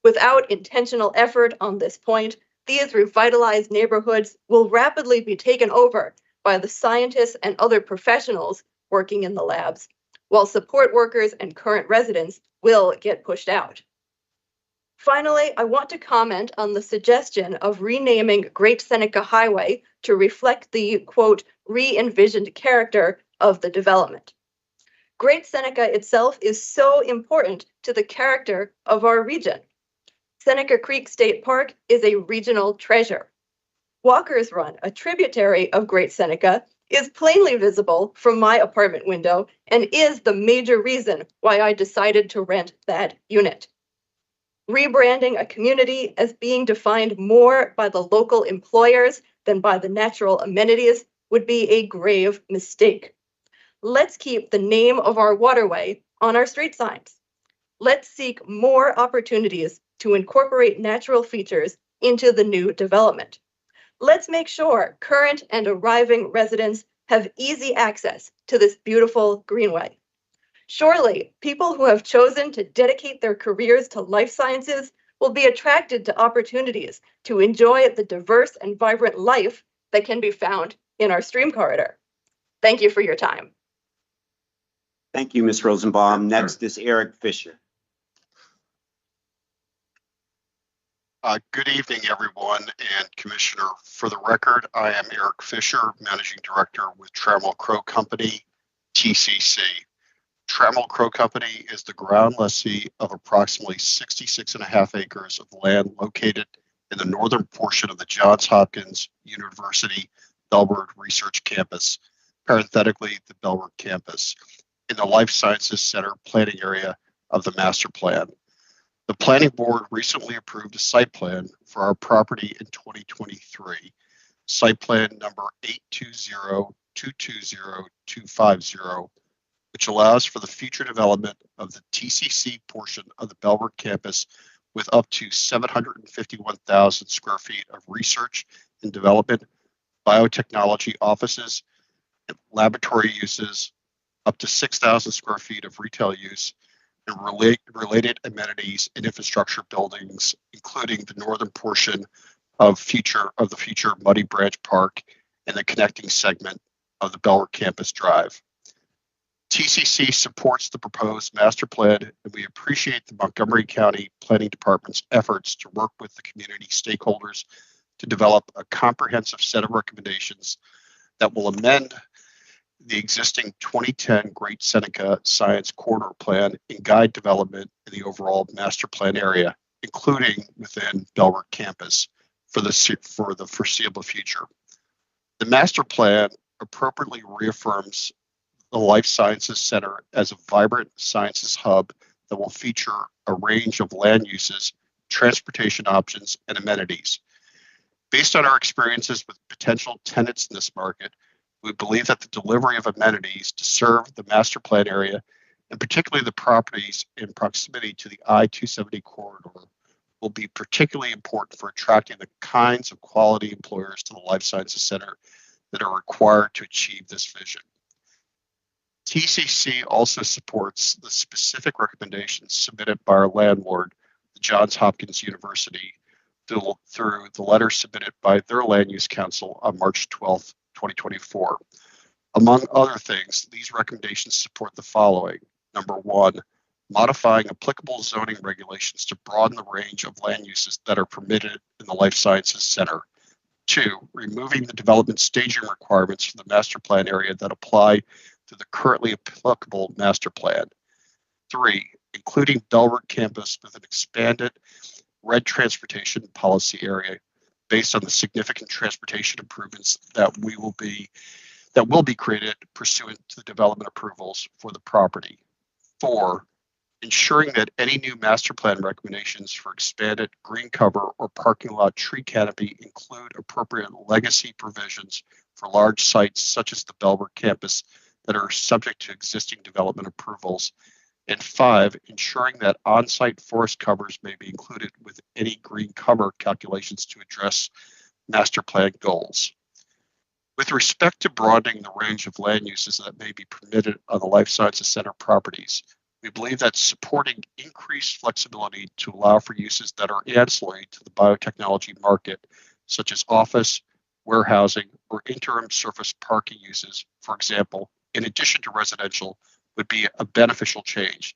Without intentional effort on this point, these revitalized neighborhoods will rapidly be taken over by the scientists and other professionals working in the labs, while support workers and current residents will get pushed out. Finally, I want to comment on the suggestion of renaming Great Seneca Highway to reflect the, quote, re-envisioned character of the development. Great Seneca itself is so important to the character of our region. Seneca Creek State Park is a regional treasure. Walker's Run, a tributary of Great Seneca, is plainly visible from my apartment window and is the major reason why I decided to rent that unit. Rebranding a community as being defined more by the local employers than by the natural amenities would be a grave mistake. Let's keep the name of our waterway on our street signs. Let's seek more opportunities to incorporate natural features into the new development. Let's make sure current and arriving residents have easy access to this beautiful greenway. Surely, people who have chosen to dedicate their careers to life sciences will be attracted to opportunities to enjoy the diverse and vibrant life that can be found in our stream corridor. Thank you for your time. Thank you, Ms. Rosenbaum. Next is Eric Fisher. Good evening, everyone, and Commissioner. For the record, I am Eric Fisher, Managing Director with Trammell Crow Company, TCC. Trammell Crow Company is the ground lessee of approximately 66.5 acres of land located in the northern portion of the Johns Hopkins University Bellward Research Campus, parenthetically the Bellward Campus, in the Life Sciences Center planning area of the master plan. The Planning Board recently approved a site plan for our property in 2023, site plan number 820-220-250, which allows for the future development of the TCC portion of the Bellward campus with up to 751,000 square feet of research and development, biotechnology offices, and laboratory uses, up to 6,000 square feet of retail use, and related amenities and infrastructure buildings, including the northern portion of the future Muddy Branch Park and the connecting segment of the Bellward Campus Drive. TCC supports the proposed master plan, and we appreciate the Montgomery County Planning Department's efforts to work with the community stakeholders to develop a comprehensive set of recommendations that will amend the existing 2010 Great Seneca Science Corridor Plan and guide development in the overall master plan area, including within Bellward Campus for the foreseeable future. The master plan appropriately reaffirms the Life Sciences Center as a vibrant sciences hub that will feature a range of land uses, transportation options, and amenities. Based on our experiences with potential tenants in this market, we believe that the delivery of amenities to serve the master plan area, and particularly the properties in proximity to the I-270 corridor, will be particularly important for attracting the kinds of quality employers to the Life Sciences Center that are required to achieve this vision. TCC also supports the specific recommendations submitted by our landlord, the Johns Hopkins University, through the letter submitted by their Land Use Council on March 12th, 2024. Among other things, these recommendations support the following. Number one, modifying applicable zoning regulations to broaden the range of land uses that are permitted in the Life Sciences Center. Two, removing the development staging requirements for the master plan area that apply to the currently applicable master plan. Three, including Bellward Campus with an expanded red transportation policy area based on the significant transportation improvements that will be created pursuant to the development approvals for the property. Four, ensuring that any new master plan recommendations for expanded green cover or parking lot tree canopy include appropriate legacy provisions for large sites such as the Bellward campus that are subject to existing development approvals. And five, ensuring that on-site forest covers may be included with any green cover calculations to address master plan goals. With respect to broadening the range of land uses that may be permitted on the Life Sciences Center properties, we believe that supporting increased flexibility to allow for uses that are ancillary to the biotechnology market, such as office, warehousing, or interim surface parking uses, for example, in addition to residential, would be a beneficial change.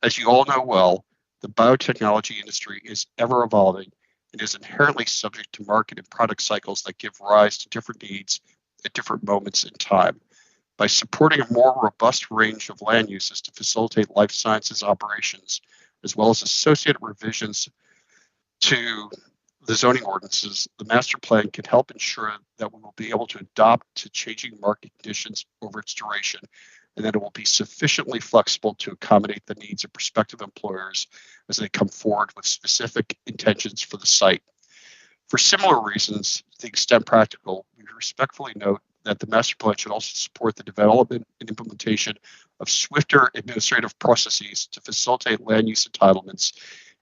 As you all know well, the biotechnology industry is ever evolving and is inherently subject to market and product cycles that give rise to different needs at different moments in time. By supporting a more robust range of land uses to facilitate life sciences operations, as well as associated revisions to the zoning ordinances, the master plan can help ensure that we will be able to adapt to changing market conditions over its duration, and that it will be sufficiently flexible to accommodate the needs of prospective employers as they come forward with specific intentions for the site. For similar reasons, to the extent practical, we respectfully note that the master plan should also support the development and implementation of swifter administrative processes to facilitate land use entitlements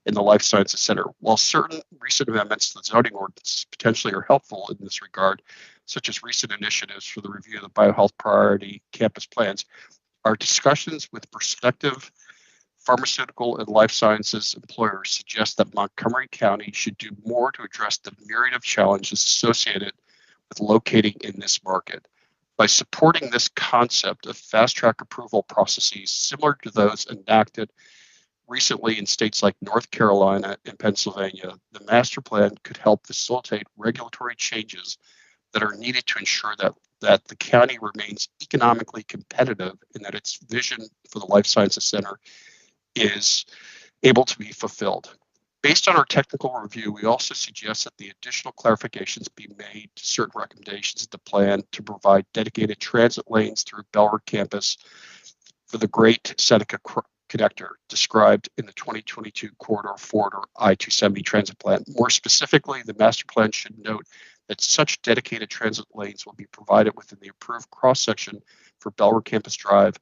in the Life Sciences Center. While certain recent amendments to the zoning ordinance potentially are helpful in this regard, such as recent initiatives for the review of the biohealth priority campus plans, our discussions with prospective pharmaceutical and life sciences employers suggest that Montgomery County should do more to address the myriad of challenges associated with locating in this market. By supporting this concept of fast-track approval processes similar to those enacted recently in states like North Carolina and Pennsylvania, the master plan could help facilitate regulatory changes that are needed to ensure that the county remains economically competitive and that its vision for the Life Sciences Center is able to be fulfilled. Based on our technical review, we also suggest that the additional clarifications be made to certain recommendations of the plan to provide dedicated transit lanes through Bellward campus for the Great Seneca Connector described in the 2022 Corridor Forward or I-270 transit plan. More specifically, the master plan should note that such dedicated transit lanes will be provided within the approved cross-section for Bellward Campus Drive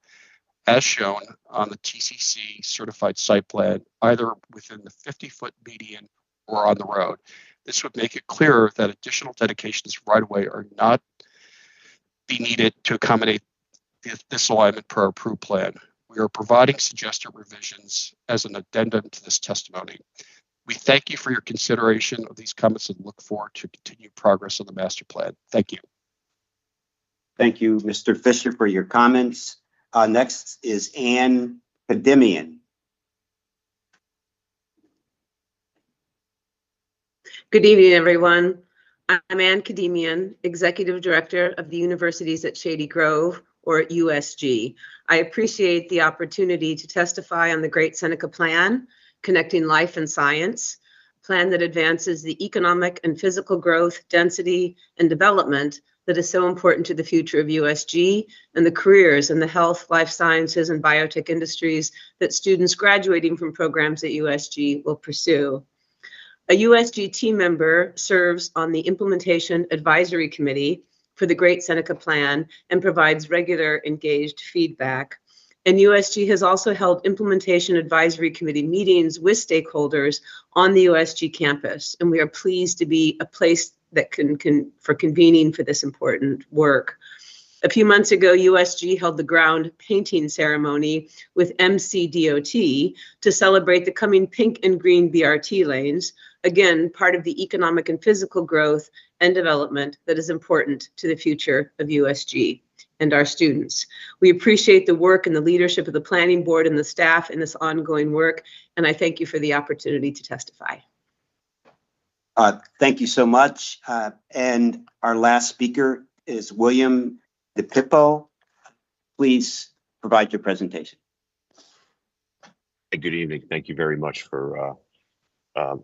as shown on the TCC certified site plan, either within the 50-foot median or on the road. This would make it clearer that additional dedications right away are not be needed to accommodate this alignment per our approved plan. We are providing suggested revisions as an addendum to this testimony. We thank you for your consideration of these comments and look forward to continued progress on the master plan. Thank you. Thank you, Mr. Fisher, for your comments. Next is Ann Kadimian. Good evening, everyone. I'm Ann Kadimian, Executive Director of the Universities at Shady Grove, or USG. I appreciate the opportunity to testify on the Great Seneca Plan, Connecting Life and Science, plan that advances the economic and physical growth, density, and development that is so important to the future of USG and the careers in the health, life sciences, and biotech industries that students graduating from programs at USG will pursue. A USG team member serves on the Implementation Advisory Committee for the Great Seneca Plan and provides regular engaged feedback. And USG has also held Implementation Advisory Committee meetings with stakeholders on the USG campus. And we are pleased to be a place that for convening for this important work. A few months ago, USG held the ground painting ceremony with MCDOT to celebrate the coming pink and green BRT lanes, again, part of the economic and physical growth and development that is important to the future of USG and our students. We appreciate the work and the leadership of the planning board and the staff in this ongoing work, and I thank you for the opportunity to testify. Thank you so much. And our last speaker is William DePippo. Please provide your presentation. Hey, good evening. Thank you very much for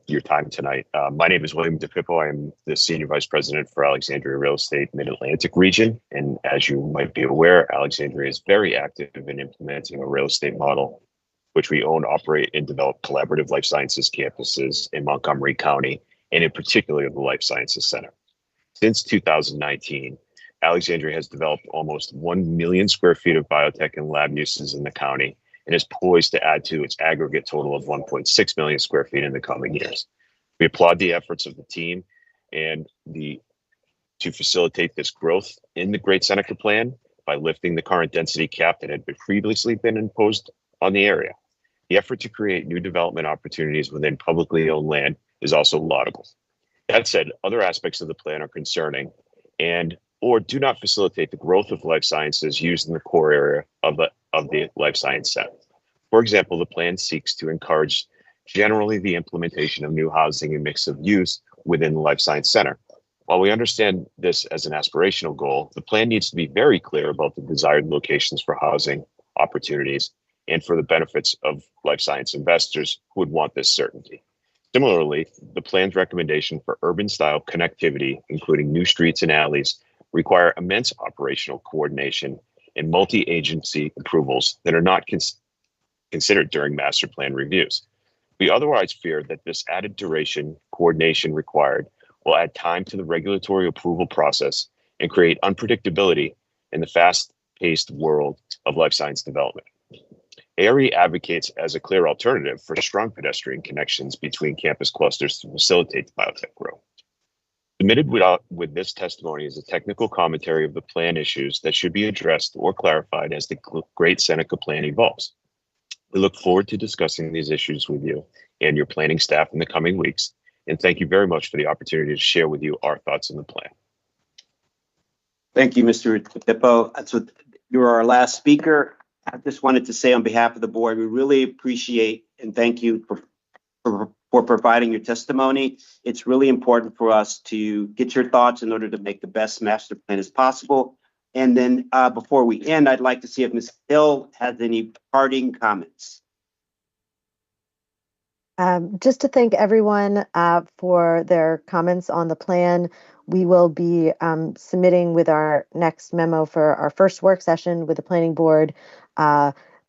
your time tonight. My name is William DePippo. I am the Senior Vice President for Alexandria Real Estate Mid-Atlantic Region. And as you might be aware, Alexandria is very active in implementing a real estate model, which we own, operate, and develop collaborative life sciences campuses in Montgomery County, and in particular the Life Sciences Center. Since 2019, Alexandria has developed almost 1 million square feet of biotech and lab uses in the county and is poised to add to its aggregate total of 1.6 million square feet in the coming years. We applaud the efforts of the team and to facilitate this growth in the Great Seneca Plan by lifting the current density cap that had previously been imposed on the area. The effort to create new development opportunities within publicly owned land is also laudable. That said, other aspects of the plan are concerning or do not facilitate the growth of life sciences used in the core area of the Life Science Center. For example, the plan seeks to encourage generally the implementation of new housing and mix of use within the Life Science Center. While we understand this as an aspirational goal, the plan needs to be very clear about the desired locations for housing opportunities and for the benefits of life science investors who would want this certainty. Similarly, the plan's recommendation for urban-style connectivity, including new streets and alleys, require immense operational coordination and multi-agency approvals that are not considered during master plan reviews. We otherwise fear that this added duration coordination required will add time to the regulatory approval process and create unpredictability in the fast-paced world of life science development. ARE advocates as a clear alternative for strong pedestrian connections between campus clusters to facilitate the biotech growth. Submitted with this testimony is a technical commentary of the plan issues that should be addressed or clarified as the Great Seneca Plan evolves. We look forward to discussing these issues with you and your planning staff in the coming weeks, and thank you very much for the opportunity to share with you our thoughts on the plan. Thank you, Mr. DePippo. So you're our last speaker. I just wanted to say on behalf of the board, we really appreciate and thank you for providing your testimony. It's really important for us to get your thoughts in order to make the best master plan as possible. And then before we end, I'd like to see if Ms. Hill has any parting comments. Just to thank everyone for their comments on the plan. We will be submitting with our next memo for our first work session with the planning board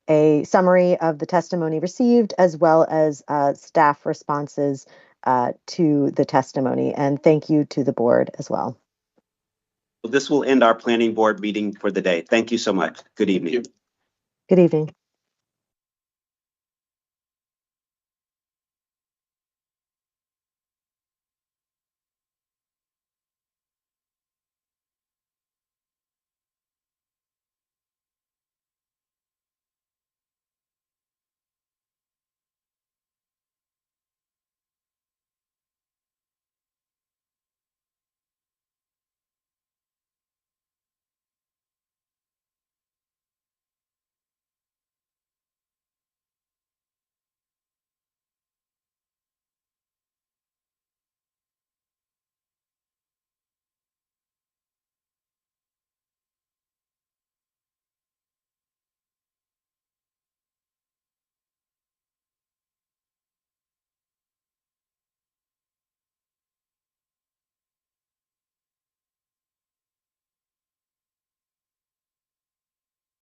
a summary of the testimony received as well as staff responses to the testimony. And thank you to the board as well. Well, this will end our planning board meeting for the day. Thank you so much. Good evening. Good evening.